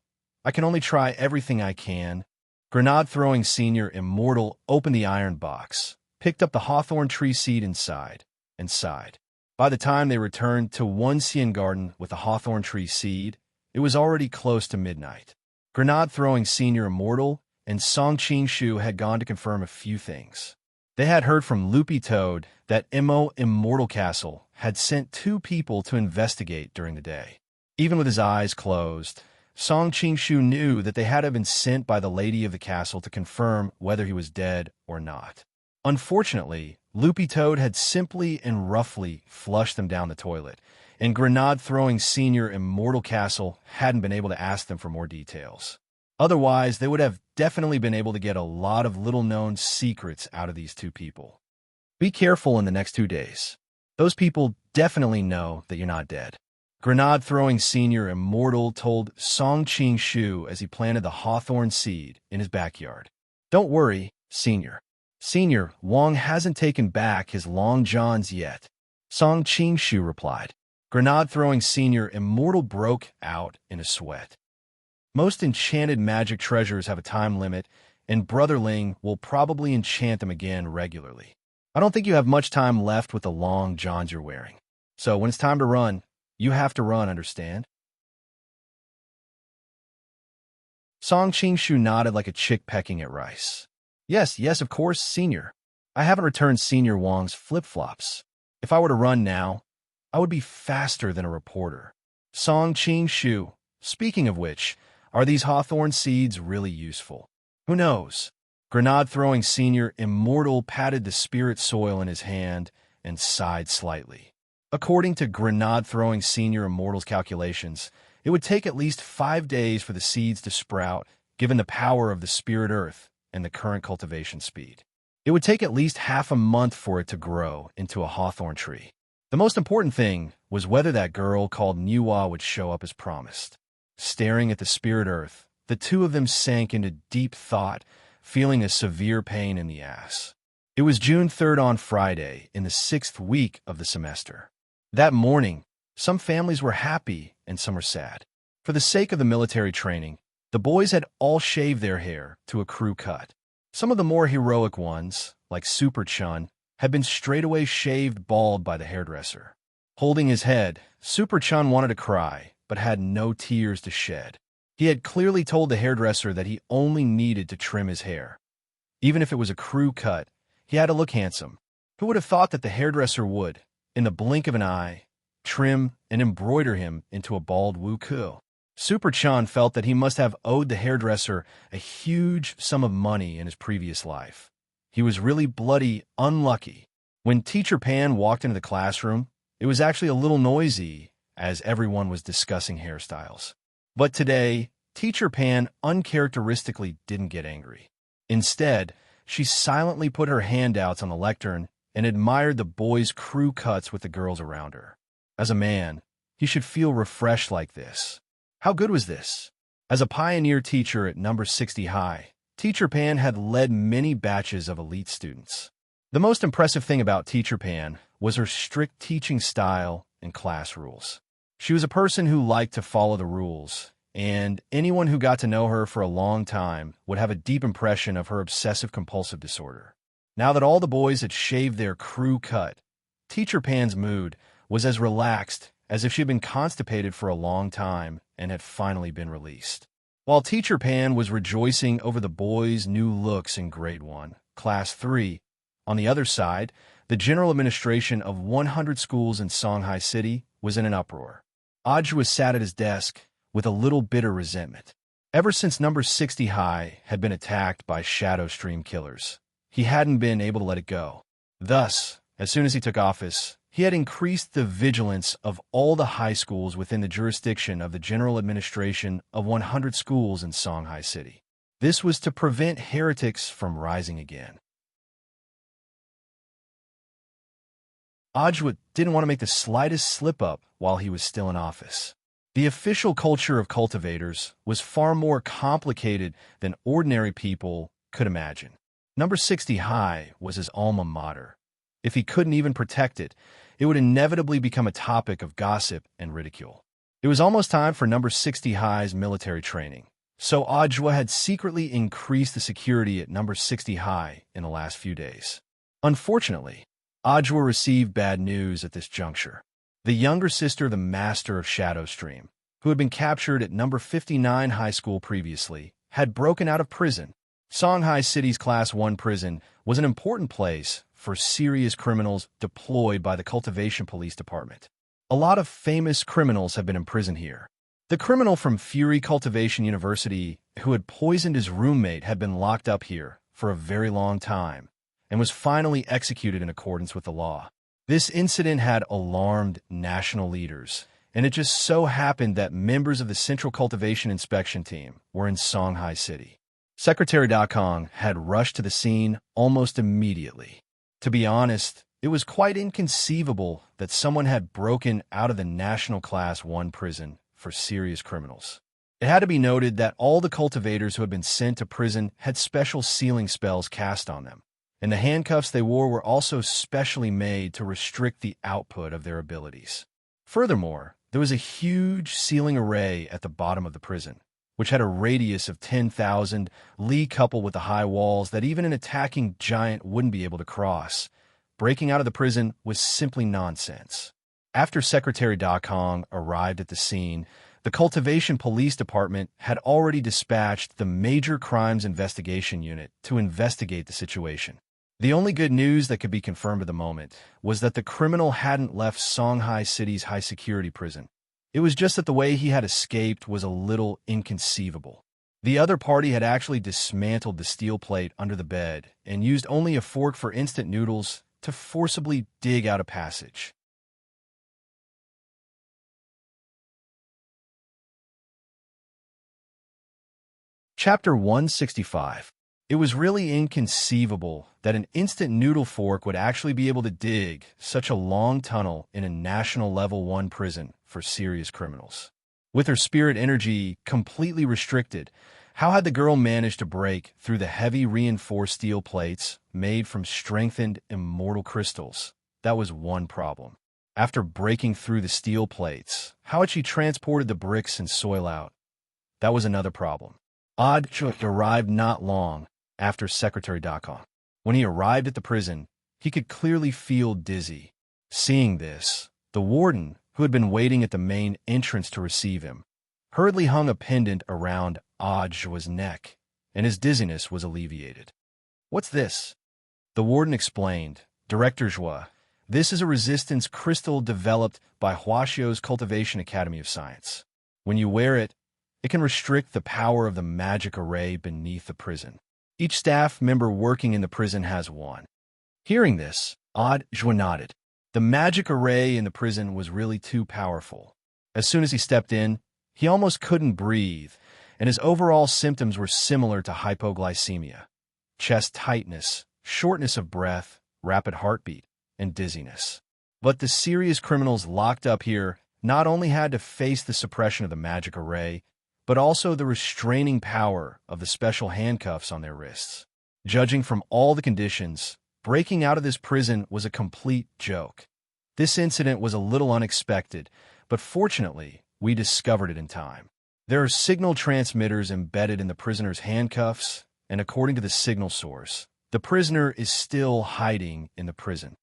I can only try everything I can." Grenade-throwing senior immortal opened the iron box, picked up the hawthorn tree seed inside, and sighed. By the time they returned to One Xian Garden with the hawthorn tree seed, it was already close to midnight. Grenade-throwing senior immortal and Song Qing-shu had gone to confirm a few things. They had heard from Loopy Toad that Imo Immortal Castle had sent 2 people to investigate during the day. Even with his eyes closed, Song Qing-shu knew that they had been sent by the lady of the castle to confirm whether he was dead or not. Unfortunately, Loopy Toad had simply and roughly flushed them down the toilet, and Grenade-throwing senior Immortal Castle hadn't been able to ask them for more details. Otherwise, they would have definitely been able to get a lot of little-known secrets out of these 2 people. Be careful in the next 2 days. Those people definitely know that you're not dead. Grenade-throwing senior Immortal told Song Qing-shu as he planted the hawthorn seed in his backyard. "Don't worry, Senior. Senior Wang hasn't taken back his long johns yet," Song Qing-shu replied. Grenade-throwing senior Immortal broke out in a sweat. "Most enchanted magic treasures have a time limit, and Brother Ling will probably enchant them again regularly. I don't think you have much time left with the long johns you're wearing. So when it's time to run, you have to run, understand?" Song Qing-shu nodded like a chick pecking at rice. Yes, of course, Senior. I haven't returned Senior Wang's flip-flops. If I were to run now, I would be faster than a reporter." Song Qing-shu, speaking of which, are these hawthorn seeds really useful? Who knows? Grenade-throwing senior Immortal patted the spirit soil in his hand and sighed slightly. According to Grenade-throwing senior Immortal's calculations, it would take at least 5 days for the seeds to sprout, given the power of the spirit earth and the current cultivation speed. It would take at least half a month for it to grow into a hawthorn tree. The most important thing was whether that girl called Niwa would show up as promised. Staring at the spirit earth, the two of them sank into deep thought, feeling a severe pain in the ass. It was June 3rd on Friday, in the 6th week of the semester. That morning, some families were happy and some were sad. For the sake of the military training, the boys had all shaved their hair to a crew cut. Some of the more heroic ones, like Super Chun, had been straightaway shaved bald by the hairdresser. Holding his head, Super Chun wanted to cry, but had no tears to shed. He had clearly told the hairdresser that he only needed to trim his hair. Even if it was a crew cut, he had to look handsome. Who would have thought that the hairdresser would, in the blink of an eye, trim and embroider him into a bald wuku? Super Chan felt that he must have owed the hairdresser a huge sum of money in his previous life. He was really bloody unlucky. When Teacher Pan walked into the classroom, it was actually a little noisy as everyone was discussing hairstyles. But today, Teacher Pan uncharacteristically didn't get angry. Instead, she silently put her handouts on the lectern and admired the boys' crew cuts with the girls around her. As a man, he should feel refreshed like this. How good was this? As a pioneer teacher at number 60 High, Teacher Pan had led many batches of elite students. The most impressive thing about Teacher Pan was her strict teaching style and class rules. She was a person who liked to follow the rules, and anyone who got to know her for a long time would have a deep impression of her obsessive-compulsive disorder. Now that all the boys had shaved their crew cut, Teacher Pan's mood was as relaxed as if she had been constipated for a long time and had finally been released. While Teacher Pan was rejoicing over the boys' new looks in Grade 1, Class 3, on the other side, the general administration of 100 schools in Songhai City was in an uproar. Ajwa sat at his desk with a little bitter resentment. Ever since number 60 High had been attacked by shadow stream killers, he hadn't been able to let it go. Thus, as soon as he took office, he had increased the vigilance of all the high schools within the jurisdiction of the general administration of 100 schools in Songhai City. This was to prevent heretics from rising again. Ajwa didn't want to make the slightest slip-up while he was still in office. The official culture of cultivators was far more complicated than ordinary people could imagine. Number 60 High was his alma mater. If he couldn't even protect it, it would inevitably become a topic of gossip and ridicule. It was almost time for number 60 High's military training, so Ajwa had secretly increased the security at number 60 High in the last few days. Unfortunately, Ajwa received bad news at this juncture. The younger sister of the master of Shadowstream, who had been captured at number 59 high school previously, had broken out of prison. Songhai City's Class 1 prison was an important place for serious criminals deployed by the Cultivation Police Department. A lot of famous criminals have been imprisoned here. The criminal from Fury Cultivation University who had poisoned his roommate had been locked up here for a very long time and was finally executed in accordance with the law. This incident had alarmed national leaders, and it just so happened that members of the Central Cultivation Inspection Team were in Songhai City. Secretary Dakong had rushed to the scene almost immediately. To be honest, it was quite inconceivable that someone had broken out of the National Class 1 prison for serious criminals. It had to be noted that all the cultivators who had been sent to prison had special sealing spells cast on them, and the handcuffs they wore were also specially made to restrict the output of their abilities. Furthermore, there was a huge sealing array at the bottom of the prison, which had a radius of 10,000 li coupled with the high walls that even an attacking giant wouldn't be able to cross. Breaking out of the prison was simply nonsense. After Secretary Dakong arrived at the scene, the Cultivation Police Department had already dispatched the Major Crimes Investigation Unit to investigate the situation. The only good news that could be confirmed at the moment was that the criminal hadn't left Songhai City's high-security prison. It was just that the way he had escaped was a little inconceivable. The other party had actually dismantled the steel plate under the bed and used only a fork for instant noodles to forcibly dig out a passage. Chapter 165. It was really inconceivable that an instant noodle fork would actually be able to dig such a long tunnel in a national level 1 prison for serious criminals. With her spirit energy completely restricted, how had the girl managed to break through the heavy reinforced steel plates made from strengthened immortal crystals? That was one problem. After breaking through the steel plates, how had she transported the bricks and soil out? That was another problem. Odd arrived not long after Secretary.com. When he arrived at the prison, he could clearly feel dizzy. Seeing this, the warden, who had been waiting at the main entrance to receive him, hurriedly hung a pendant around Odd's neck, and his dizziness was alleviated. "What's this?" The warden explained. "Director Joie, this is a resistance crystal developed by Huaxio's Cultivation Academy of Science. When you wear it, it can restrict the power of the magic array beneath the prison. Each staff member working in the prison has one." Hearing this, Odd nodded. The magic array in the prison was really too powerful. As soon as he stepped in, he almost couldn't breathe, and his overall symptoms were similar to hypoglycemia: chest tightness, shortness of breath, rapid heartbeat, and dizziness. But the serious criminals locked up here not only had to face the suppression of the magic array, but also the restraining power of the special handcuffs on their wrists. Judging from all the conditions, breaking out of this prison was a complete joke. This incident was a little unexpected, but fortunately, we discovered it in time. There are signal transmitters embedded in the prisoner's handcuffs, and according to the signal source, the prisoner is still hiding in the prison.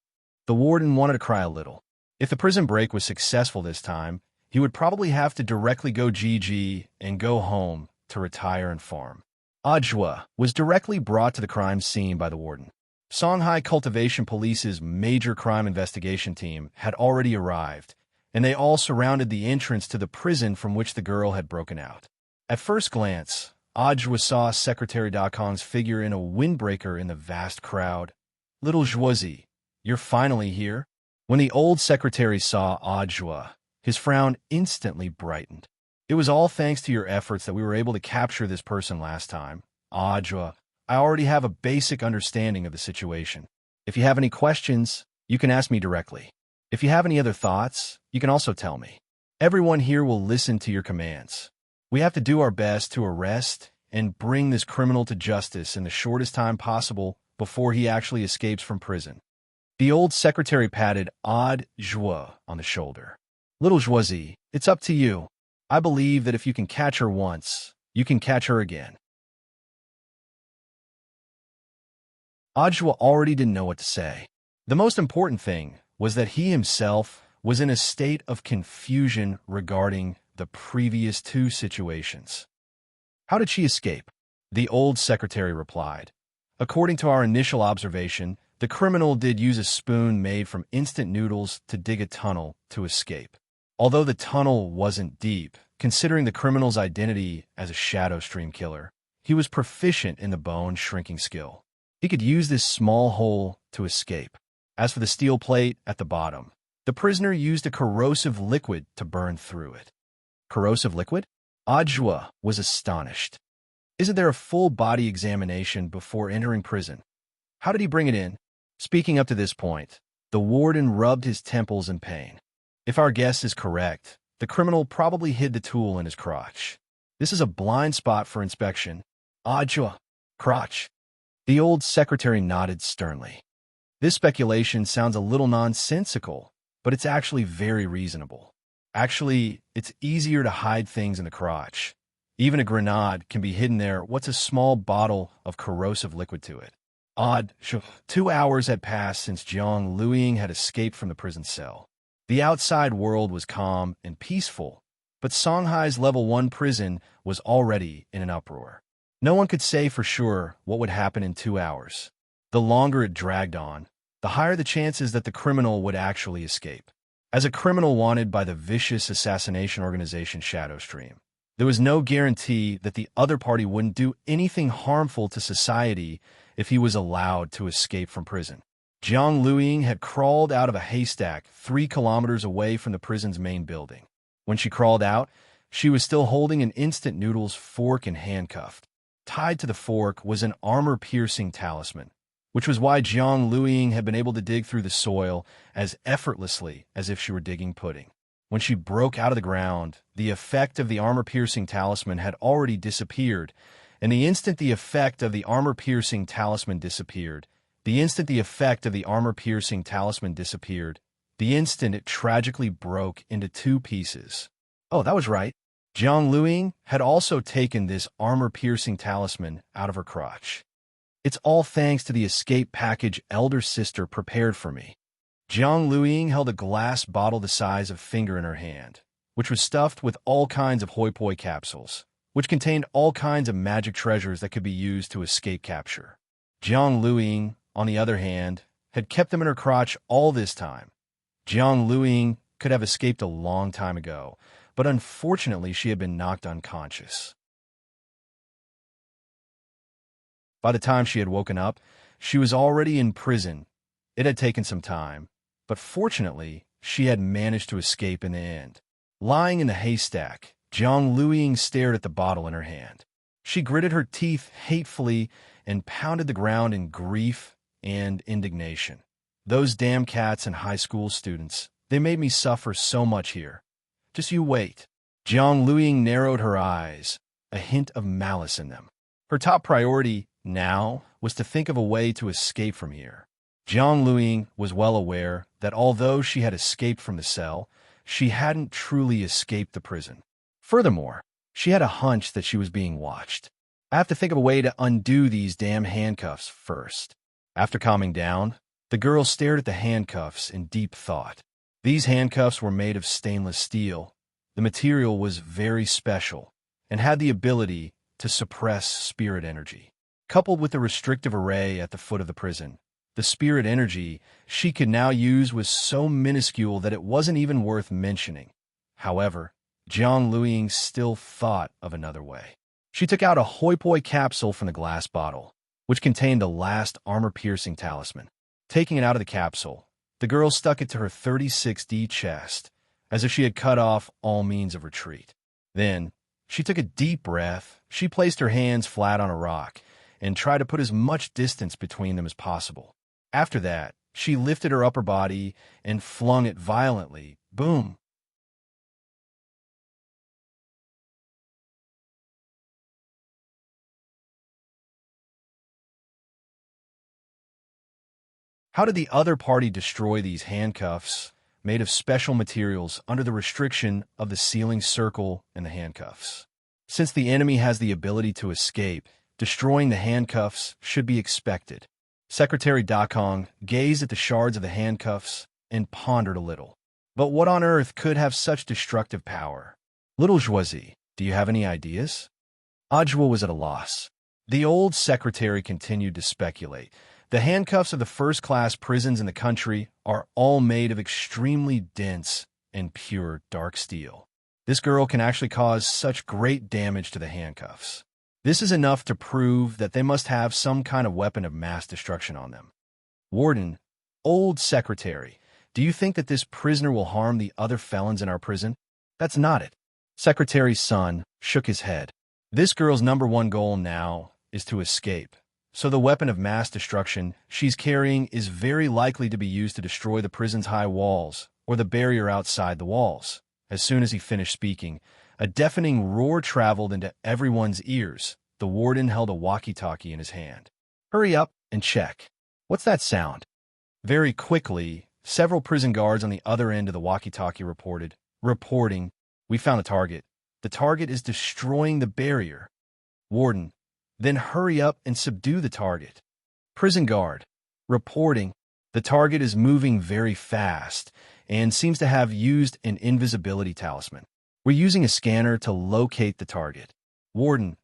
The warden wanted to cry a little. If the prison break was successful this time, he would probably have to directly go GG and go home to retire and farm. Ajwa was directly brought to the crime scene by the warden. Songhai Cultivation Police's major crime investigation team had already arrived, and they all surrounded the entrance to the prison from which the girl had broken out. At first glance, Ajwa saw Secretary Dakon's figure in a windbreaker in the vast crowd. "Little Joisy, you're finally here?" When the old secretary saw Ajwa, his frown instantly brightened. "It was all thanks to your efforts that we were able to capture this person last time. Ajwa, I already have a basic understanding of the situation. If you have any questions, you can ask me directly. If you have any other thoughts, you can also tell me. Everyone here will listen to your commands. We have to do our best to arrest and bring this criminal to justice in the shortest time possible before he actually escapes from prison." The old secretary patted Odd Joie on the shoulder. "Little Joisy, it's up to you. I believe that if you can catch her once, you can catch her again." Ajwa already didn't know what to say. The most important thing was that he himself was in a state of confusion regarding the previous two situations. "How did she escape?" The old secretary replied. "According to our initial observation, the criminal did use a spoon made from instant noodles to dig a tunnel to escape. Although the tunnel wasn't deep, considering the criminal's identity as a shadow stream killer, he was proficient in the bone shrinking skill. He could use this small hole to escape. As for the steel plate at the bottom, the prisoner used a corrosive liquid to burn through it." "Corrosive liquid?" Ajwa was astonished. "Isn't there a full body examination before entering prison? How did he bring it in?" Speaking up to this point, the warden rubbed his temples in pain. "If our guess is correct, the criminal probably hid the tool in his crotch. This is a blind spot for inspection." "Ajwa, crotch." The old secretary nodded sternly. "This speculation sounds a little nonsensical, but it's actually very reasonable. Actually, it's easier to hide things in the crotch. Even a grenade can be hidden there. What's a small bottle of corrosive liquid to it?" Odd. 2 hours had passed since Jiang Luiying had escaped from the prison cell. The outside world was calm and peaceful, but Songhai's level 1 prison was already in an uproar. No one could say for sure what would happen in 2 hours. The longer it dragged on, the higher the chances that the criminal would actually escape. As a criminal wanted by the vicious assassination organization Shadowstream, there was no guarantee that the other party wouldn't do anything harmful to society if he was allowed to escape from prison. Jiang Luiying had crawled out of a haystack 3 kilometers away from the prison's main building. When she crawled out, she was still holding an instant noodles fork and handcuffed. tied to the fork was an armor-piercing talisman, which was why Jiang Luiying had been able to dig through the soil as effortlessly as if she were digging pudding. When she broke out of the ground, the effect of the armor-piercing talisman had already disappeared, and the instant the effect of the armor-piercing talisman disappeared, the instant it tragically broke into two pieces. Oh, that was right. Jiang Luiying had also taken this armor-piercing talisman out of her crotch. It's all thanks to the escape package elder sister prepared for me. Jiang Luiying held a glass bottle the size of a finger in her hand, which was stuffed with all kinds of hoi poi capsules, which contained all kinds of magic treasures that could be used to escape capture. Jiang Luiying, on the other hand, had kept them in her crotch all this time. Jiang Luiying could have escaped a long time ago, but unfortunately she had been knocked unconscious. By the time she had woken up, she was already in prison. It had taken some time, but fortunately, she had managed to escape in the end. Lying in the haystack, Jiang Luiying stared at the bottle in her hand. She gritted her teeth hatefully and pounded the ground in grief and indignation. Those damn cats and high school students, they made me suffer so much here. Just you wait. Jiang Luiying narrowed her eyes, a hint of malice in them. Her top priority now was to think of a way to escape from here. Jiang Luiying was well aware that although she had escaped from the cell, she hadn't truly escaped the prison. Furthermore, she had a hunch that she was being watched. I have to think of a way to undo these damn handcuffs first. After calming down, the girl stared at the handcuffs in deep thought. These handcuffs were made of stainless steel. The material was very special and had the ability to suppress spirit energy. Coupled with the restrictive array at the foot of the prison, the spirit energy she could now use was so minuscule that it wasn't even worth mentioning. However, Jiang Luiying still thought of another way. She took out a hoi poi capsule from the glass bottle, which contained the last armor-piercing talisman. Taking it out of the capsule, the girl stuck it to her 36D chest, as if she had cut off all means of retreat. Then, she took a deep breath, she placed her hands flat on a rock, and tried to put as much distance between them as possible. After that, she lifted her upper body and flung it violently. Boom! How did the other party destroy these handcuffs, made of special materials under the restriction of the ceiling circle and the handcuffs? Since the enemy has the ability to escape, destroying the handcuffs should be expected. Secretary Dakong gazed at the shards of the handcuffs and pondered a little. But what on earth could have such destructive power? Little Joisy, do you have any ideas? Ajwa was at a loss. The old secretary continued to speculate. The handcuffs of the first-class prisons in the country are all made of extremely dense and pure dark steel. This girl can actually cause such great damage to the handcuffs. This is enough to prove that they must have some kind of weapon of mass destruction on them. Warden, old secretary, do you think that this prisoner will harm the other felons in our prison? That's not it. Secretary's son shook his head. This girl's #1 goal now is to escape. So the weapon of mass destruction she's carrying is very likely to be used to destroy the prison's high walls or the barrier outside the walls. As soon as he finished speaking, a deafening roar traveled into everyone's ears. The warden held a walkie-talkie in his hand. Hurry up and check. What's that sound? Very quickly, several prison guards on the other end of the walkie-talkie reporting, we found the target. The target is destroying the barrier. Warden, then hurry up and subdue the target. Prison guard, reporting, the target is moving very fast and seems to have used an invisibility talisman. We're using a scanner to locate the target. Warden,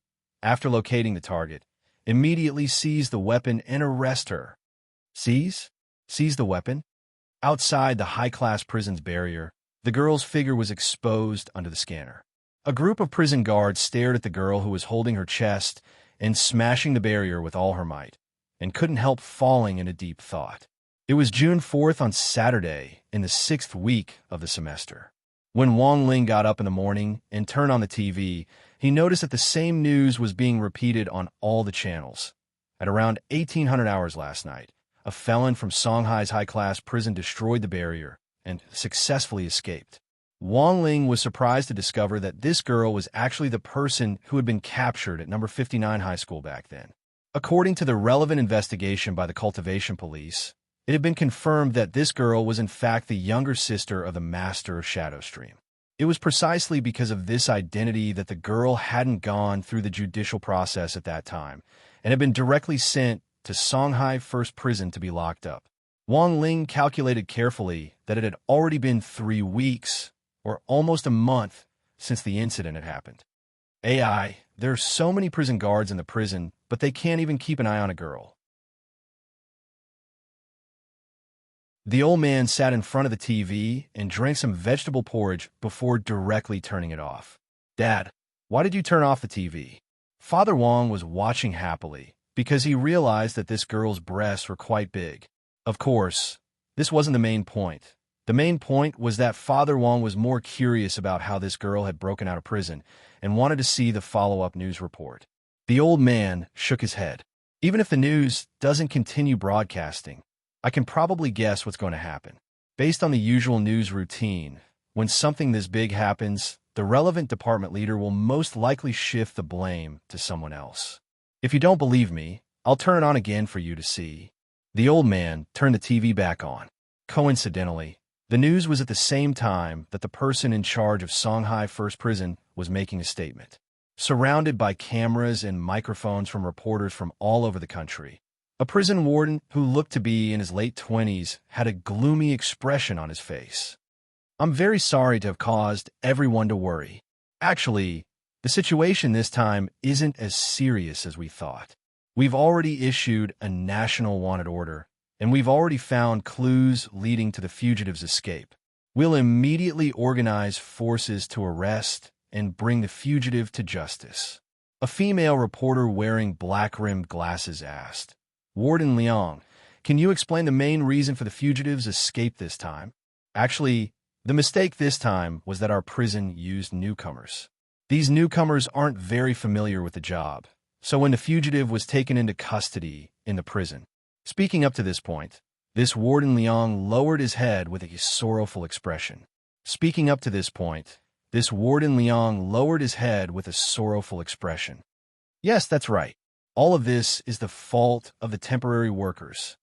after locating the target, immediately seize the weapon and arrest her. Seize? Seize the weapon? Outside the high-class prison's barrier, the girl's figure was exposed under the scanner. A group of prison guards stared at the girl who was holding her chest and smashing the barrier with all her might, and couldn't help falling into deep thought. It was June 4th on Saturday in the 6th week of the semester. When Wang Ling got up in the morning and turned on the TV, he noticed that the same news was being repeated on all the channels. At around 1800 hours last night, a felon from Songhai's high-class prison destroyed the barrier and successfully escaped. Wang Ling was surprised to discover that this girl was actually the person who had been captured at number 59 high school back then. According to the relevant investigation by the Cultivation Police, it had been confirmed that this girl was in fact the younger sister of the master of Shadowstream. It was precisely because of this identity that the girl hadn't gone through the judicial process at that time and had been directly sent to Songhai First Prison to be locked up. Wang Ling calculated carefully that it had already been 3 weeks, or almost a month, since the incident had happened. AI, there are so many prison guards in the prison, but they can't even keep an eye on a girl. The old man sat in front of the TV and drank some vegetable porridge before directly turning it off. "Dad, why did you turn off the TV?" Father Wang was watching happily because he realized that this girl's breasts were quite big. Of course, this wasn't the main point. The main point was that Father Wang was more curious about how this girl had broken out of prison and wanted to see the follow-up news report. The old man shook his head. "Even if the news doesn't continue broadcasting, I can probably guess what's going to happen. Based on the usual news routine, when something this big happens, the relevant department leader will most likely shift the blame to someone else. If you don't believe me, I'll turn it on again for you to see." The old man turned the TV back on. Coincidentally, the news was at the same time that the person in charge of Songhai First Prison was making a statement. Surrounded by cameras and microphones from reporters from all over the country, a prison warden who looked to be in his late 20s had a gloomy expression on his face. "I'm very sorry to have caused everyone to worry. Actually, the situation this time isn't as serious as we thought. We've already issued a national wanted order, and we've already found clues leading to the fugitive's escape. We'll immediately organize forces to arrest and bring the fugitive to justice." A female reporter wearing black-rimmed glasses asked, "Warden Liang, can you explain the main reason for the fugitive's escape this time?" "Actually, the mistake this time was that our prison used newcomers. These newcomers aren't very familiar with the job, so when the fugitive was taken into custody in the prison." Speaking up to this point, this Warden Liang lowered his head with a sorrowful expression. Speaking up to this point, this Warden Liang lowered his head with a sorrowful expression. "Yes, that's right. All of this is the fault of the temporary workers."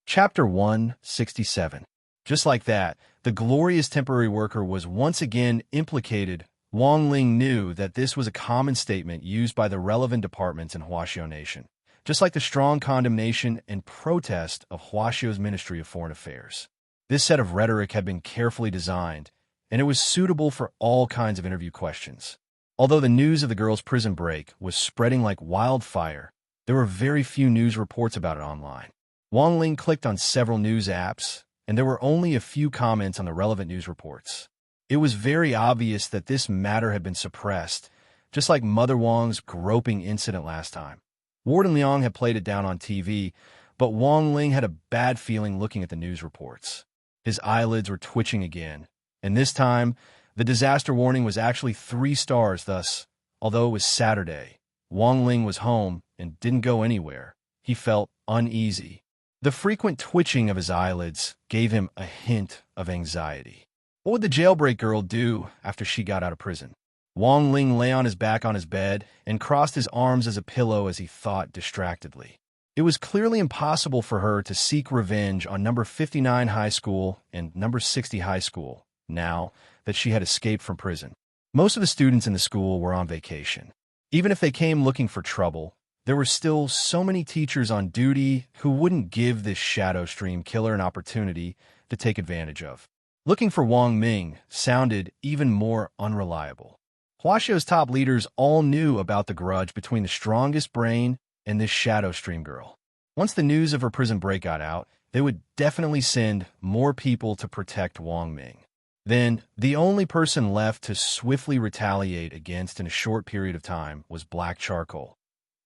Chapter 167. Just like that, the glorious temporary worker was once again implicated. Wang Ling knew that this was a common statement used by the relevant departments in Huaxiao Nation, just like the strong condemnation and protest of Huaxiao's Ministry of Foreign Affairs. This set of rhetoric had been carefully designed, and it was suitable for all kinds of interview questions. Although the news of the girl's prison break was spreading like wildfire, there were very few news reports about it online. Wang Ling clicked on several news apps, and there were only a few comments on the relevant news reports. It was very obvious that this matter had been suppressed, just like Mother Wang's groping incident last time. Warden Liang had played it down on TV, but Wang Ling had a bad feeling looking at the news reports. His eyelids were twitching again, and this time, the disaster warning was actually 3 stars. Thus, although it was Saturday, Wang Ling was home and didn't go anywhere. He felt uneasy. The frequent twitching of his eyelids gave him a hint of anxiety. What would the jailbreak girl do after she got out of prison? Wang Ling lay on his back on his bed and crossed his arms as a pillow as he thought distractedly. It was clearly impossible for her to seek revenge on number 59 high school and number 60 high school, now that she had escaped from prison. Most of the students in the school were on vacation. Even if they came looking for trouble, there were still so many teachers on duty who wouldn't give this Shadowstream killer an opportunity to take advantage of. Looking for Wang Ming sounded even more unreliable. Huaxiao's top leaders all knew about the grudge between the strongest brain and this Shadowstream girl. Once the news of her prison break got out, they would definitely send more people to protect Wang Ming. Then, the only person left to swiftly retaliate against in a short period of time was black charcoal.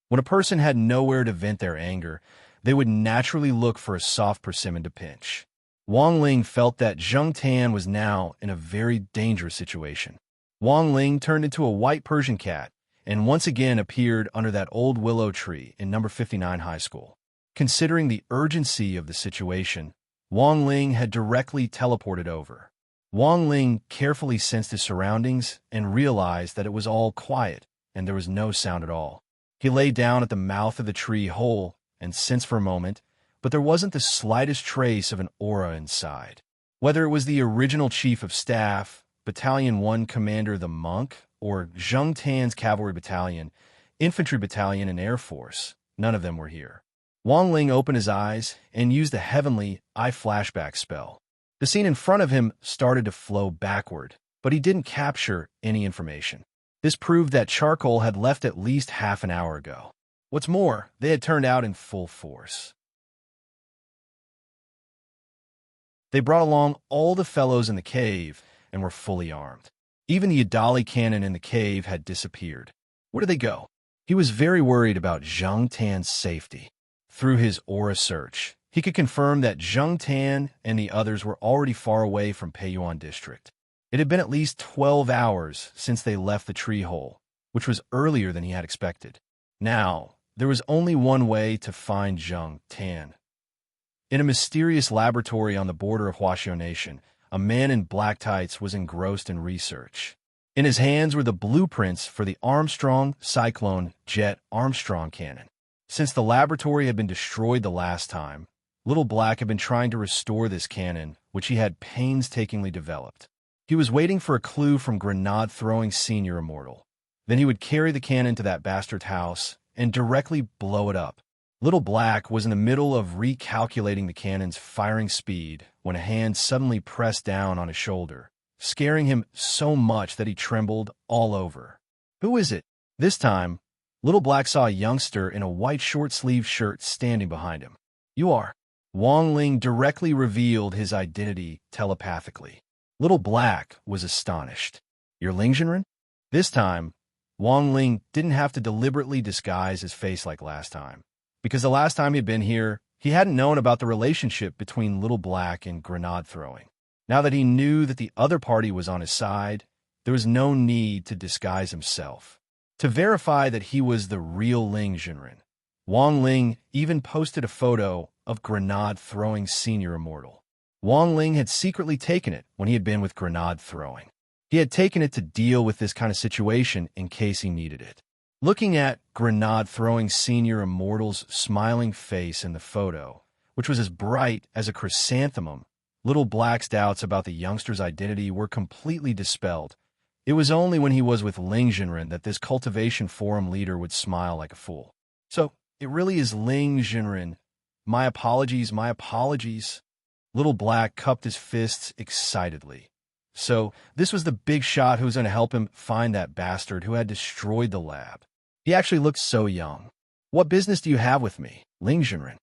When a person had nowhere to vent their anger, they would naturally look for a soft persimmon to pinch. Wang Ling felt that Zheng Tan was now in a very dangerous situation. Wang Ling turned into a white Persian cat and once again appeared under that old willow tree in number 59 high school. Considering the urgency of the situation, Wang Ling had directly teleported over. Wang Ling carefully sensed his surroundings and realized that it was all quiet and there was no sound at all. He lay down at the mouth of the tree hole and sensed for a moment, but there wasn't the slightest trace of an aura inside. Whether it was the original chief of staff, Battalion 1 Commander the Monk, or Zheng Tan's Cavalry Battalion, Infantry Battalion, and Air Force, none of them were here. Wang Ling opened his eyes and used the heavenly eye flashback spell. The scene in front of him started to flow backward, but he didn't capture any information. This proved that charcoal had left at least half an hour ago. What's more, they had turned out in full force. They brought along all the fellows in the cave and were fully armed. Even the Yadali cannon in the cave had disappeared. Where did they go? He was very worried about Zheng Tan's safety. Through his aura search, he could confirm that Zheng Tan and the others were already far away from Peiyuan District. It had been at least 12 hours since they left the tree hole, which was earlier than he had expected. Now, there was only one way to find Zheng Tan. In a mysterious laboratory on the border of Huaxiao Nation, a man in black tights was engrossed in research. In his hands were the blueprints for the Armstrong Cyclone Jet Armstrong cannon. Since the laboratory had been destroyed the last time, Little Black had been trying to restore this cannon, which he had painstakingly developed. He was waiting for a clue from Grenade-throwing Senior Immortal. Then he would carry the cannon to that bastard's house and directly blow it up. Little Black was in the middle of recalculating the cannon's firing speed when a hand suddenly pressed down on his shoulder, scaring him so much that he trembled all over. Who is it? This time, Little Black saw a youngster in a white short-sleeved shirt standing behind him. You are. Wang Ling directly revealed his identity telepathically. Little Black was astonished. You're Ling Jinren? This time, Wang Ling didn't have to deliberately disguise his face like last time. Because the last time he'd been here, he hadn't known about the relationship between Little Black and grenade throwing. Now that he knew that the other party was on his side, there was no need to disguise himself. To verify that he was the real Ling Jinren, Wang Ling even posted a photo of grenade-throwing Senior Immortal. Wang Ling had secretly taken it when he had been with grenade throwing. He had taken it to deal with this kind of situation in case he needed it. Looking at grenade-throwing Senior Immortal's smiling face in the photo, which was as bright as a chrysanthemum, Little Black's doubts about the youngster's identity were completely dispelled. It was only when he was with Ling Jinren that this cultivation forum leader would smile like a fool. So, it really is Ling Jinren. My apologies, my apologies. Little Black cupped his fists excitedly. So, this was the big shot who was going to help him find that bastard who had destroyed the lab. He actually looked so young. What business do you have with me, Ling Jinren?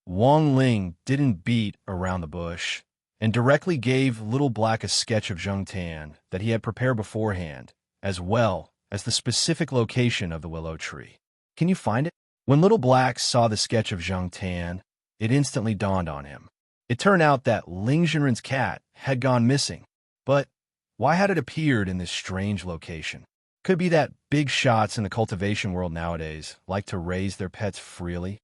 Wang Ling didn't beat around the bush and directly gave Little Black a sketch of Zheng Tan that he had prepared beforehand, as well as the specific location of the willow tree. Can you find it? When Little Black saw the sketch of Zheng Tan, it instantly dawned on him. It turned out that Ling Jinren's cat had gone missing, but why had it appeared in this strange location? Could be that big shots in the cultivation world nowadays like to raise their pets freely.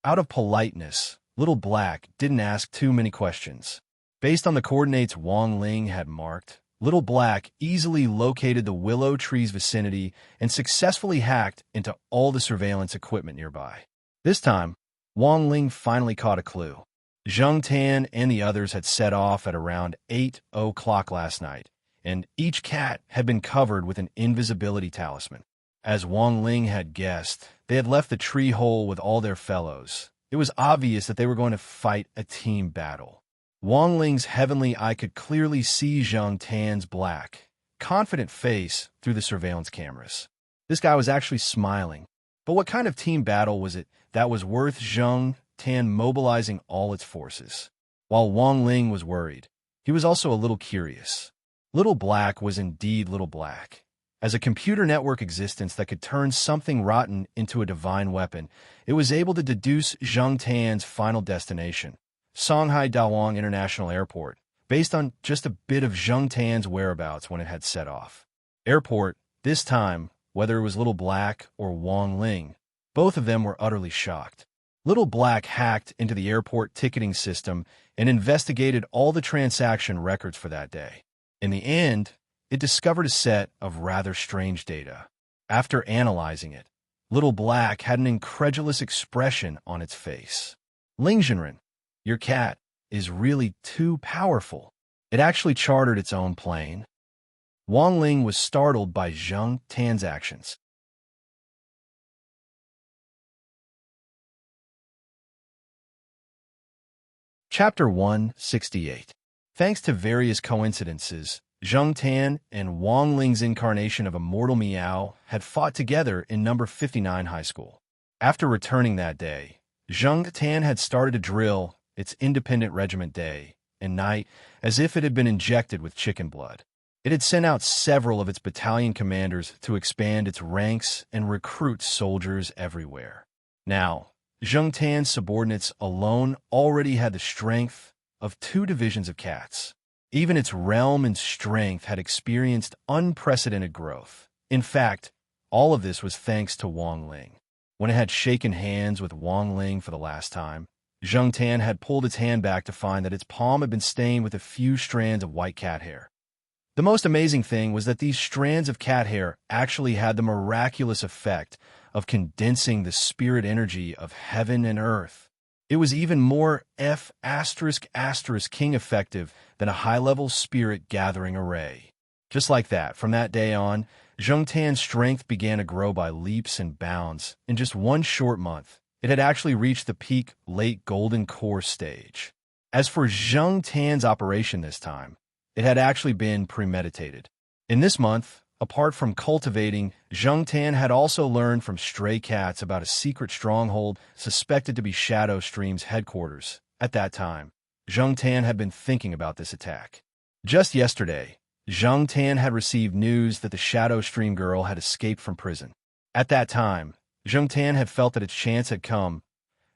Out of politeness, Little Black didn't ask too many questions. Based on the coordinates Wang Ling had marked, Little Black easily located the willow tree's vicinity and successfully hacked into all the surveillance equipment nearby. This time, Wang Ling finally caught a clue. Zheng Tan and the others had set off at around 8 o'clock last night, and each cat had been covered with an invisibility talisman. As Wang Ling had guessed, they had left the tree hole with all their fellows. It was obvious that they were going to fight a team battle. Wang Ling's heavenly eye could clearly see Zheng Tan's black, confident face through the surveillance cameras. This guy was actually smiling. But what kind of team battle was it that was worth Zheng Tan mobilizing all its forces? While Wang Ling was worried, he was also a little curious. Little Black was indeed Little Black, As a computer network existence that could turn something rotten into a divine weapon, it was able to deduce Zheng Tan's final destination, Shanghai Dawang International Airport, based on just a bit of Zheng Tan's whereabouts when it had set off. Airport, this time, whether it was Little Black or Wang Ling, both of them were utterly shocked. Little Black hacked into the airport ticketing system and investigated all the transaction records for that day. In the end, it discovered a set of rather strange data. After analyzing it, Little Black had an incredulous expression on its face. Ling Zhenren, your cat is really too powerful. It actually chartered its own plane. Wang Ling was startled by Zheng Tan's actions. Chapter 168. Thanks to various coincidences, Zheng Tan and Wang Ling's incarnation of Immortal Meow had fought together in number 59 high school. After returning that day, Zheng Tan had started to drill its independent regiment day and night as if it had been injected with chicken blood. It had sent out several of its battalion commanders to expand its ranks and recruit soldiers everywhere. Now, Zheng Tan's subordinates alone already had the strength of 2 divisions of cats. Even its realm and strength had experienced unprecedented growth. In fact, all of this was thanks to Wang Ling. When it had shaken hands with Wang Ling for the last time, Zheng Tan had pulled its hand back to find that its palm had been stained with a few strands of white cat hair. The most amazing thing was that these strands of cat hair actually had the miraculous effect of condensing the spirit energy of heaven and earth. It was even more F***king effective than a high-level spirit gathering array. Just like that, from that day on, Zheng Tan's strength began to grow by leaps and bounds. In just one short month, it had actually reached the peak late golden core stage. As for Zheng Tan's operation this time, it had actually been premeditated. In this month, apart from cultivating, Zheng Tan had also learned from stray cats about a secret stronghold suspected to be Shadow Stream's headquarters. At that time, Zheng Tan had been thinking about this attack. Just yesterday, Zheng Tan had received news that the Shadow Stream girl had escaped from prison. At that time, Zheng Tan had felt that its chance had come.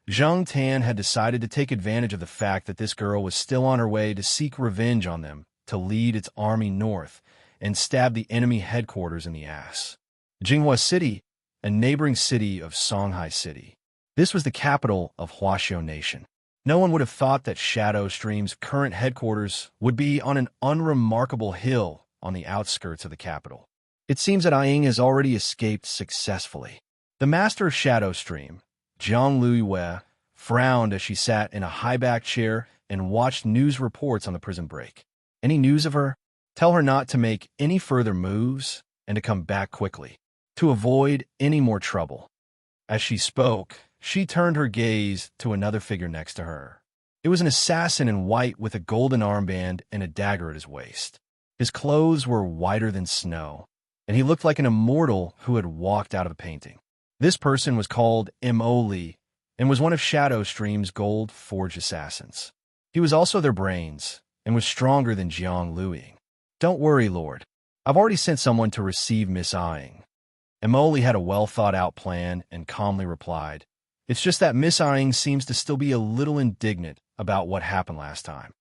Zheng Tan had decided to take advantage of the fact that this girl was still on her way to seek revenge on them, to lead its army north and stab the enemy headquarters in the ass. Jinghua City, a neighboring city of Songhai City. This was the capital of Huaxiao Nation. No one would have thought that Shadow Stream's current headquarters would be on an unremarkable hill on the outskirts of the capital. It seems that Ying has already escaped successfully. The master of Shadow Stream, Jiang Luiyue, frowned as she sat in a high-backed chair and watched news reports on the prison break. Any news of her? Tell her not to make any further moves and to come back quickly, to avoid any more trouble. As she spoke, she turned her gaze to another figure next to her. It was an assassin in white with a golden armband and a dagger at his waist. His clothes were whiter than snow, and he looked like an immortal who had walked out of a painting. This person was called Immerse and was one of Shadow Stream's gold-forged assassins. He was also their brains, and was stronger than Jiang Luiying. Don't worry, Lord. I've already sent someone to receive Miss Ying. Immerse had a well-thought-out plan and calmly replied, It's just that Miss Ying seems to still be a little indignant about what happened last time.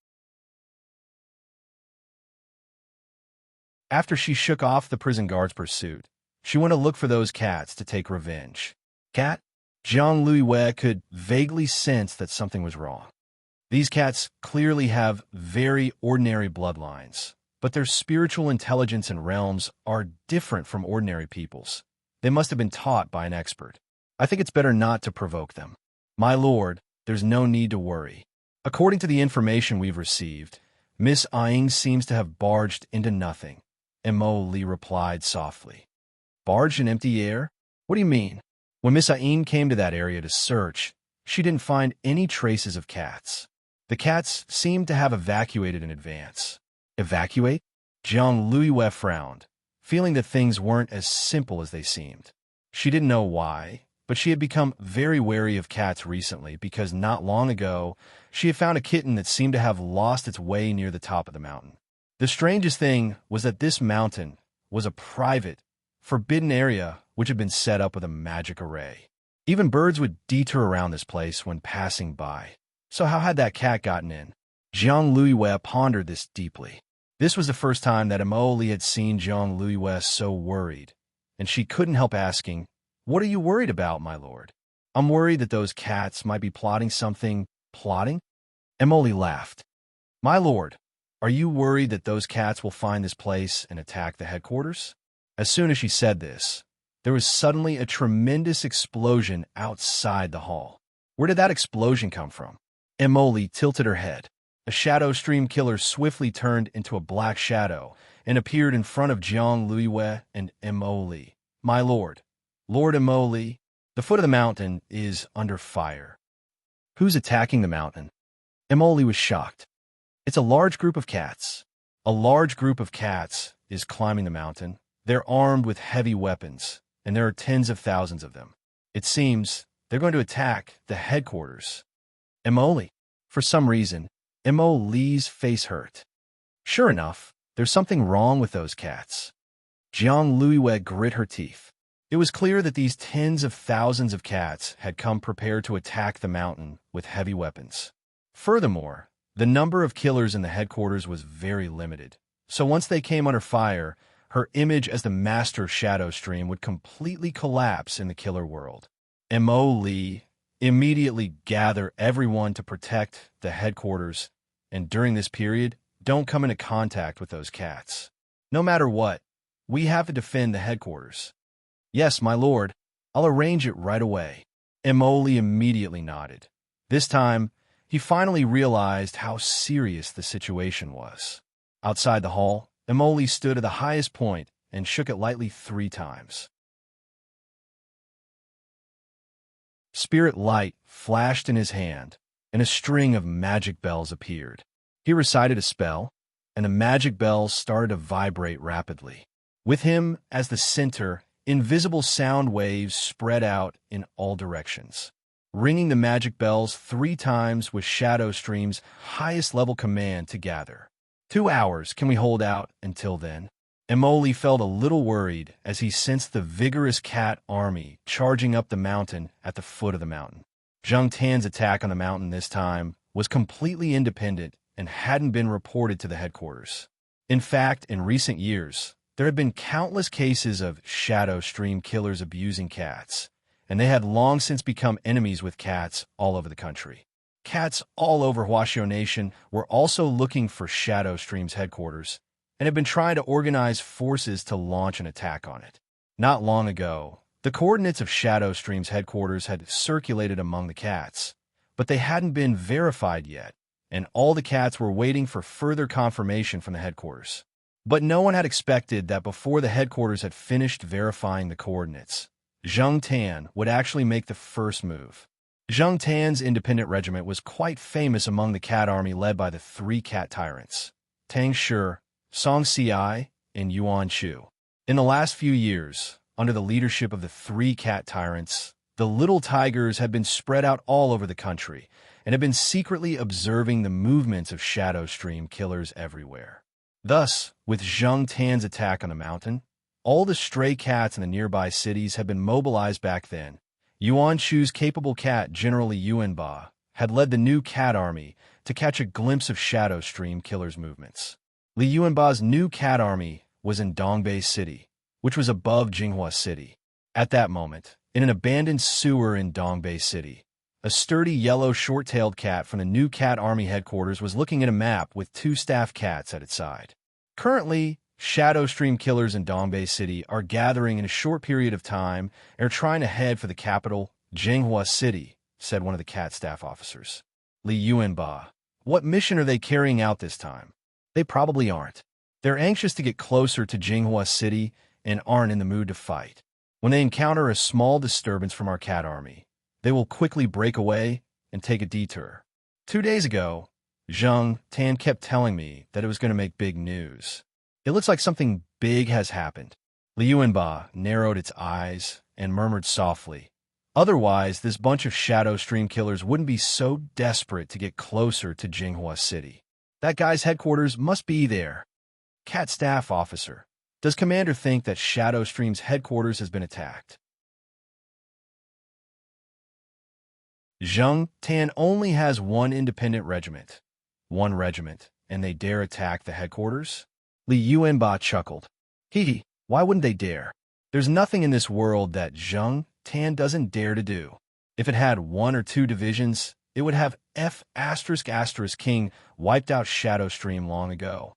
After she shook off the prison guard's pursuit, she went to look for those cats to take revenge. Cat? Jiang Luiyue could vaguely sense that something was wrong. These cats clearly have very ordinary bloodlines, but their spiritual intelligence and realms are different from ordinary people's. They must have been taught by an expert. I think it's better not to provoke them. My lord, there's no need to worry. According to the information we've received, Miss Ying seems to have barged into nothing, Immerse replied softly. Barged in empty air? What do you mean? When Miss Ying came to that area to search, she didn't find any traces of cats. The cats seemed to have evacuated in advance. Evacuate? Jiang Luiyue frowned, feeling that things weren't as simple as they seemed. She didn't know why, but she had become very wary of cats recently because not long ago, she had found a kitten that seemed to have lost its way near the top of the mountain. The strangest thing was that this mountain was a private, forbidden area which had been set up with a magic array. Even birds would detour around this place when passing by. So how had that cat gotten in? Jiang Luiwei pondered this deeply. This was the first time that Emily had seen Jiang Luiwei so worried, and she couldn't help asking, "What are you worried about, my lord?" "I'm worried that those cats might be plotting something." "Plotting?" Emily laughed. "My lord, are you worried that those cats will find this place and attack the headquarters?" As soon as she said this, there was suddenly a tremendous explosion outside the hall. Where did that explosion come from? Emily tilted her head. A shadow stream killer swiftly turned into a black shadow and appeared in front of Jiang Luiwei and Emily. "My lord, Lord Emily, the foot of the mountain is under fire." "Who's attacking the mountain?" Emily was shocked. "It's a large group of cats. A large group of cats is climbing the mountain. They're armed with heavy weapons, and there are tens of thousands of them. It seems they're going to attack the headquarters." Emily. For some reason, Emily's face hurt. Sure enough, there's something wrong with those cats. Jiang Luiwei grit her teeth. It was clear that these tens of thousands of cats had come prepared to attack the mountain with heavy weapons. Furthermore, the number of killers in the headquarters was very limited, so once they came under fire, her image as the master shadow stream would completely collapse in the killer world. Emily immediately gather everyone to protect the headquarters, and during this period, don't come into contact with those cats. No matter what, we have to defend the headquarters. "Yes, my lord, I'll arrange it right away." Emily immediately nodded. This time, he finally realized how serious the situation was. Outside the hall, Emily stood at the highest point and shook it lightly 3 times. Spirit light flashed in his hand, and a string of magic bells appeared. He recited a spell, and the magic bells started to vibrate rapidly. With him as the center, invisible sound waves spread out in all directions. Ringing the magic bells 3 times was Shadow Stream's highest-level command to gather. 2 hours, can we hold out until then? Emily felt a little worried as he sensed the vigorous cat army charging up the mountain at the foot of the mountain. Zheng Tan's attack on the mountain this time was completely independent and hadn't been reported to the headquarters. In fact, in recent years, there had been countless cases of Shadow Stream killers abusing cats, and they had long since become enemies with cats all over the country. Cats all over Huaxiao Nation were also looking for Shadow Stream's headquarters, and had been trying to organize forces to launch an attack on it. Not long ago, the coordinates of Shadow Stream's headquarters had circulated among the cats, but they hadn't been verified yet, and all the cats were waiting for further confirmation from the headquarters. But no one had expected that before the headquarters had finished verifying the coordinates, Zheng Tan would actually make the first move. Zheng Tan's independent regiment was quite famous among the cat army led by the 3 cat tyrants, Tang Shi, Song Ci, and Yuan Chu. In the last few years, under the leadership of the 3 cat tyrants, the little tigers had been spread out all over the country and had been secretly observing the movements of Shadow Stream killers everywhere. Thus, with Zheng Tan's attack on the mountain, all the stray cats in the nearby cities had been mobilized back then. Yuan Chu's capable cat, General Li Yuanba, had led the new cat army to catch a glimpse of Shadow Stream killers' movements. Li Yuanba's new cat army was in Dongbei City, which was above Jinghua City. At that moment, in an abandoned sewer in Dongbei City, a sturdy yellow short-tailed cat from the new cat army headquarters was looking at a map with 2 staff cats at its side. Currently, Shadow Stream killers in Dongbei City are gathering in a short period of time and are trying to head for the capital, Jinghua City, said one of the cat staff officers. Li Yuanba, what mission are they carrying out this time? They probably aren't. They're anxious to get closer to Jinghua City and aren't in the mood to fight. When they encounter a small disturbance from our cat army, they will quickly break away and take a detour. 2 days ago, Zheng Tan kept telling me that it was going to make big news. It looks like something big has happened. Li Yuanba narrowed its eyes and murmured softly, "Otherwise, this bunch of Shadow Stream killers wouldn't be so desperate to get closer to Jinghua City. That guy's headquarters must be there." Cat staff officer, Does Commander think that Shadow Stream's headquarters has been attacked? Zhang Tan only has one independent regiment. One regiment, and they dare attack the headquarters? Li Yuanba chuckled. Hee, why wouldn't they dare? There's nothing in this world that Zhang Tan doesn't dare to do. If it had one or two divisions, it would have King wiped out Shadow Stream long ago.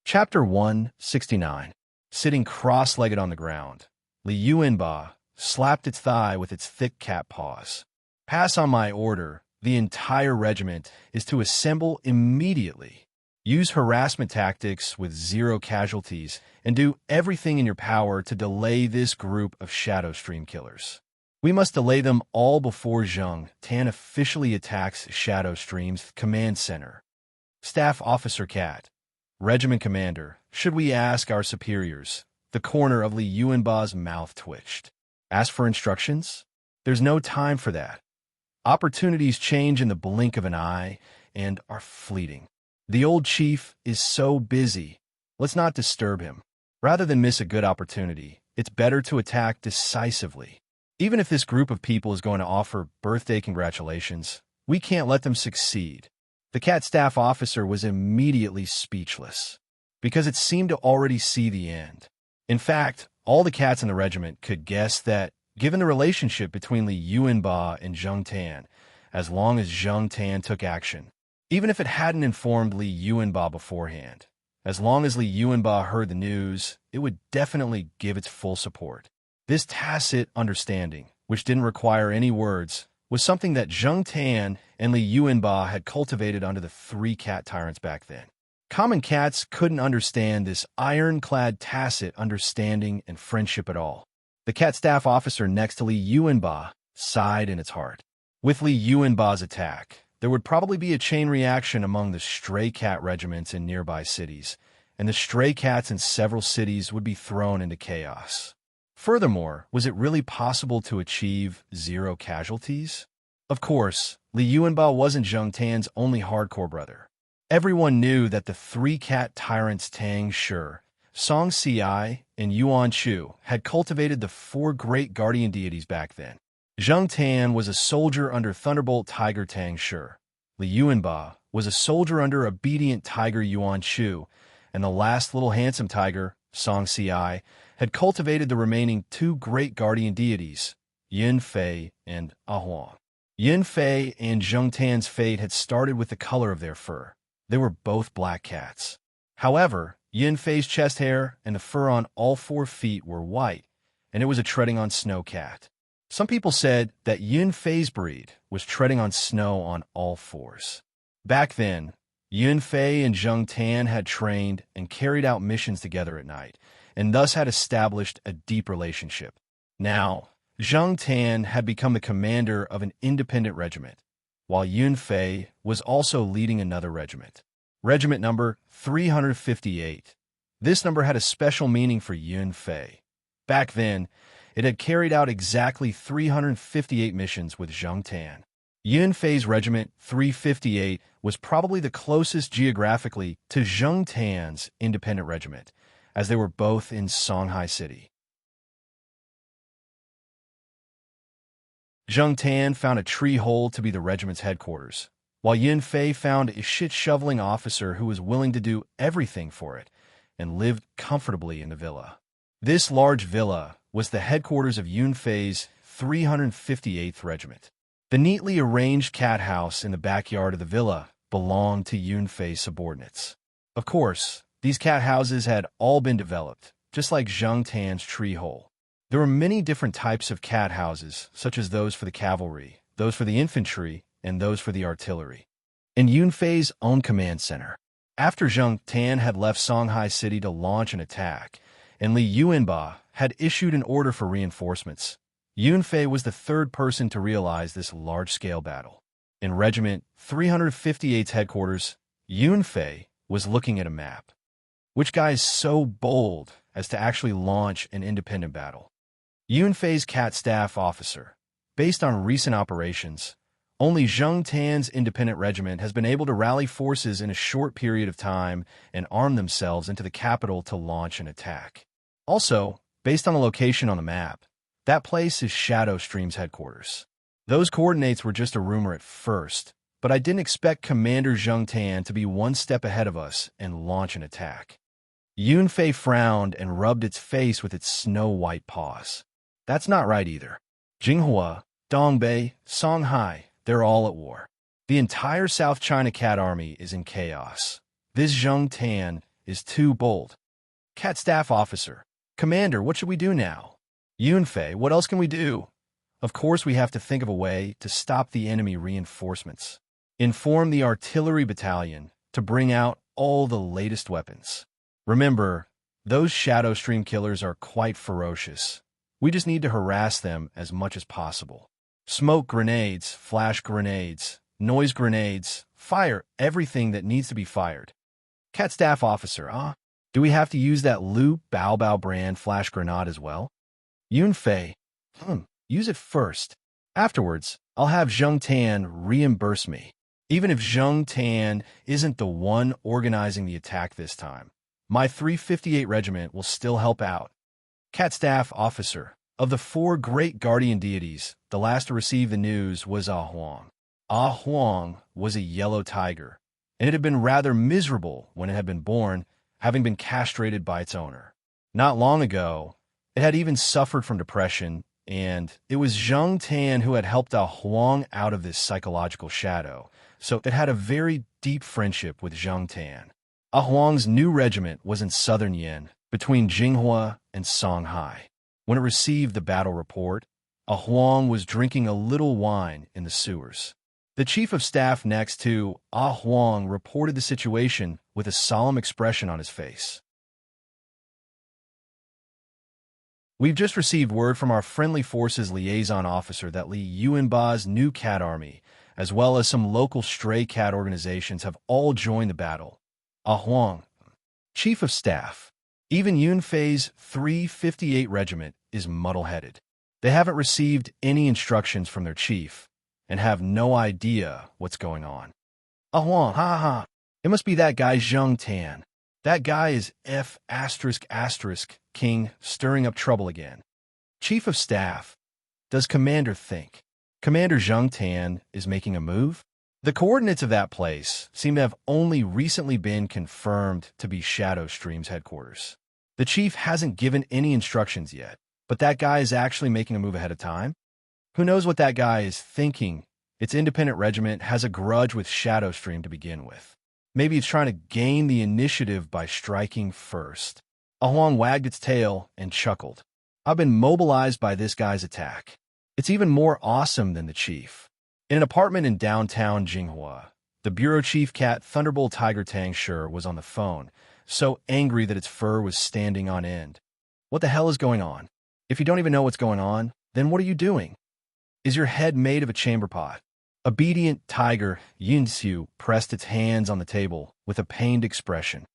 Chapter 169. Sitting cross-legged on the ground, Li Yuanba slapped its thigh with its thick cat paws. Pass on my order. The entire regiment is to assemble immediately. Use harassment tactics with 0 casualties and do everything in your power to delay this group of Shadow Stream killers. We must delay them all before Zhang Tan officially attacks Shadow Stream's command center. Staff Officer Cat. Regiment Commander, should we ask our superiors? The corner of Li Yuanba's mouth twitched. Ask for instructions? There's no time for that. Opportunities change in the blink of an eye and are fleeting. The old chief is so busy. Let's not disturb him. Rather than miss a good opportunity, it's better to attack decisively. Even if this group of people is going to offer birthday congratulations, we can't let them succeed. The cat staff officer was immediately speechless, because it seemed to already see the end. In fact, all the cats in the regiment could guess that, given the relationship between Li Yuanba and Zhang Tan, as long as Zhang Tan took action, even if it hadn't informed Li Yuanba beforehand, as long as Li Yuanba heard the news, it would definitely give its full support. This tacit understanding, which didn't require any words, was something that Zhang Tan and Li Yuanba had cultivated under the 3 cat tyrants back then. Common cats couldn't understand this ironclad tacit understanding and friendship at all. The cat staff officer next to Li Yuanba sighed in its heart. With Li Yuanba's attack, there would probably be a chain reaction among the stray cat regiments in nearby cities, and the stray cats in several cities would be thrown into chaos. Furthermore, was it really possible to achieve 0 casualties? Of course, Li Yuanba wasn't Zhang Tan's only hardcore brother. Everyone knew that the 3 cat tyrants Tang Shi, Song Si, and Yuan Chu had cultivated the 4 great guardian deities back then. Zhang Tan was a soldier under Thunderbolt Tiger Tang Shi. Li Yuanba was a soldier under Obedient Tiger Yuan Chu, and the last little handsome tiger, Song Si, had cultivated the remaining 2 great guardian deities, Yin Fei and Ahuang. Yin Fei and Zhang Tan's fate had started with the color of their fur. They were both black cats. However, Yin Fei's chest hair and the fur on all 4 feet were white, and it was a treading on snow cat. Some people said that Yin Fei's breed was treading on snow on all 4s. Back then, Yin Fei and Zhang Tan had trained and carried out missions together at night, and thus had established a deep relationship. Now, Zhang Tan had become the commander of an independent regiment, while Yin Fei was also leading another regiment. Regiment number 358. This number had a special meaning for Yin Fei. Back then, it had carried out exactly 358 missions with Zhang Tan. Yin Fei's regiment 358 was probably the closest geographically to Zhang Tan's independent regiment, as they were both in Songhai City. Zhang Tan found a tree hole to be the regiment's headquarters, while Yin Fei found a shit-shoveling officer who was willing to do everything for it and lived comfortably in the villa. This large villa was the headquarters of Yin Fei's 358th Regiment. The neatly arranged cat house in the backyard of the villa belonged to Yin Fei's subordinates. Of course, these cat houses had all been developed, just like Zhang Tan's tree hole. There were many different types of cat houses, such as those for the cavalry, those for the infantry, and those for the artillery. In Yin Fei's own command center, after Zhang Tan had left Songhai City to launch an attack, and Li Yuanba had issued an order for reinforcements, Yin Fei was the third person to realize this large-scale battle. In Regiment 358's headquarters, Yin Fei was looking at a map. Which guy is so bold as to actually launch an independent battle? Yin Fei's cat staff officer, based on recent operations, Only Zheng Tan's independent regiment has been able to rally forces in a short period of time and arm themselves into the capital to launch an attack. Also, based on the location on the map, that place is Shadow Stream's headquarters. Those coordinates were just a rumor at first, but I didn't expect Commander Zheng Tan to be one step ahead of us and launch an attack. Yunfei frowned and rubbed its face with its snow-white paws. That's not right either. Jinghua, Dongbei, Songhai, they're all at war. The entire South China Cat Army is in chaos. This Zheng Tan is too bold. Cat Staff Officer, Commander, what should we do now? Yunfei, what else can we do? Of course we have to think of a way to stop the enemy reinforcements. Inform the artillery battalion to bring out all the latest weapons. Remember, those Shadow Stream killers are quite ferocious. We just need to harass them as much as possible. Smoke grenades, flash grenades, noise grenades, fire everything that needs to be fired. Cat Staff Officer, do we have to use that Lu Baobao brand flash grenade as well? Yunfei, use it first. Afterwards, I'll have Zheng Tan reimburse me. Even if Zheng Tan isn't the one organizing the attack this time, my 358 regiment will still help out. Cat Staff Officer, of the 4 great guardian deities, the last to receive the news was Ah Huang. Ah Huang was a yellow tiger, and it had been rather miserable when it had been born, having been castrated by its owner. Not long ago, it had even suffered from depression, and it was Zheng Tan who had helped Ah Huang out of this psychological shadow, so it had a very deep friendship with Zheng Tan. Ah Huang's new regiment was in southern Yin, between Jinghua and Songhai. When it received the battle report, Ah Huang was drinking a little wine in the sewers. The chief of staff next to Ah Huang reported the situation with a solemn expression on his face. We've just received word from our friendly forces liaison officer that Li Yuanba's new cat army, as well as some local stray cat organizations, have all joined the battle. Ah Huang, chief of staff. Even Yunfei's 358 regiment is muddle-headed. They haven't received any instructions from their chief and have no idea what's going on. Ah Huang, it must be that guy Zheng Tan. That guy is F*** King stirring up trouble again. Chief of Staff, does Commander think Commander Zheng Tan is making a move? The coordinates of that place seem to have only recently been confirmed to be Shadow Stream's headquarters. The chief hasn't given any instructions yet, but that guy is actually making a move ahead of time? Who knows what that guy is thinking? Its independent regiment has a grudge with Shadow Stream to begin with. Maybe it's trying to gain the initiative by striking first. Ah Huang wagged its tail and chuckled. I've been mobilized by this guy's attack. It's even more awesome than the chief. In an apartment in downtown Jinghua, the bureau chief cat Thunderbolt Tiger Tang Shi was on the phone, so angry that its fur was standing on end. What the hell is going on? If you don't even know what's going on, then what are you doing? Is your head made of a chamber pot? Obedient tiger Yunxiu pressed its hands on the table with a pained expression.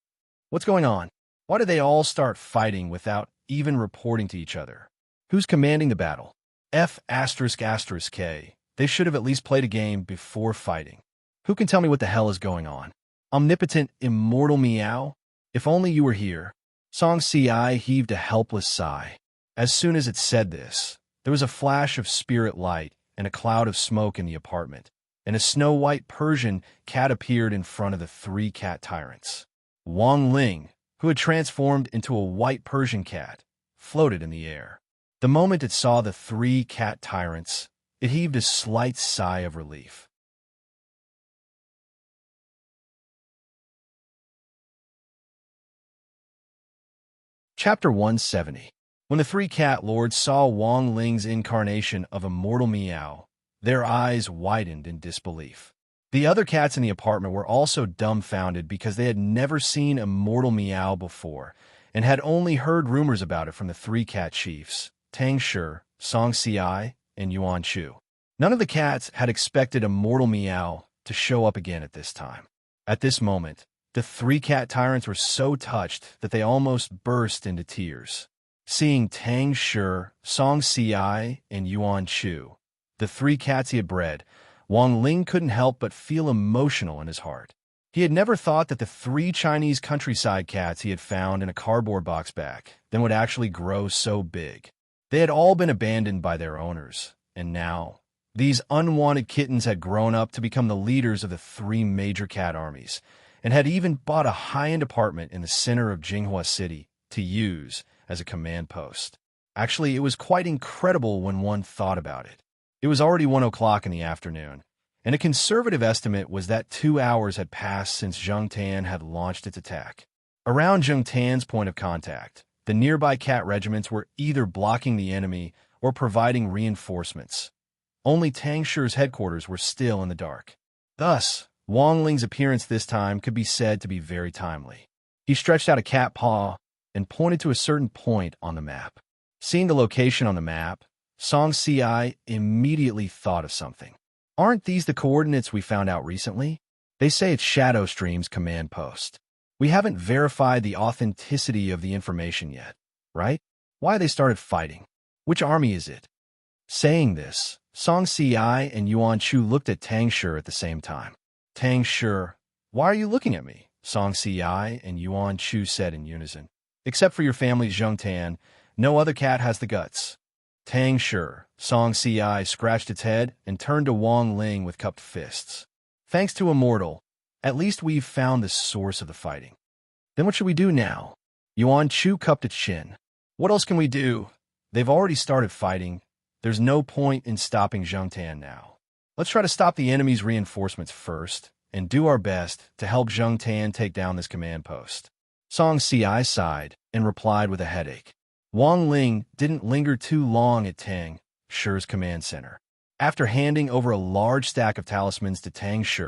What's going on? Why did they all start fighting without even reporting to each other? Who's commanding the battle? F***K. They should have at least played a game before fighting. Who can tell me what the hell is going on? Omnipotent, immortal Meow? If only you were here. Song Ci heaved a helpless sigh. As soon as it said this, there was a flash of spirit light and a cloud of smoke in the apartment, and a snow-white Persian cat appeared in front of the 3 cat tyrants. Wang Ling, who had transformed into a white Persian cat, floated in the air. The moment it saw the 3 cat tyrants, it heaved a slight sigh of relief. Chapter 170. When the 3 cat lords saw Wang Ling's incarnation of immortal Meow, their eyes widened in disbelief. The other cats in the apartment were also dumbfounded because they had never seen immortal Meow before and had only heard rumors about it from the 3 cat chiefs, Tang Shi, Song Ci, and Yuan Chu. None of the cats had expected immortal Meow to show up again at this time. At this moment, the 3 cat tyrants were so touched that they almost burst into tears. Seeing Tang Shi, Song Ci, and Yuan Chu, the 3 cats he had bred, Wang Ling couldn't help but feel emotional in his heart. He had never thought that the 3 Chinese countryside cats he had found in a cardboard box back then would actually grow so big. They had all been abandoned by their owners, and now these unwanted kittens had grown up to become the leaders of the 3 major cat armies, and had even bought a high-end apartment in the center of Jinghua City to use as a command post. Actually, it was quite incredible when one thought about it. It was already 1 o'clock in the afternoon, and a conservative estimate was that 2 hours had passed since Zheng Tan had launched its attack. Around Zheng Tan's point of contact, the nearby cat regiments were either blocking the enemy or providing reinforcements. Only Tang Shi's headquarters were still in the dark. Thus, Wang Ling's appearance this time could be said to be very timely. He stretched out a cat paw and pointed to a certain point on the map. Seeing the location on the map, Song Si immediately thought of something. Aren't these the coordinates we found out recently? They say it's Shadow Stream's command post. We haven't verified the authenticity of the information yet, right? Why they started fighting? Which army is it? Saying this, Song Si and Yuan Chu looked at Tang Shi at the same time. Tang Shi, why are you looking at me? Song Si and Yuan Chu said in unison. Except for your family's Zheng Tan, no other cat has the guts. Tang Shi, Song Si scratched its head and turned to Wang Ling with cupped fists. Thanks to Immortal, at least we've found the source of the fighting. Then what should we do now? Yuan Chu cupped its chin. What else can we do? They've already started fighting. There's no point in stopping Zheng Tan now. Let's try to stop the enemy's reinforcements first and do our best to help Zheng Tan take down this command post. Song Si sighed and replied with a headache. Wang Ling didn't linger too long at Tang Shi's command center. After handing over a large stack of talismans to Tang Shi,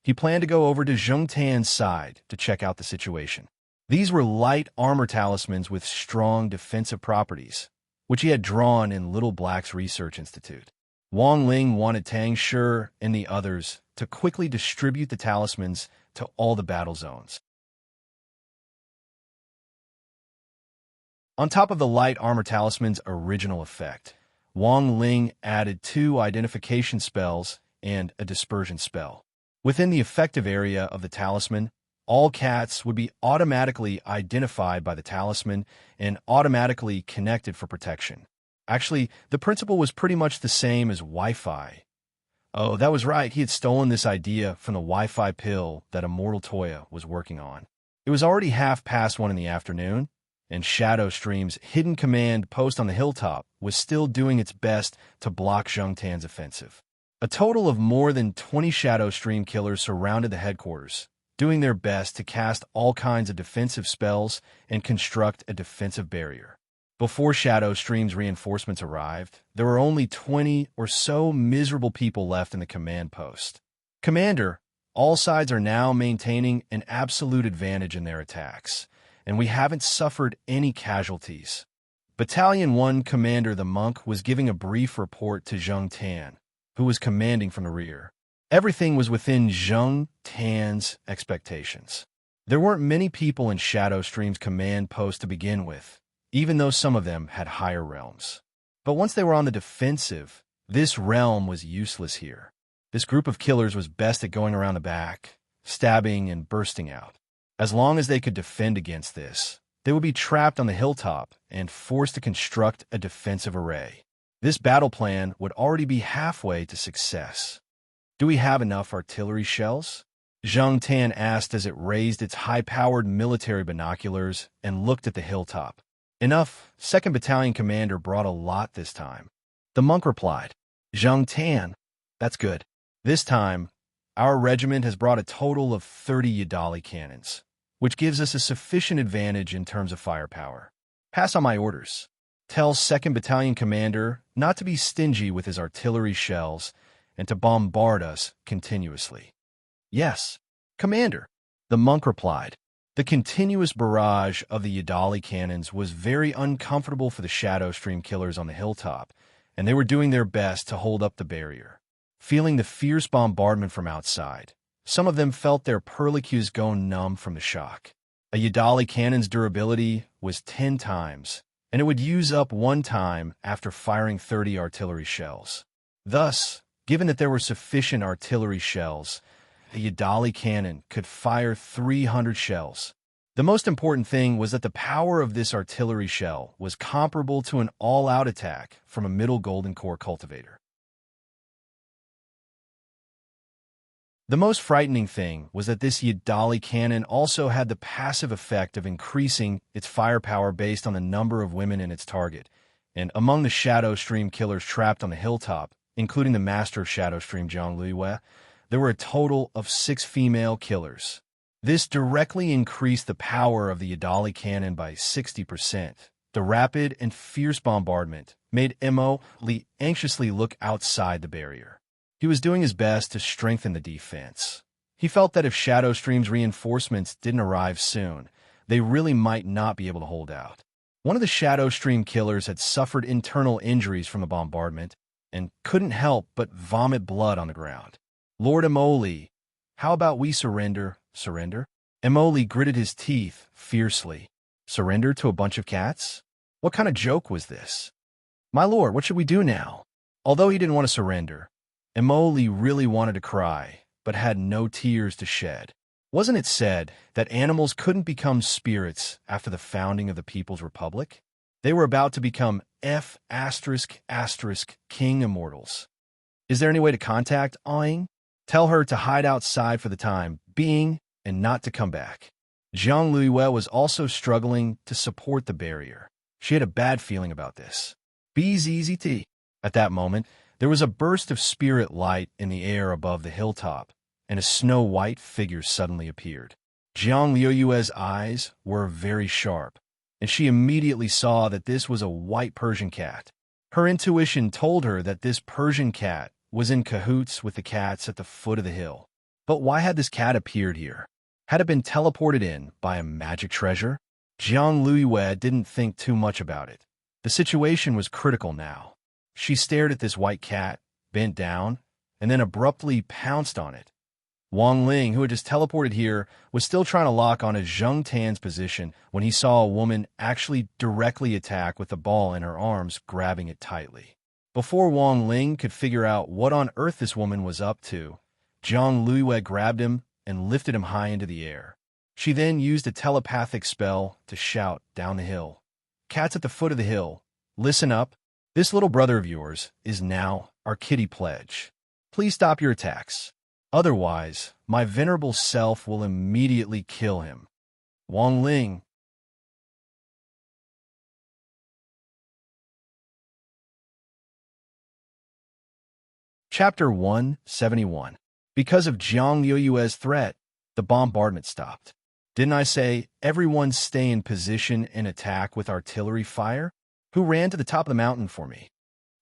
he planned to go over to Zheng Tan's side to check out the situation. These were light armor talismans with strong defensive properties, which he had drawn in Little Black's research institute. Wang Ling wanted Tang Shi and the others to quickly distribute the talismans to all the battle zones. On top of the light armor talisman's original effect, Wang Ling added 2 identification spells and a dispersion spell. Within the effective area of the talisman, all cats would be automatically identified by the talisman and automatically connected for protection. Actually, the principle was pretty much the same as Wi-Fi. Oh, that was right, he had stolen this idea from the Wi-Fi pill that Immortal Toya was working on. It was already 1:30 in the afternoon, and Shadow Stream's hidden command post on the hilltop was still doing its best to block Zheng Tan's offensive. A total of more than 20 Shadow Stream killers surrounded the headquarters, doing their best to cast all kinds of defensive spells and construct a defensive barrier. Before Shadow Stream's reinforcements arrived, there were only 20 or so miserable people left in the command post. Commander, all sides are now maintaining an absolute advantage in their attacks, and we haven't suffered any casualties. Battalion 1 Commander the Monk was giving a brief report to Zheng Tan, who was commanding from the rear. Everything was within Zheng Tan's expectations. There weren't many people in Shadow Stream's command post to begin with, even though some of them had higher realms. But once they were on the defensive, this realm was useless here. This group of killers was best at going around the back, stabbing and bursting out. As long as they could defend against this, they would be trapped on the hilltop and forced to construct a defensive array. This battle plan would already be halfway to success. Do we have enough artillery shells? Zheng Tan asked as it raised its high-powered military binoculars and looked at the hilltop. Enough. 2nd Battalion Commander brought a lot this time. The monk replied. Zheng Tan, that's good. This time, our regiment has brought a total of 30 Yadali cannons, which gives us a sufficient advantage in terms of firepower. Pass on my orders. Tell 2nd Battalion Commander not to be stingy with his artillery shells and to bombard us continuously. Yes, Commander, the monk replied. The continuous barrage of the Yadali cannons was very uncomfortable for the Shadow Stream killers on the hilltop, and they were doing their best to hold up the barrier. Feeling the fierce bombardment from outside, some of them felt their perlicus go numb from the shock. A Yadali cannon's durability was 10 times, and it would use up 1 time after firing 30 artillery shells. Thus, Given that there were sufficient artillery shells, the Yadali cannon could fire 300 shells. The most important thing was that the power of this artillery shell was comparable to an all-out attack from a middle golden core cultivator. The most frightening thing was that this Yadali cannon also had the passive effect of increasing its firepower based on the number of women in its target, and among the Shadow Stream killers trapped on the hilltop, including the master of Shadow Stream Zhang Luiyue, there were a total of 6 female killers. This directly increased the power of the Yadali cannon by 60%. The rapid and fierce bombardment made Li anxiously look outside the barrier. He was doing his best to strengthen the defense. He felt that if Shadow Stream's reinforcements didn't arrive soon, they really might not be able to hold out. One of the Shadow Stream killers had suffered internal injuries from the bombardment and couldn't help but vomit blood on the ground. Lord Immerse, how about we surrender? Surrender? Immerse gritted his teeth fiercely. Surrender to a bunch of cats? What kind of joke was this? My lord, what should we do now? Although he didn't want to surrender, Immerse really wanted to cry, but had no tears to shed. Wasn't it said that animals couldn't become spirits after the founding of the People's Republic? They were about to become King Immortals. Is there any way to contact Aang? Tell her to hide outside for the time being and not to come back. Zhang Luiyue was also struggling to support the barrier. She had a bad feeling about this. BZZT. At that moment, there was a burst of spirit light in the air above the hilltop, and a snow-white figure suddenly appeared. Zhang Luiyue's eyes were very sharp, and she immediately saw that this was a white Persian cat. Her intuition told her that this Persian cat was in cahoots with the cats at the foot of the hill. But why had this cat appeared here? Had it been teleported in by a magic treasure? Zhang Luiyue didn't think too much about it. The situation was critical now. She stared at this white cat, bent down, and then abruptly pounced on it. Wang Ling, who had just teleported here, was still trying to lock on Zhang Tan's position when he saw a woman actually directly attack with the ball in her arms, grabbing it tightly. Before Wang Ling could figure out what on earth this woman was up to, Zhang Luiyue grabbed him and lifted him high into the air. She then used a telepathic spell to shout down the hill. Cats at the foot of the hill, listen up. This little brother of yours is now our kitty pledge. Please stop your attacks. Otherwise, my venerable self will immediately kill him. Wang Ling. Chapter 171. Because of Zhang Luiyue's threat, the bombardment stopped. Didn't I say everyone stay in position and attack with artillery fire? Who ran to the top of the mountain for me?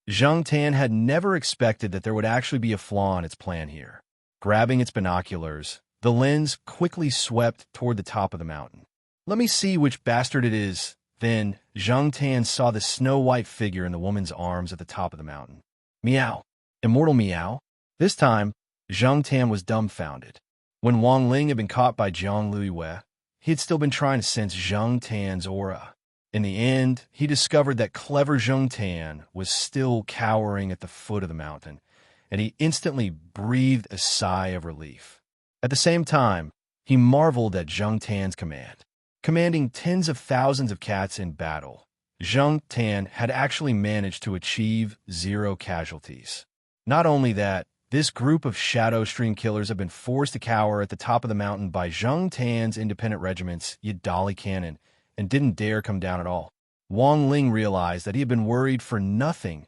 Zhang Tan had never expected that there would actually be a flaw in its plan here. Grabbing its binoculars, the lens quickly swept toward the top of the mountain. Let me see which bastard it is. Then Zhang Tan saw the snow-white figure in the woman's arms at the top of the mountain. Meow. Immortal Meow. This time, Zhang Tan was dumbfounded. When Wang Ling had been caught by Zhang Luiyue, he had still been trying to sense Zhang Tan's aura. In the end, he discovered that clever Zhang Tan was still cowering at the foot of the mountain, and he instantly breathed a sigh of relief. At the same time, he marveled at Zhang Tan's command. Commanding tens of thousands of cats in battle, Zhang Tan had actually managed to achieve 0 casualties. Not only that, this group of Shadow Stream killers had been forced to cower at the top of the mountain by Zhang Tan's independent regiment's Yadali cannon and didn't dare come down at all. Wang Ling realized that he had been worried for nothing.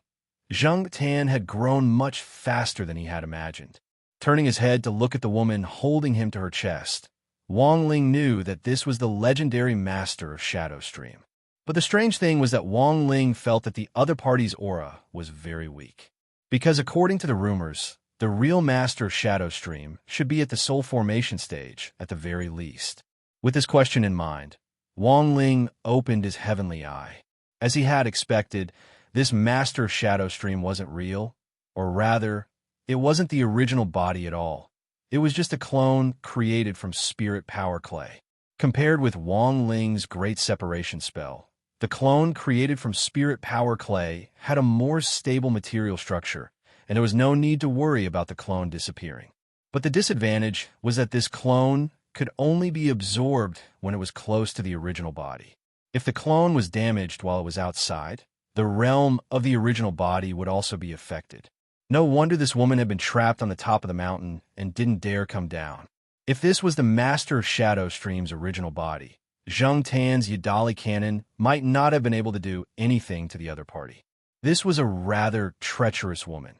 Zhang Tan had grown much faster than he had imagined. Turning his head to look at the woman holding him to her chest, Wang Ling knew that this was the legendary master of Shadow Stream. But the strange thing was that Wang Ling felt that the other party's aura was very weak. Because according to the rumors, the real master of Shadow Stream should be at the soul formation stage at the very least. With this question in mind, Wang Ling opened his heavenly eye. As he had expected, this master of Shadow Stream wasn't real, or rather, it wasn't the original body at all. It was just a clone created from spirit power clay. Compared with Wang Ling's great separation spell, the clone created from spirit power clay had a more stable material structure and there was no need to worry about the clone disappearing. But the disadvantage was that this clone could only be absorbed when it was close to the original body. If the clone was damaged while it was outside, the realm of the original body would also be affected. No wonder this woman had been trapped on the top of the mountain and didn't dare come down. If this was the Master of Shadow Stream's original body, Zheng Tan's Yadali cannon might not have been able to do anything to the other party. This was a rather treacherous woman.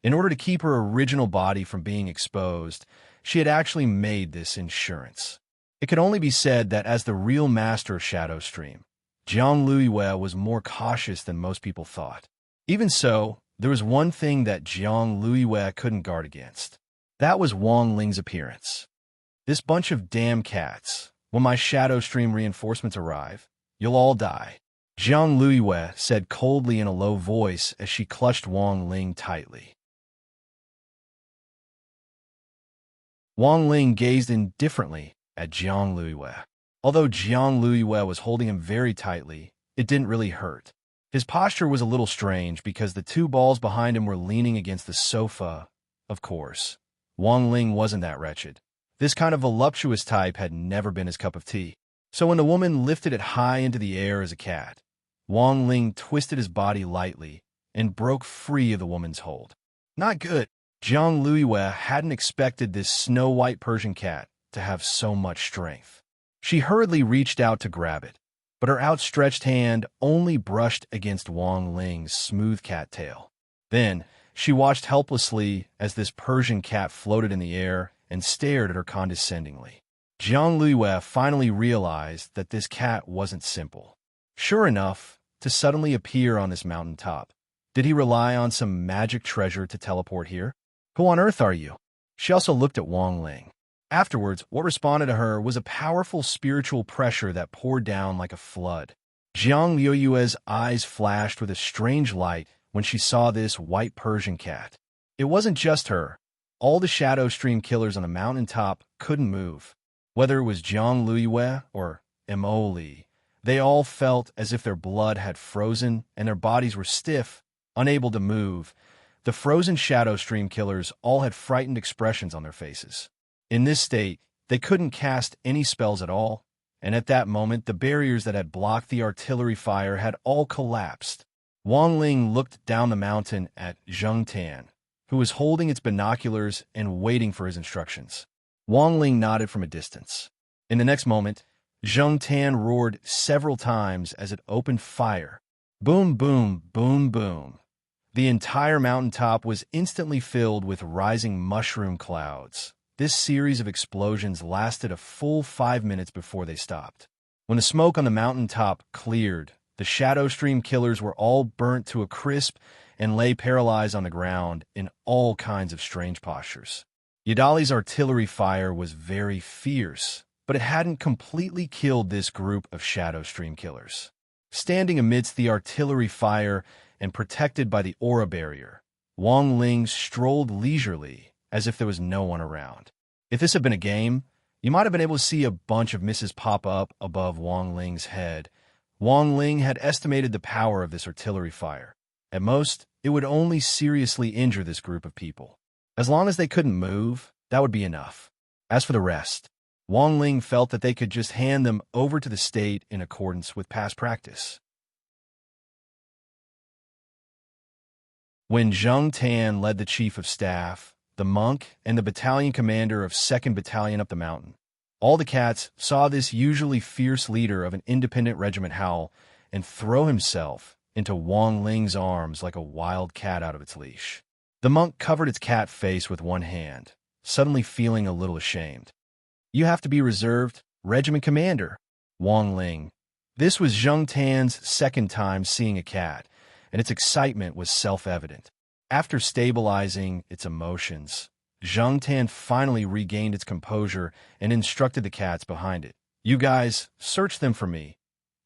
In order to keep her original body from being exposed, she had actually made this insurance. It could only be said that as the real master of Shadow Stream, Jiang Luiyue was more cautious than most people thought. Even so, there was one thing that Jiang Luiyue couldn't guard against. That was Wang Ling's appearance. This bunch of damn cats. When my Shadow Stream reinforcements arrive, you'll all die, Jiang Luiyue said coldly in a low voice as she clutched Wang Ling tightly. Wang Ling gazed indifferently at Jiang Luiyue. Although Jiang Luiyue was holding him very tightly, it didn't really hurt. His posture was a little strange because the two balls behind him were leaning against the sofa. Of course, Wang Ling wasn't that wretched. This kind of voluptuous type had never been his cup of tea. So when the woman lifted it high into the air as a cat, Wang Ling twisted his body lightly and broke free of the woman's hold. Not good. Jiang Luiyue hadn't expected this snow-white Persian cat to have so much strength. She hurriedly reached out to grab it, but her outstretched hand only brushed against Wang Ling's smooth cat tail. Then, she watched helplessly as this Persian cat floated in the air and stared at her condescendingly. Jiang Luiyue finally realized that this cat wasn't simple. Sure enough, to suddenly appear on this mountaintop, did he rely on some magic treasure to teleport here? Who on earth are you? She also looked at Wang Ling. Afterwards, what responded to her was a powerful spiritual pressure that poured down like a flood. Jiang Luiyue's eyes flashed with a strange light when she saw this white Persian cat. It wasn't just her. All the Shadow Stream killers on the mountaintop couldn't move. Whether it was Jiang Luiyue or Emoli, they all felt as if their blood had frozen and their bodies were stiff, unable to move. The frozen Shadow Stream killers all had frightened expressions on their faces. In this state, they couldn't cast any spells at all, and at that moment the barriers that had blocked the artillery fire had all collapsed. Wang Ling looked down the mountain at Zheng Tan, who was holding its binoculars and waiting for his instructions. Wang Ling nodded from a distance. In the next moment, Zheng Tan roared several times as it opened fire. Boom, boom, boom, boom. The entire mountaintop was instantly filled with rising mushroom clouds. This series of explosions lasted a full 5 minutes before they stopped. When the smoke on the mountaintop cleared, the Shadow Stream killers were all burnt to a crisp and lay paralyzed on the ground in all kinds of strange postures. Yadali's artillery fire was very fierce, but it hadn't completely killed this group of Shadow Stream killers. Standing amidst the artillery fire and protected by the aura barrier, Wang Ling strolled leisurely as if there was no one around. If this had been a game, you might have been able to see a bunch of misses pop up above Wang Ling's head. Wang Ling had estimated the power of this artillery fire. At most, it would only seriously injure this group of people. As long as they couldn't move, that would be enough. As for the rest, Wang Ling felt that they could just hand them over to the state in accordance with past practice. When Zheng Tan led the chief of staff, the monk, and the battalion commander of 2nd Battalion up the mountain, all the cats saw this usually fierce leader of an independent regiment howl and throw himself into Wang Ling's arms like a wild cat out of its leash. The monk covered its cat face with one hand, suddenly feeling a little ashamed. You have to be reserved, regiment commander, Wang Ling. This was Zheng Tan's second time seeing a cat, and its excitement was self-evident. After stabilizing its emotions, Zheng Tan finally regained its composure and instructed the cats behind it. You guys, search them for me.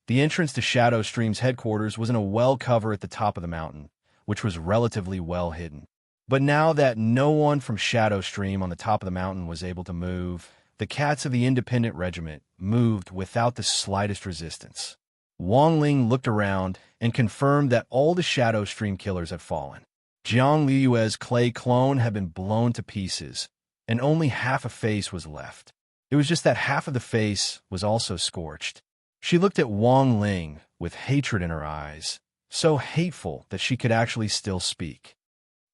The entrance to Shadow Stream's headquarters was in a well cover at the top of the mountain, which was relatively well hidden. But now that no one from Shadow Stream on the top of the mountain was able to move, the cats of the independent regiment moved without the slightest resistance. Wang Ling looked around and confirmed that all the Shadow Stream killers had fallen. Jiang Liyue's clay clone had been blown to pieces, and only half a face was left. It was just that half of the face was also scorched. She looked at Wang Ling with hatred in her eyes, so hateful that she could actually still speak.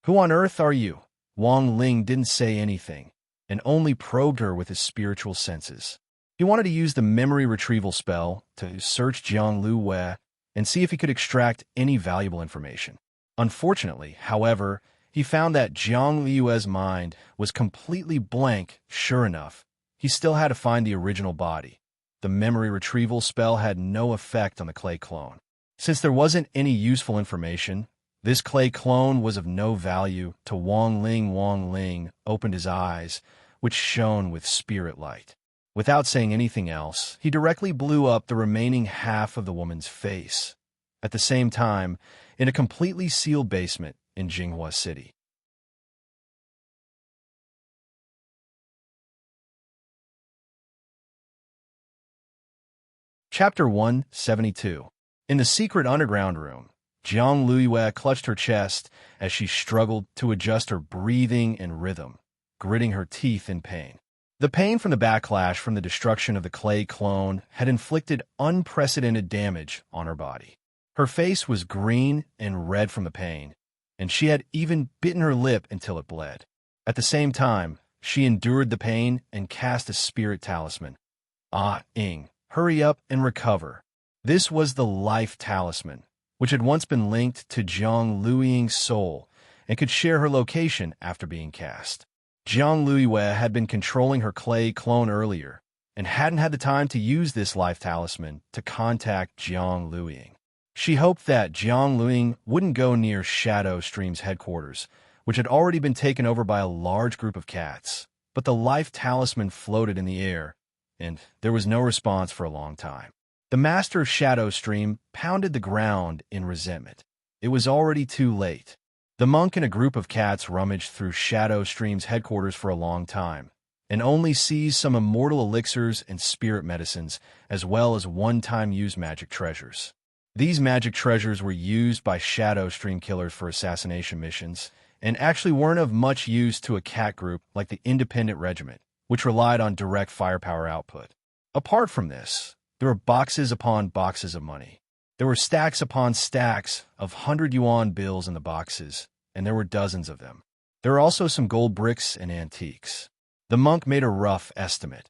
"Who on earth are you?" Wang Ling didn't say anything, and only probed her with his spiritual senses. He wanted to use the memory retrieval spell to search Jiang Liyue and see if he could extract any valuable information. Unfortunately, however, he found that Jiang Liyue's mind was completely blank. Sure enough, he still had to find the original body. The memory retrieval spell had no effect on the clay clone. Since there wasn't any useful information, this clay clone was of no value to Wang Ling. Wang Ling opened his eyes, which shone with spirit light. Without saying anything else, he directly blew up the remaining half of the woman's face. At the same time, in a completely sealed basement in Jinghua City. Chapter 172. In the secret underground room, Jiang Liyue clutched her chest as she struggled to adjust her breathing and rhythm, gritting her teeth in pain. The pain from the backlash from the destruction of the clay clone had inflicted unprecedented damage on her body. Her face was green and red from the pain, and she had even bitten her lip until it bled. At the same time, she endured the pain and cast a spirit talisman. Ah, Ing, hurry up and recover. This was the life talisman, which had once been linked to Jiang Liyue's soul and could share her location after being cast. Jiang Liyue had been controlling her clay clone earlier and hadn't had the time to use this life talisman to contact Jiang Liyue. She hoped that Jiang Liyue wouldn't go near Shadow Stream's headquarters, which had already been taken over by a large group of cats. But the life talisman floated in the air, and there was no response for a long time. The master of Shadow Stream pounded the ground in resentment. It was already too late. The monk and a group of cats rummaged through Shadow Stream's headquarters for a long time, and only seized some immortal elixirs and spirit medicines, as well as one-time use magic treasures. These magic treasures were used by Shadow Stream killers for assassination missions, and actually weren't of much use to a cat group like the Independent Regiment, which relied on direct firepower output. Apart from this, there were boxes upon boxes of money. There were stacks upon stacks of 100 yuan bills in the boxes, and there were dozens of them. There were also some gold bricks and antiques. The monk made a rough estimate.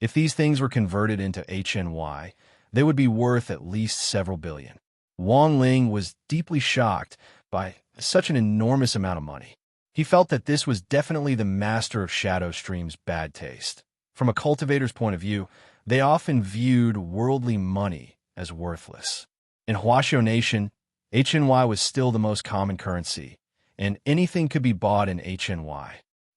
If these things were converted into HNY, they would be worth at least several billion. Wang Ling was deeply shocked by such an enormous amount of money. He felt that this was definitely the master of Shadow Stream's bad taste. From a cultivator's point of view, they often viewed worldly money as worthless. In Huaxiao Nation, HNY was still the most common currency, and anything could be bought in HNY.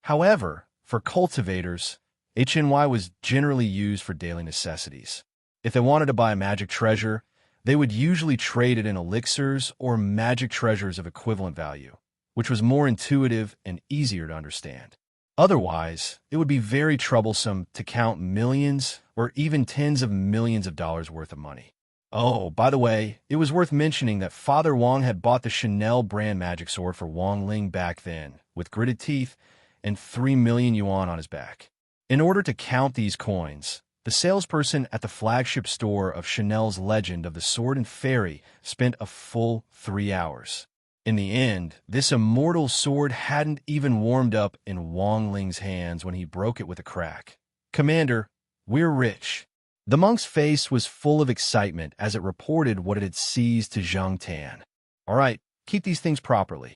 However, for cultivators, HNY was generally used for daily necessities. If they wanted to buy a magic treasure, they would usually trade it in elixirs or magic treasures of equivalent value, which was more intuitive and easier to understand. Otherwise, it would be very troublesome to count millions or even tens of millions of dollars worth of money. Oh, by the way, it was worth mentioning that Father Wang had bought the Chanel brand magic sword for Wang Ling back then, with gritted teeth and 3 million yuan on his back. In order to count these coins, the salesperson at the flagship store of Chanel's Legend of the Sword and Fairy spent a full 3 hours. In the end, this immortal sword hadn't even warmed up in Wang Ling's hands when he broke it with a crack. "Commander, we're rich." The monk's face was full of excitement as it reported what it had seized to Zhang Tan. "All right, keep these things properly.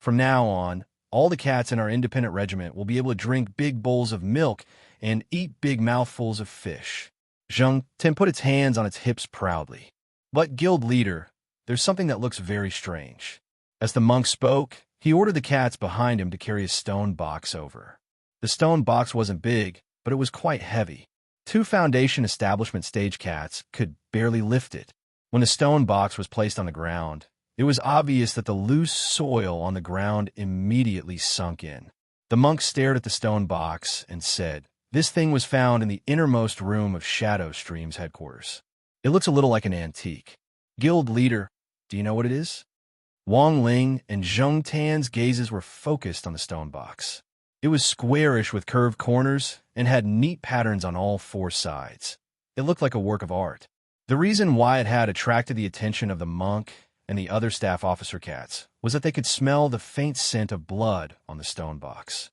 From now on, all the cats in our independent regiment will be able to drink big bowls of milk and eat big mouthfuls of fish." Zhang Tan put its hands on its hips proudly. "But, guild leader, there's something that looks very strange." As the monk spoke, he ordered the cats behind him to carry a stone box over. The stone box wasn't big, but it was quite heavy. 2 Foundation establishment stage cats could barely lift it. When the stone box was placed on the ground, it was obvious that the loose soil on the ground immediately sunk in. The monk stared at the stone box and said, "This thing was found in the innermost room of Shadow Stream's headquarters. It looks a little like an antique." Guild leader, do you know what it is? Wang Ling and Zheng Tan's gazes were focused on the stone box. It was squarish with curved corners and had neat patterns on all four sides. It looked like a work of art. The reason why it had attracted the attention of the monk and the other staff officer cats was that they could smell the faint scent of blood on the stone box.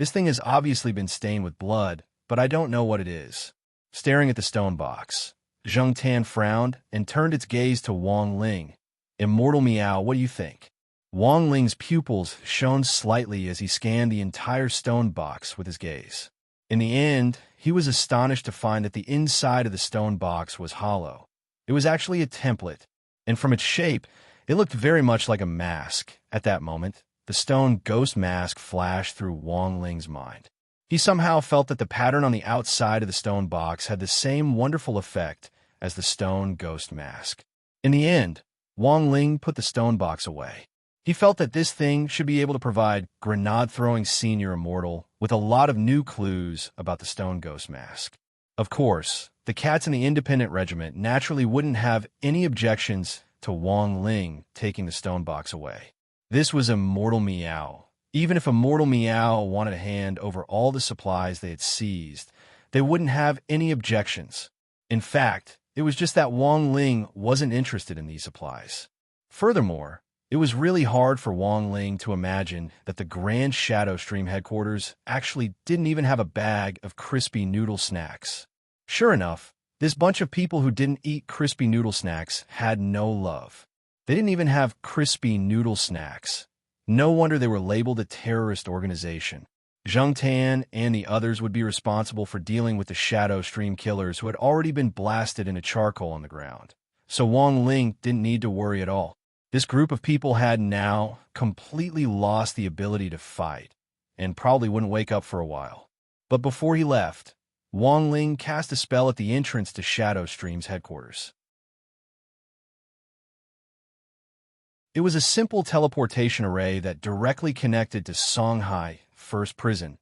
This thing has obviously been stained with blood, but I don't know what it is. Staring at the stone box, Zheng Tan frowned and turned its gaze to Wang Ling. Immortal Meow, what do you think? Wang Ling's pupils shone slightly as he scanned the entire stone box with his gaze. In the end, he was astonished to find that the inside of the stone box was hollow. It was actually a template, and from its shape, it looked very much like a mask. At that moment, the stone ghost mask flashed through Wang Ling's mind. He somehow felt that the pattern on the outside of the stone box had the same wonderful effect as the stone ghost mask. In the end, Wang Ling put the stone box away. He felt that this thing should be able to provide grenade-throwing senior immortal with a lot of new clues about the stone ghost mask. Of course, the cats in the independent regiment naturally wouldn't have any objections to Wang Ling taking the stone box away. This was Immortal Meow. Even if Immortal Meow wanted to hand over all the supplies they had seized, they wouldn't have any objections. In fact, it was just that Wang Ling wasn't interested in these supplies. Furthermore, it was really hard for Wang Ling to imagine that the Grand Shadow Stream headquarters actually didn't even have a bag of crispy noodle snacks. Sure enough, this bunch of people who didn't eat crispy noodle snacks had no love. They didn't even have crispy noodle snacks. No wonder they were labeled a terrorist organization. Zheng Tan and the others would be responsible for dealing with the Shadow Stream killers who had already been blasted into charcoal on the ground. So Wang Ling didn't need to worry at all. This group of people had now completely lost the ability to fight, and probably wouldn't wake up for a while. But before he left, Wang Ling cast a spell at the entrance to Shadow Stream's headquarters. It was a simple teleportation array that directly connected to Songhai First Prison.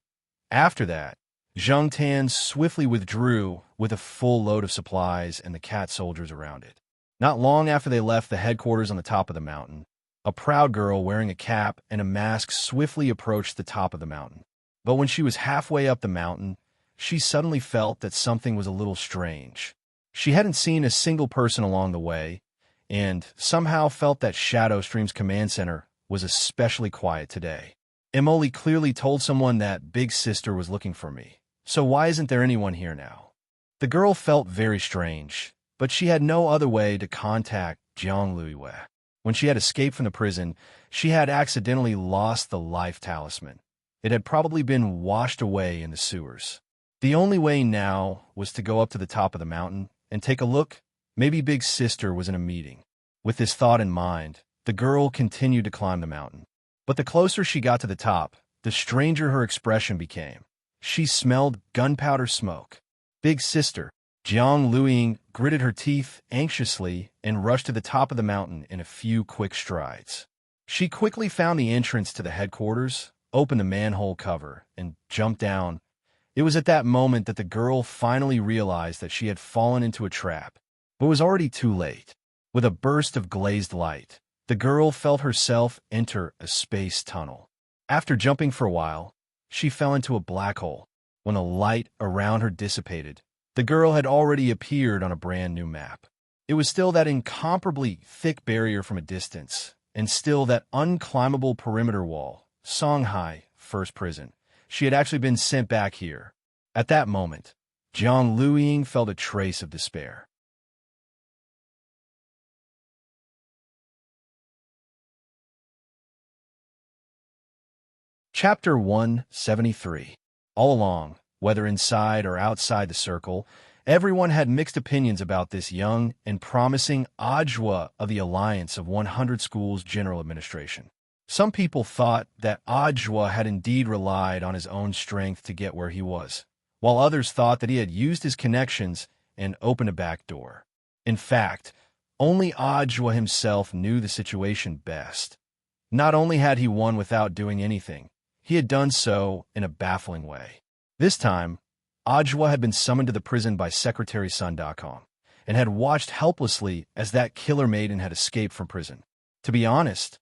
After that, Zheng Tan swiftly withdrew with a full load of supplies and the cat soldiers around it. Not long after they left the headquarters on the top of the mountain, a proud girl wearing a cap and a mask swiftly approached the top of the mountain. But when she was halfway up the mountain, she suddenly felt that something was a little strange. She hadn't seen a single person along the way, and somehow felt that Shadow Stream's command center was especially quiet today. Emily clearly told someone that Big Sister was looking for me, so why isn't there anyone here now? The girl felt very strange, but she had no other way to contact Jiang Luiyue. When she had escaped from the prison, she had accidentally lost the life talisman. It had probably been washed away in the sewers. The only way now was to go up to the top of the mountain and take a look. Maybe Big Sister was in a meeting. With this thought in mind, the girl continued to climb the mountain. But the closer she got to the top, the stranger her expression became. She smelled gunpowder smoke. Big Sister, Jiang Luiying, gritted her teeth anxiously and rushed to the top of the mountain in a few quick strides. She quickly found the entrance to the headquarters, opened the manhole cover, and jumped down. It was at that moment that the girl finally realized that she had fallen into a trap. But it was already too late. With a burst of glazed light, the girl felt herself enter a space tunnel. After jumping for a while, she fell into a black hole. When the light around her dissipated, the girl had already appeared on a brand new map. It was still that incomparably thick barrier from a distance, and still that unclimbable perimeter wall, Songhai First Prison. She had actually been sent back here. At that moment, Jiang Luiying felt a trace of despair. Chapter 173. All along, whether inside or outside the circle, everyone had mixed opinions about this young and promising Ajwa of the Alliance of 100 Schools General Administration. Some people thought that Ajwa had indeed relied on his own strength to get where he was, while others thought that he had used his connections and opened a back door. In fact, only Ajwa himself knew the situation best. Not only had he won without doing anything, he had done so in a baffling way. This time, Ajwa had been summoned to the prison by Secretary Sun.com, and had watched helplessly as that killer maiden had escaped from prison. To be honest,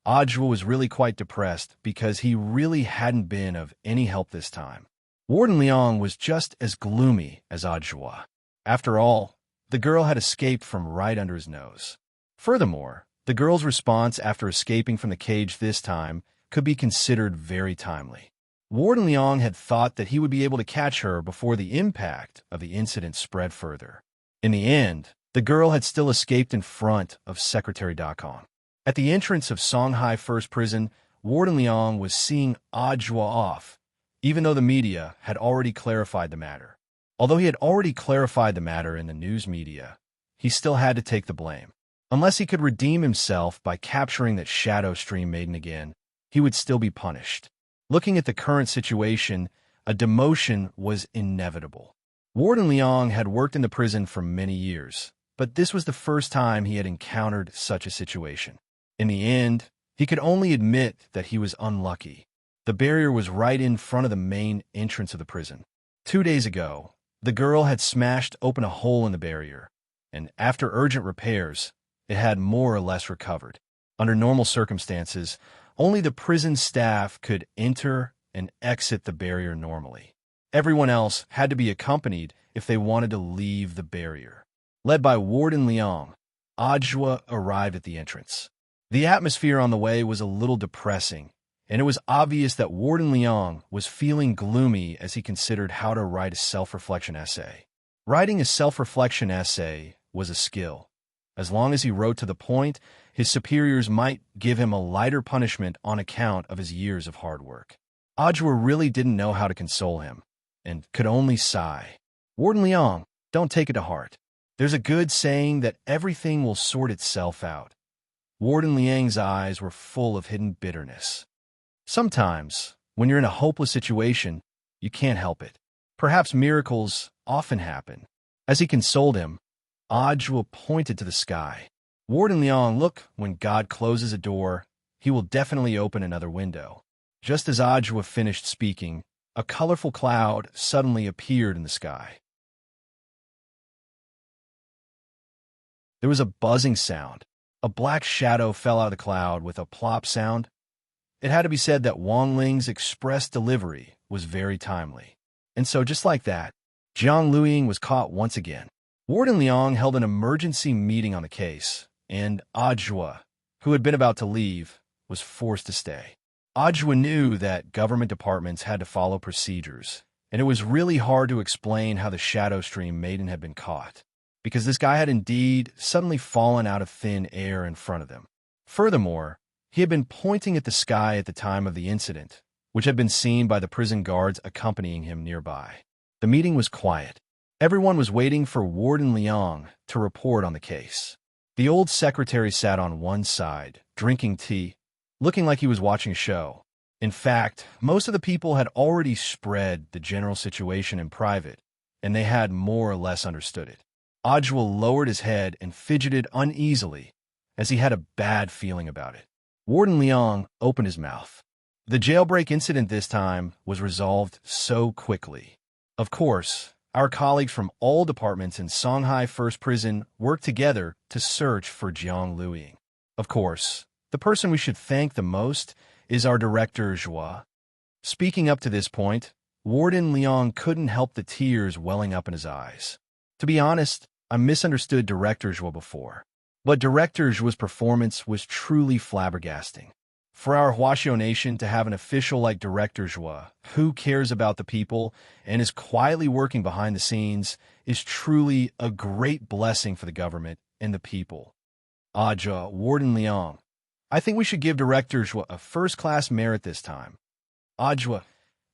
Ajwa was really quite depressed because he really hadn't been of any help this time. Warden Leong was just as gloomy as Ajwa. After all, the girl had escaped from right under his nose. Furthermore, the girl's response after escaping from the cage this time could be considered very timely. Warden Leong had thought that he would be able to catch her before the impact of the incident spread further. In the end, the girl had still escaped in front of Secretary Dakong. At the entrance of Songhai First Prison, Warden Leong was seeing Ajwa off, even though the media had already clarified the matter. Although he had already clarified the matter in the news media, he still had to take the blame. Unless he could redeem himself by capturing that Shadow Stream maiden again, he would still be punished. Looking at the current situation, a demotion was inevitable. Warden Leong had worked in the prison for many years, but this was the first time he had encountered such a situation. In the end, he could only admit that he was unlucky. The barrier was right in front of the main entrance of the prison. 2 days ago, the girl had smashed open a hole in the barrier, and after urgent repairs, it had more or less recovered. Under normal circumstances, only the prison staff could enter and exit the barrier normally. Everyone else had to be accompanied if they wanted to leave the barrier. Led by Warden Leong, Ajwa arrived at the entrance. The atmosphere on the way was a little depressing, and it was obvious that Warden Leong was feeling gloomy as he considered how to write a self-reflection essay. Writing a self-reflection essay was a skill. As long as he wrote to the point, his superiors might give him a lighter punishment on account of his years of hard work. Ajwa really didn't know how to console him, and could only sigh. Warden Leong, don't take it to heart. There's a good saying that everything will sort itself out. Warden Liang's eyes were full of hidden bitterness. Sometimes, when you're in a hopeless situation, you can't help it. Perhaps miracles often happen. As he consoled him, Ajwa pointed to the sky. Warden Leong, look, when God closes a door, he will definitely open another window. Just as Ajwa finished speaking, a colorful cloud suddenly appeared in the sky. There was a buzzing sound. A black shadow fell out of the cloud with a plop sound. It had to be said that Wang Ling's express delivery was very timely. And so just like that, Jiang Luiying was caught once again. Warden Leong held an emergency meeting on the case, and Ajwa, who had been about to leave, was forced to stay. Ajwa knew that government departments had to follow procedures, and it was really hard to explain how the Shadow Stream maiden had been caught, because this guy had indeed suddenly fallen out of thin air in front of them. Furthermore, he had been pointing at the sky at the time of the incident, which had been seen by the prison guards accompanying him nearby. The meeting was quiet. Everyone was waiting for Warden Leong to report on the case. The old secretary sat on one side, drinking tea, looking like he was watching a show. In fact, most of the people had already spread the general situation in private, and they had more or less understood it. Ajwa lowered his head and fidgeted uneasily, as he had a bad feeling about it. Warden Leong opened his mouth. The jailbreak incident this time was resolved so quickly. Of course, our colleagues from all departments in Songhai First Prison worked together to search for Jiang Luiying. Of course, the person we should thank the most is our director, Zhua. Speaking up to this point, Warden Leong couldn't help the tears welling up in his eyes. To be honest, I misunderstood Director Zhua before, but Director Zhua's performance was truly flabbergasting. For our Huaxiao nation to have an official like Director Zhua, who cares about the people and is quietly working behind the scenes, is truly a great blessing for the government and the people. Ajwa, Warden Leong, I think we should give Director Zhua a first-class merit this time. Ajwa,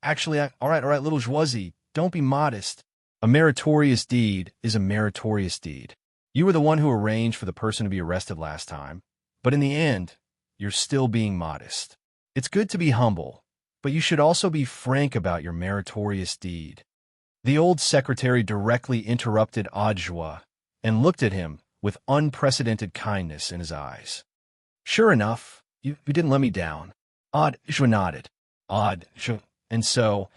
actually, all right, little Zhuazi, don't be modest. A meritorious deed is a meritorious deed. You were the one who arranged for the person to be arrested last time, but in the end, you're still being modest. It's good to be humble, but you should also be frank about your meritorious deed. The old secretary directly interrupted Ajwa and looked at him with unprecedented kindness in his eyes. Sure enough, you didn't let me down. Ajwa nodded. And so,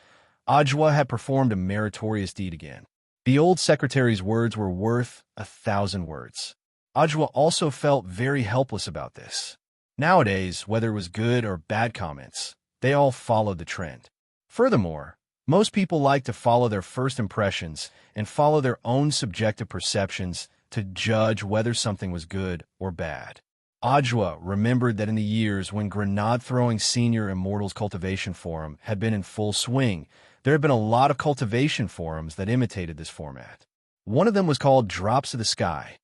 Ajwa had performed a meritorious deed again. The old secretary's words were worth 1,000 words. Ajwa also felt very helpless about this. Nowadays, whether it was good or bad comments, they all followed the trend. Furthermore, most people like to follow their first impressions and follow their own subjective perceptions to judge whether something was good or bad. Ajwa remembered that in the years when grenade-throwing senior Immortals Cultivation Forum had been in full swing, there had been a lot of cultivation forums that imitated this format. One of them was called Drops of the Sky.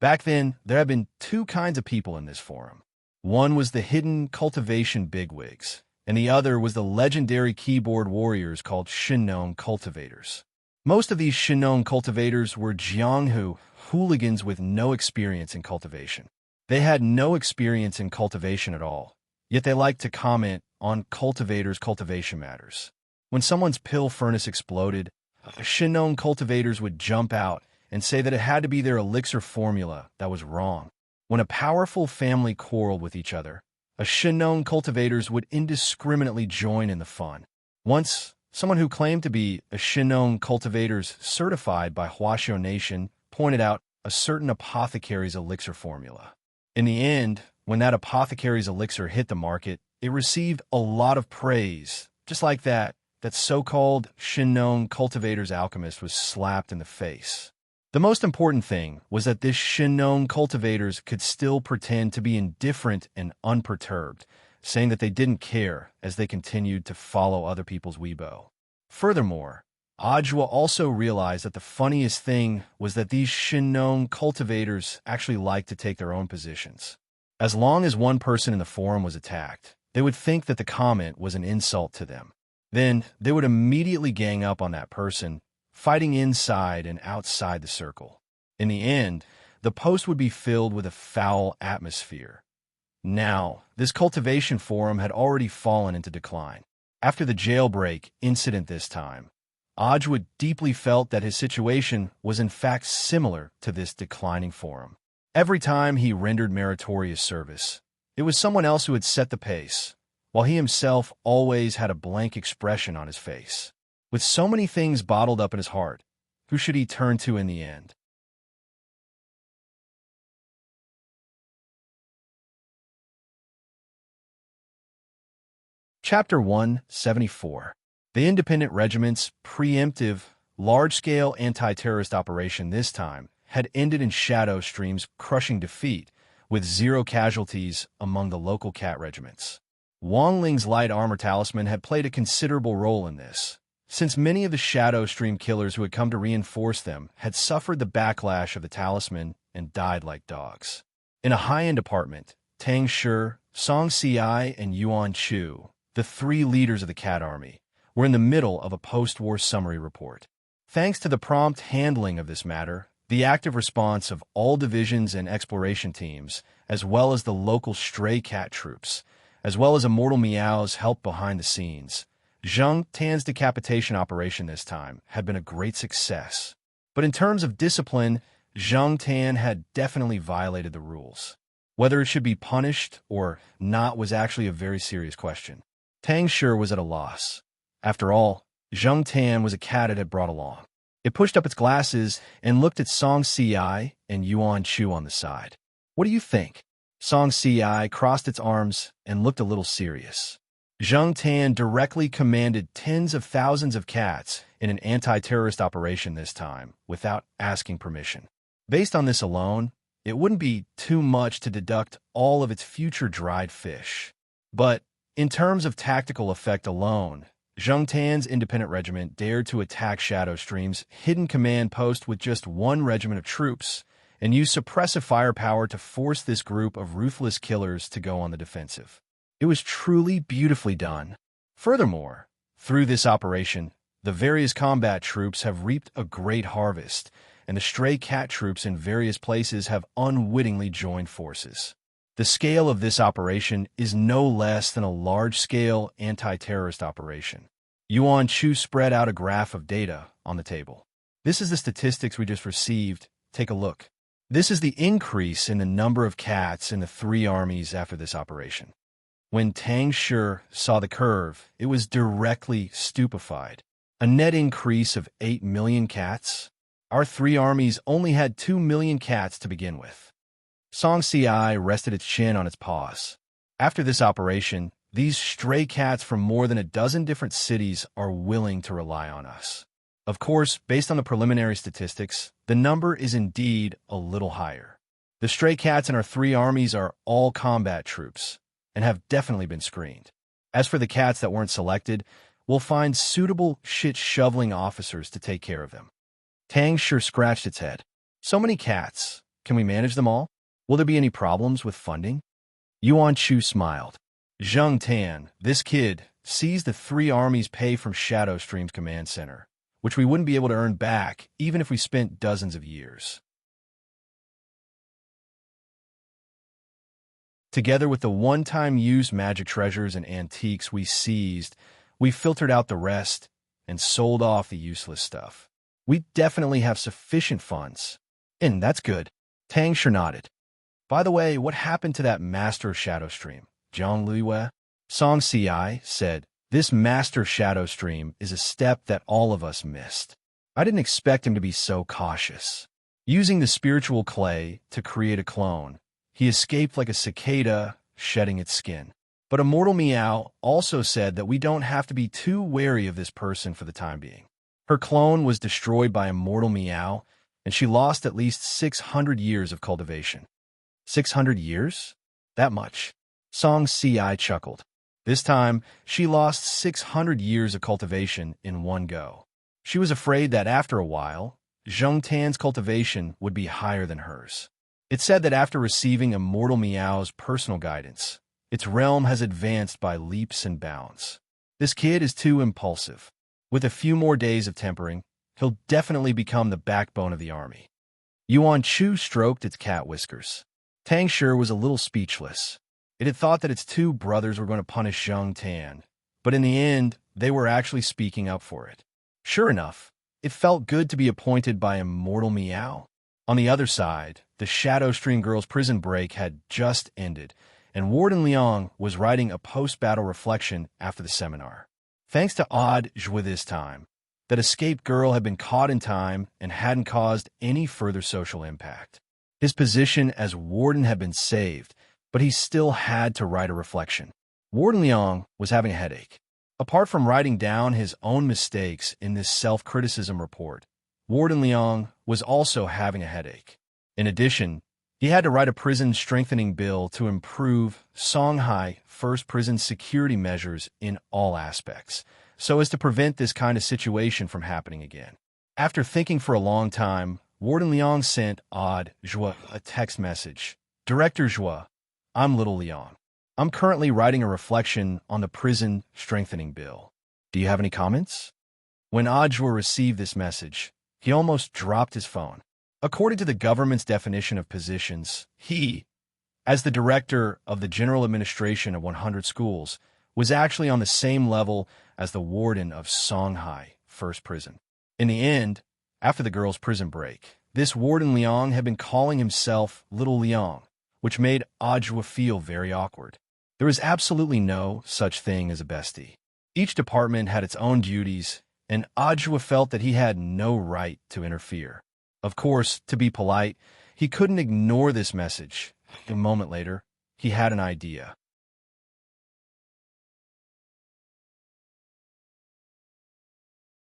Back then, there had been two kinds of people in this forum. One was the hidden cultivation bigwigs, and the other was the legendary keyboard warriors called Shinnong cultivators. Most of these Shinnong cultivators were Jianghu hooligans with no experience in cultivation. They had no experience in cultivation at all, yet they liked to comment on cultivators' cultivation matters. When someone's pill furnace exploded, Shinnong cultivators would jump out and say that it had to be their elixir formula that was wrong. When a powerful family quarreled with each other, Shinnong cultivators would indiscriminately join in the fun. Once, someone who claimed to be a Shinnong cultivators certified by Huaxiao Nation pointed out a certain apothecary's elixir formula. In the end, when that apothecary's elixir hit the market, it received a lot of praise. Just like that so-called Shinnong cultivators alchemist was slapped in the face. The most important thing was that this Shinnong cultivators could still pretend to be indifferent and unperturbed, saying that they didn't care as they continued to follow other people's Weibo. Furthermore, Ajwa also realized that the funniest thing was that these Shinnong cultivators actually liked to take their own positions. As long as one person in the forum was attacked, they would think that the comment was an insult to them. Then they would immediately gang up on that person, fighting inside and outside the circle. In the end, the post would be filled with a foul atmosphere. Now, this cultivation forum had already fallen into decline. After the jailbreak incident this time, Ajwa deeply felt that his situation was in fact similar to this declining forum. Every time he rendered meritorious service, it was someone else who had set the pace, while he himself always had a blank expression on his face. With so many things bottled up in his heart, who should he turn to in the end? Chapter 174. The Independent Regiment's preemptive, large-scale anti-terrorist operation this time had ended in Shadow Stream's crushing defeat, with 0 casualties among the local cat regiments. Wang Ling's light armor talisman had played a considerable role in this, since many of the Shadow Stream killers who had come to reinforce them had suffered the backlash of the talisman and died like dogs. In a high-end apartment, Tang Shi, Song Ci, and Yuan Chu, the 3 leaders of the cat army, were in the middle of a post-war summary report. Thanks to the prompt handling of this matter, the active response of all divisions and exploration teams, as well as the local stray cat troops, as well as Immortal Meow's help behind the scenes, Zheng Tan's decapitation operation this time had been a great success. But in terms of discipline, Zheng Tan had definitely violated the rules. Whether it should be punished or not was actually a very serious question. Tang Shi was at a loss. After all, Zheng Tan was a cat it had brought along. It pushed up its glasses and looked at Song Ci and Yuan Chu on the side. "What do you think?" Song Ci crossed its arms and looked a little serious. Zheng Tan directly commanded tens of thousands of cats in an anti-terrorist operation this time, without asking permission. Based on this alone, it wouldn't be too much to deduct all of its future dried fish. But in terms of tactical effect alone, Zheng Tan's independent regiment dared to attack Shadow Stream's hidden command post with just 1 regiment of troops and use suppressive firepower to force this group of ruthless killers to go on the defensive. It was truly beautifully done. Furthermore, through this operation, the various combat troops have reaped a great harvest, and the stray cat troops in various places have unwittingly joined forces. The scale of this operation is no less than a large-scale anti-terrorist operation. Yuan Chu spread out a graph of data on the table. This is the statistics we just received. Take a look. This is the increase in the number of cats in the 3 armies after this operation. When Tang Shi saw the curve, it was directly stupefied. A net increase of 8 million cats? Our three armies only had 2 million cats to begin with. Song Ci rested its chin on its paws. After this operation, these stray cats from more than a dozen different cities are willing to rely on us. Of course, based on the preliminary statistics, the number is indeed a little higher. The stray cats in our three armies are all combat troops and have definitely been screened. As for the cats that weren't selected, we'll find suitable shit-shoveling officers to take care of them. Tang sure scratched its head. So many cats. Can we manage them all? Will there be any problems with funding? Yuan Chu smiled. Zheng Tan, this kid, sees the three armies pay from Shadow Stream's command center, which we wouldn't be able to earn back even if we spent dozens of years. Together with the one-time use magic treasures and antiques we seized, we filtered out the rest and sold off the useless stuff. We definitely have sufficient funds. And that's good. Tang sure nodded. By the way, what happened to that Master Shadow Stream? Zhang Luiyue? Song Ci said, this Master Shadow Stream is a step that all of us missed. I didn't expect him to be so cautious. Using the spiritual clay to create a clone, he escaped like a cicada shedding its skin. But Immortal Meow also said that we don't have to be too wary of this person for the time being. Her clone was destroyed by Immortal Meow, and she lost at least 600 years of cultivation. 600 years? That much. Song Ci chuckled. This time, she lost 600 years of cultivation in one go. She was afraid that after a while, Zheng Tan's cultivation would be higher than hers. It said that after receiving Immortal Meow's personal guidance, its realm has advanced by leaps and bounds. This kid is too impulsive. With a few more days of tempering, he'll definitely become the backbone of the army. Yuan Chu stroked its cat whiskers. Tang Shi was a little speechless. It had thought that its two brothers were going to punish Zheng Tan, but in the end, they were actually speaking up for it. Sure enough, it felt good to be appointed by Immortal Meow. On the other side, the Shadow Stream Girls' prison break had just ended, and Warden Liang was writing a post-battle reflection after the seminar. Thanks to Odd Zhui this time, that escaped girl had been caught in time and hadn't caused any further social impact. His position as warden had been saved, but he still had to write a reflection. Warden Liang was having a headache. Apart from writing down his own mistakes in this self-criticism report, Warden Liang was also having a headache. In addition, he had to write a prison strengthening bill to improve Songhai First prison security measures in all aspects, so as to prevent this kind of situation from happening again. After thinking for a long time, Warden Liang sent Odd Zhui a text message. Director Zhui, I'm Little Liang. I'm currently writing a reflection on the prison strengthening bill. Do you have any comments? When Odd Zhui received this message, he almost dropped his phone. According to the government's definition of positions, he, as the director of the general administration of 100 schools, was actually on the same level as the warden of Songhai First Prison. In the end, after the girls' prison break, this Warden Liang had been calling himself Little Liang, which made Odd Zhui feel very awkward. There was absolutely no such thing as a bestie. Each department had its own duties, and Odd Zhui felt that he had no right to interfere. Of course, to be polite, he couldn't ignore this message. A moment later, he had an idea.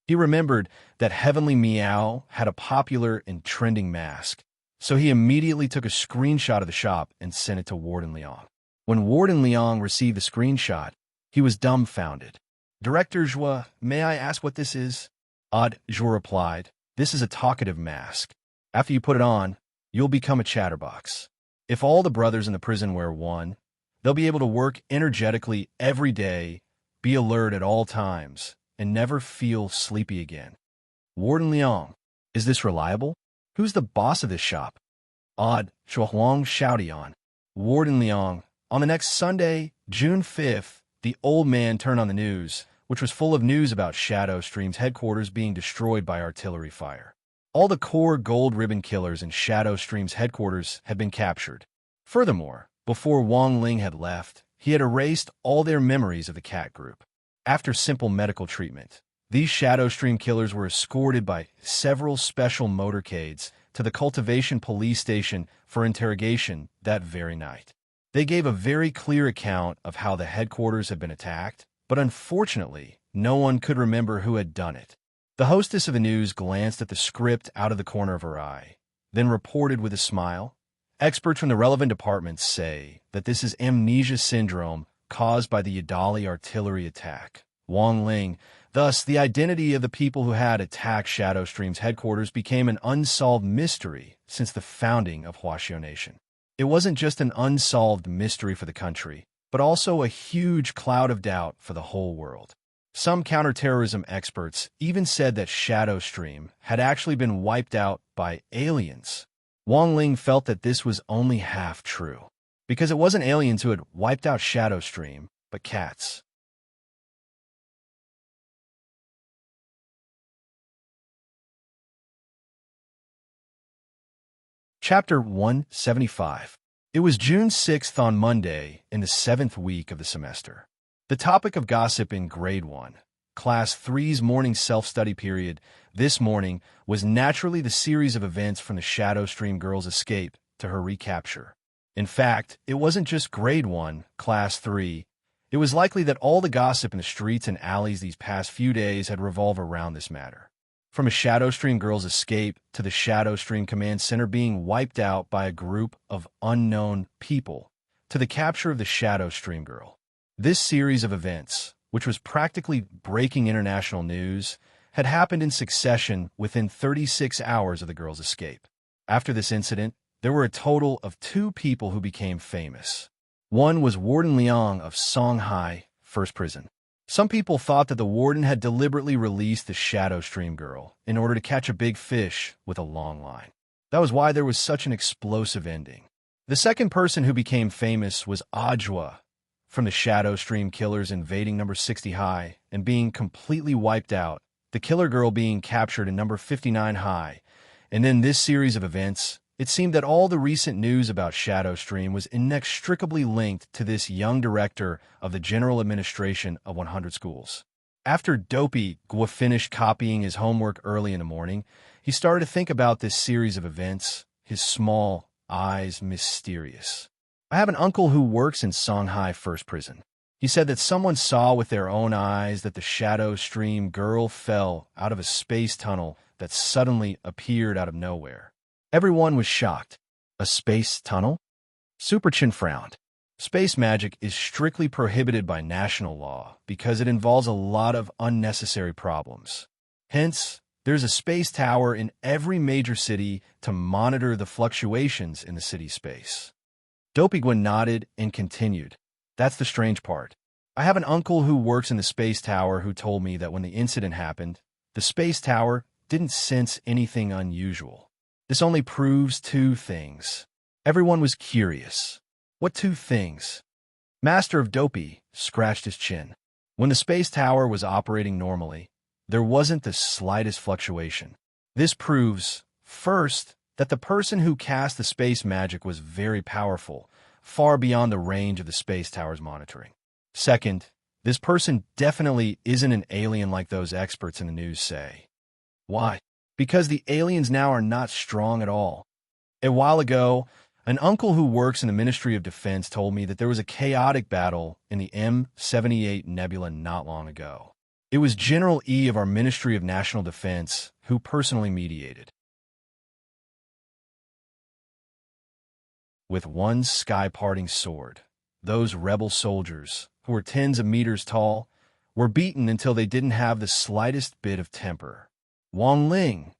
He remembered that Heavenly Meow had a popular and trending mask, so he immediately took a screenshot of the shop and sent it to Warden Liang. When Warden Liang received the screenshot, he was dumbfounded. Director Zhui, may I ask what this is? Odd Zhui replied, this is a talkative mask. After you put it on, you'll become a chatterbox. If all the brothers in the prison wear one, they'll be able to work energetically every day, be alert at all times, and never feel sleepy again. Warden Liang, is this reliable? Who's the boss of this shop? Odd Zhuang shouted on. Warden Liang, on the next Sunday, June 5th, the old man turned on the news, which was full of news about Shadow Stream's headquarters being destroyed by artillery fire. All the core gold ribbon killers in Shadow Stream's headquarters had been captured. Furthermore, before Wang Ling had left, he had erased all their memories of the cat group. After simple medical treatment, these Shadow Stream killers were escorted by several special motorcades to the Cultivation Police Station for interrogation that very night. They gave a very clear account of how the headquarters had been attacked, but unfortunately, no one could remember who had done it. The hostess of the news glanced at the script out of the corner of her eye, then reported with a smile, "Experts from the relevant departments say that this is amnesia syndrome caused by the Yadali artillery attack. Wang Ling, thus the identity of the people who had attacked Shadow Stream's headquarters became an unsolved mystery since the founding of Huaxiao Nation. It wasn't just an unsolved mystery for the country, but also a huge cloud of doubt for the whole world. Some counterterrorism experts even said that Shadow Stream had actually been wiped out by aliens. Wang Ling felt that this was only half true, because it wasn't aliens who had wiped out Shadow Stream, but cats. Chapter 175. It was June 6th on Monday in the 7th week of the semester. The topic of gossip in Grade 1, Class 3's morning self-study period this morning was naturally the series of events from the Shadow Stream girl's escape to her recapture. In fact, it wasn't just Grade 1, Class 3. It was likely that all the gossip in the streets and alleys these past few days had revolved around this matter. From a Shadow Stream girl's escape to the Shadow Stream Command Center being wiped out by a group of unknown people, to the capture of the Shadow Stream girl. This series of events, which was practically breaking international news, had happened in succession within 36 hours of the girl's escape. After this incident, there were a total of 2 people who became famous. One was Warden Liang of Songhai First Prison. Some people thought that the warden had deliberately released the Shadow Stream girl in order to catch a big fish with a long line. That was why there was such an explosive ending. The second person who became famous was Ajwa, from the Shadow Stream killers invading number 60 High and being completely wiped out, the killer girl being captured in number 59 High, and then this series of events. It seemed that all the recent news about Shadow Stream was inextricably linked to this young director of the General Administration of 100 Schools. After Dopey Gua finished copying his homework early in the morning, he started to think about this series of events, his small eyes mysterious. "I have an uncle who works in Songhai First Prison. He said that someone saw with their own eyes that the Shadow Stream girl fell out of a space tunnel that suddenly appeared out of nowhere. Everyone was shocked. A space tunnel? Superchin frowned. Space magic is strictly prohibited by national law because it involves a lot of unnecessary problems. Hence, there's a space tower in every major city to monitor the fluctuations in the city space." Dopigwan nodded and continued. "That's the strange part. I have an uncle who works in the space tower who told me that when the incident happened, the space tower didn't sense anything unusual. This only proves 2 things." Everyone was curious. What 2 things? Master of Dopey scratched his chin. When the space tower was operating normally, there wasn't the slightest fluctuation. This proves, first, that the person who cast the space magic was very powerful, far beyond the range of the space tower's monitoring. Second, this person definitely isn't an alien like those experts in the news say. Why? Because the aliens now are not strong at all. A while ago, an uncle who works in the Ministry of Defense told me that there was a chaotic battle in the M78 Nebula not long ago. It was General E of our Ministry of National Defense who personally mediated. With one sky-parting sword, those rebel soldiers, who were tens of meters tall, were beaten until they didn't have the slightest bit of temper. Wang Ling,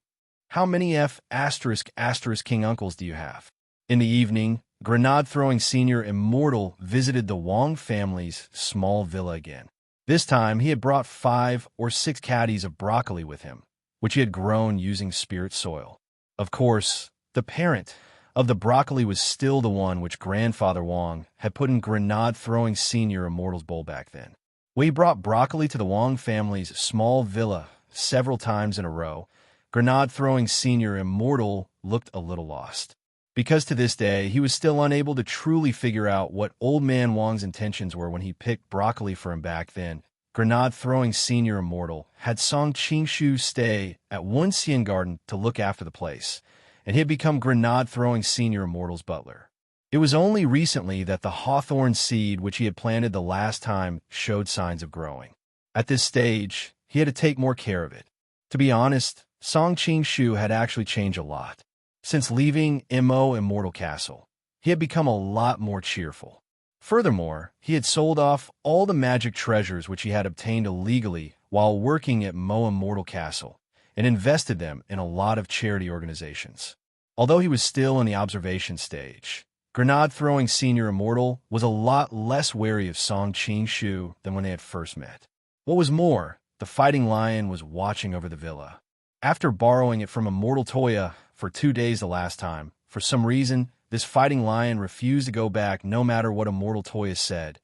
how many King uncles do you have? In the evening, Grenade-throwing senior Immortal visited the Wang family's small villa again. This time, he had brought 5 or 6 caddies of broccoli with him, which he had grown using spirit soil. Of course, the parent of the broccoli was still the one which Grandfather Wang had put in Grenade-throwing senior Immortal's bowl back then. When he brought broccoli to the Wang family's small villa several times in a row, Grenade-throwing senior Immortal looked a little lost. because to this day, he was still unable to truly figure out what Old Man Wang's intentions were when he picked broccoli for him back then. Grenade-throwing senior immortal had Song Qingshu stay at one Xian garden to look after the place, and he had become Grenade-throwing senior immortal's butler. It was only recently that the hawthorn seed which he had planted the last time showed signs of growing. At this stage, he had to take more care of it. To be honest, Song Qingshu had actually changed a lot. Since leaving Mo Immortal Castle, he had become a lot more cheerful. Furthermore, he had sold off all the magic treasures which he had obtained illegally while working at Mo Immortal Castle, and invested them in a lot of charity organizations. Although he was still in the observation stage, Grenade-throwing senior immortal was a lot less wary of Song Qingshu than when they had first met. What was more, the fighting lion was watching over the villa. After borrowing it from Immortal Toya for 2 days the last time, for some reason, this fighting lion refused to go back no matter what Immortal Toya said.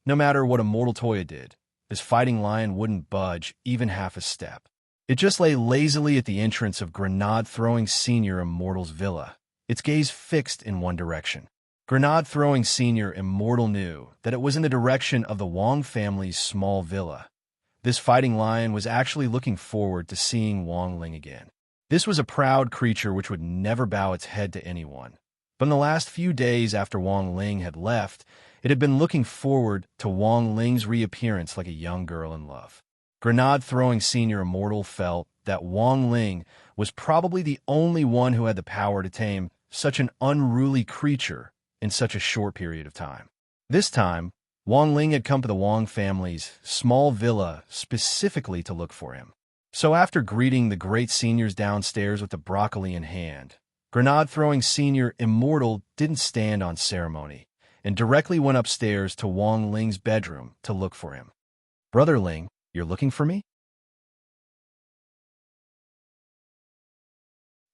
No matter what Immortal Toya did, this fighting lion wouldn't budge even half a step. It just lay lazily at the entrance of Grenade-throwing senior immortal's villa, its gaze fixed in one direction. Grenade-throwing senior immortal knew that it was in the direction of the Wang family's small villa. This fighting lion was actually looking forward to seeing Wang Ling again. This was a proud creature which would never bow its head to anyone. But in the last few days after Wang Ling had left, it had been looking forward to Wang Ling's reappearance like a young girl in love. Grenade-throwing senior immortal felt that Wang Ling was probably the only one who had the power to tame such an unruly creature in such a short period of time. This time, Wang Ling had come to the Wang family's small villa specifically to look for him. So after greeting the great seniors downstairs with the broccoli in hand, Grenade-throwing senior immortal didn't stand on ceremony and directly went upstairs to Wang Ling's bedroom to look for him. "Brother Ling, you're looking for me?"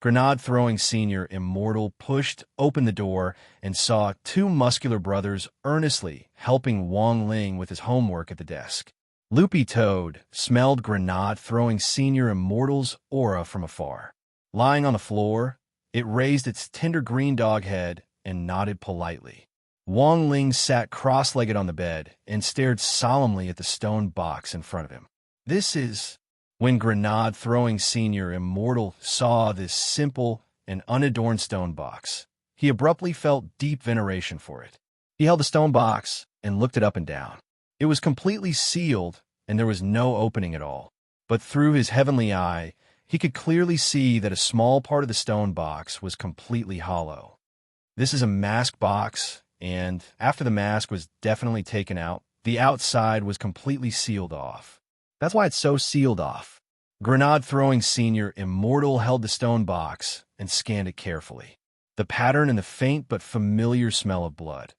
Grenade-throwing senior immortal pushed open the door and saw 2 muscular brothers earnestly helping Wang Ling with his homework at the desk. Loopy Toad smelled Grenade-throwing senior immortal's aura from afar. Lying on the floor, it raised its tender green dog head and nodded politely. Wang Ling sat cross-legged on the bed and stared solemnly at the stone box in front of him. This is... When Grenade-throwing senior immortal saw this simple and unadorned stone box, he abruptly felt deep veneration for it. He held the stone box and looked it up and down. It was completely sealed and there was no opening at all. But through his heavenly eye, he could clearly see that a small part of the stone box was completely hollow. This is a mask box, and after the mask was definitely taken out, the outside was completely sealed off. That's why it's so sealed off. Grenade-throwing senior immortal held the stone box and scanned it carefully. The pattern and the faint but familiar smell of blood.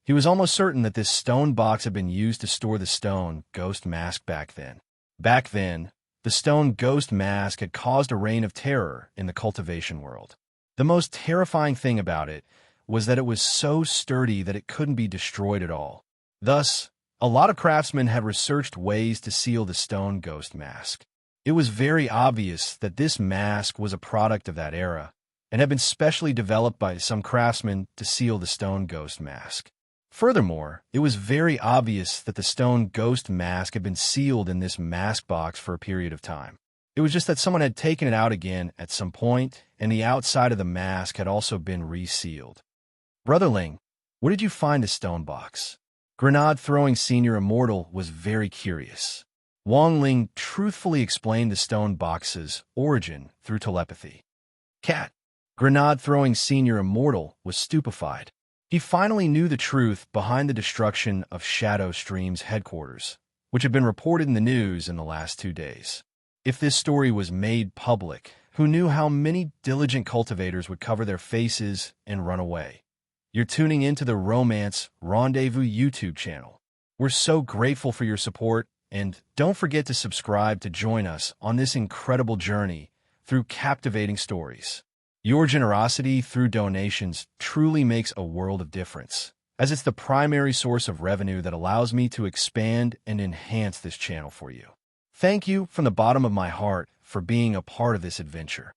He was almost certain that this stone box had been used to store the stone ghost mask back then. Back then, the stone ghost mask had caused a reign of terror in the cultivation world. The most terrifying thing about it was that it was so sturdy that it couldn't be destroyed at all. Thus, a lot of craftsmen had researched ways to seal the stone ghost mask. It was very obvious that this mask was a product of that era, and had been specially developed by some craftsmen to seal the stone ghost mask. Furthermore, it was very obvious that the stone ghost mask had been sealed in this mask box for a period of time. It was just that someone had taken it out again at some point, and the outside of the mask had also been resealed. "Brother Ling, where did you find the stone box?" Grenade-throwing senior immortal was very curious. Wang Ling truthfully explained the stone box's origin through telepathy. Cat. Grenade-throwing senior immortal was stupefied. He finally knew the truth behind the destruction of Shadow Stream's headquarters, which had been reported in the news in the last 2 days. If this story was made public, who knew how many diligent cultivators would cover their faces and run away? You're tuning into the Romance Rendezvous YouTube channel. We're so grateful for your support, and don't forget to subscribe to join us on this incredible journey through captivating stories. Your generosity through donations truly makes a world of difference, as it's the primary source of revenue that allows me to expand and enhance this channel for you. Thank you from the bottom of my heart for being a part of this adventure.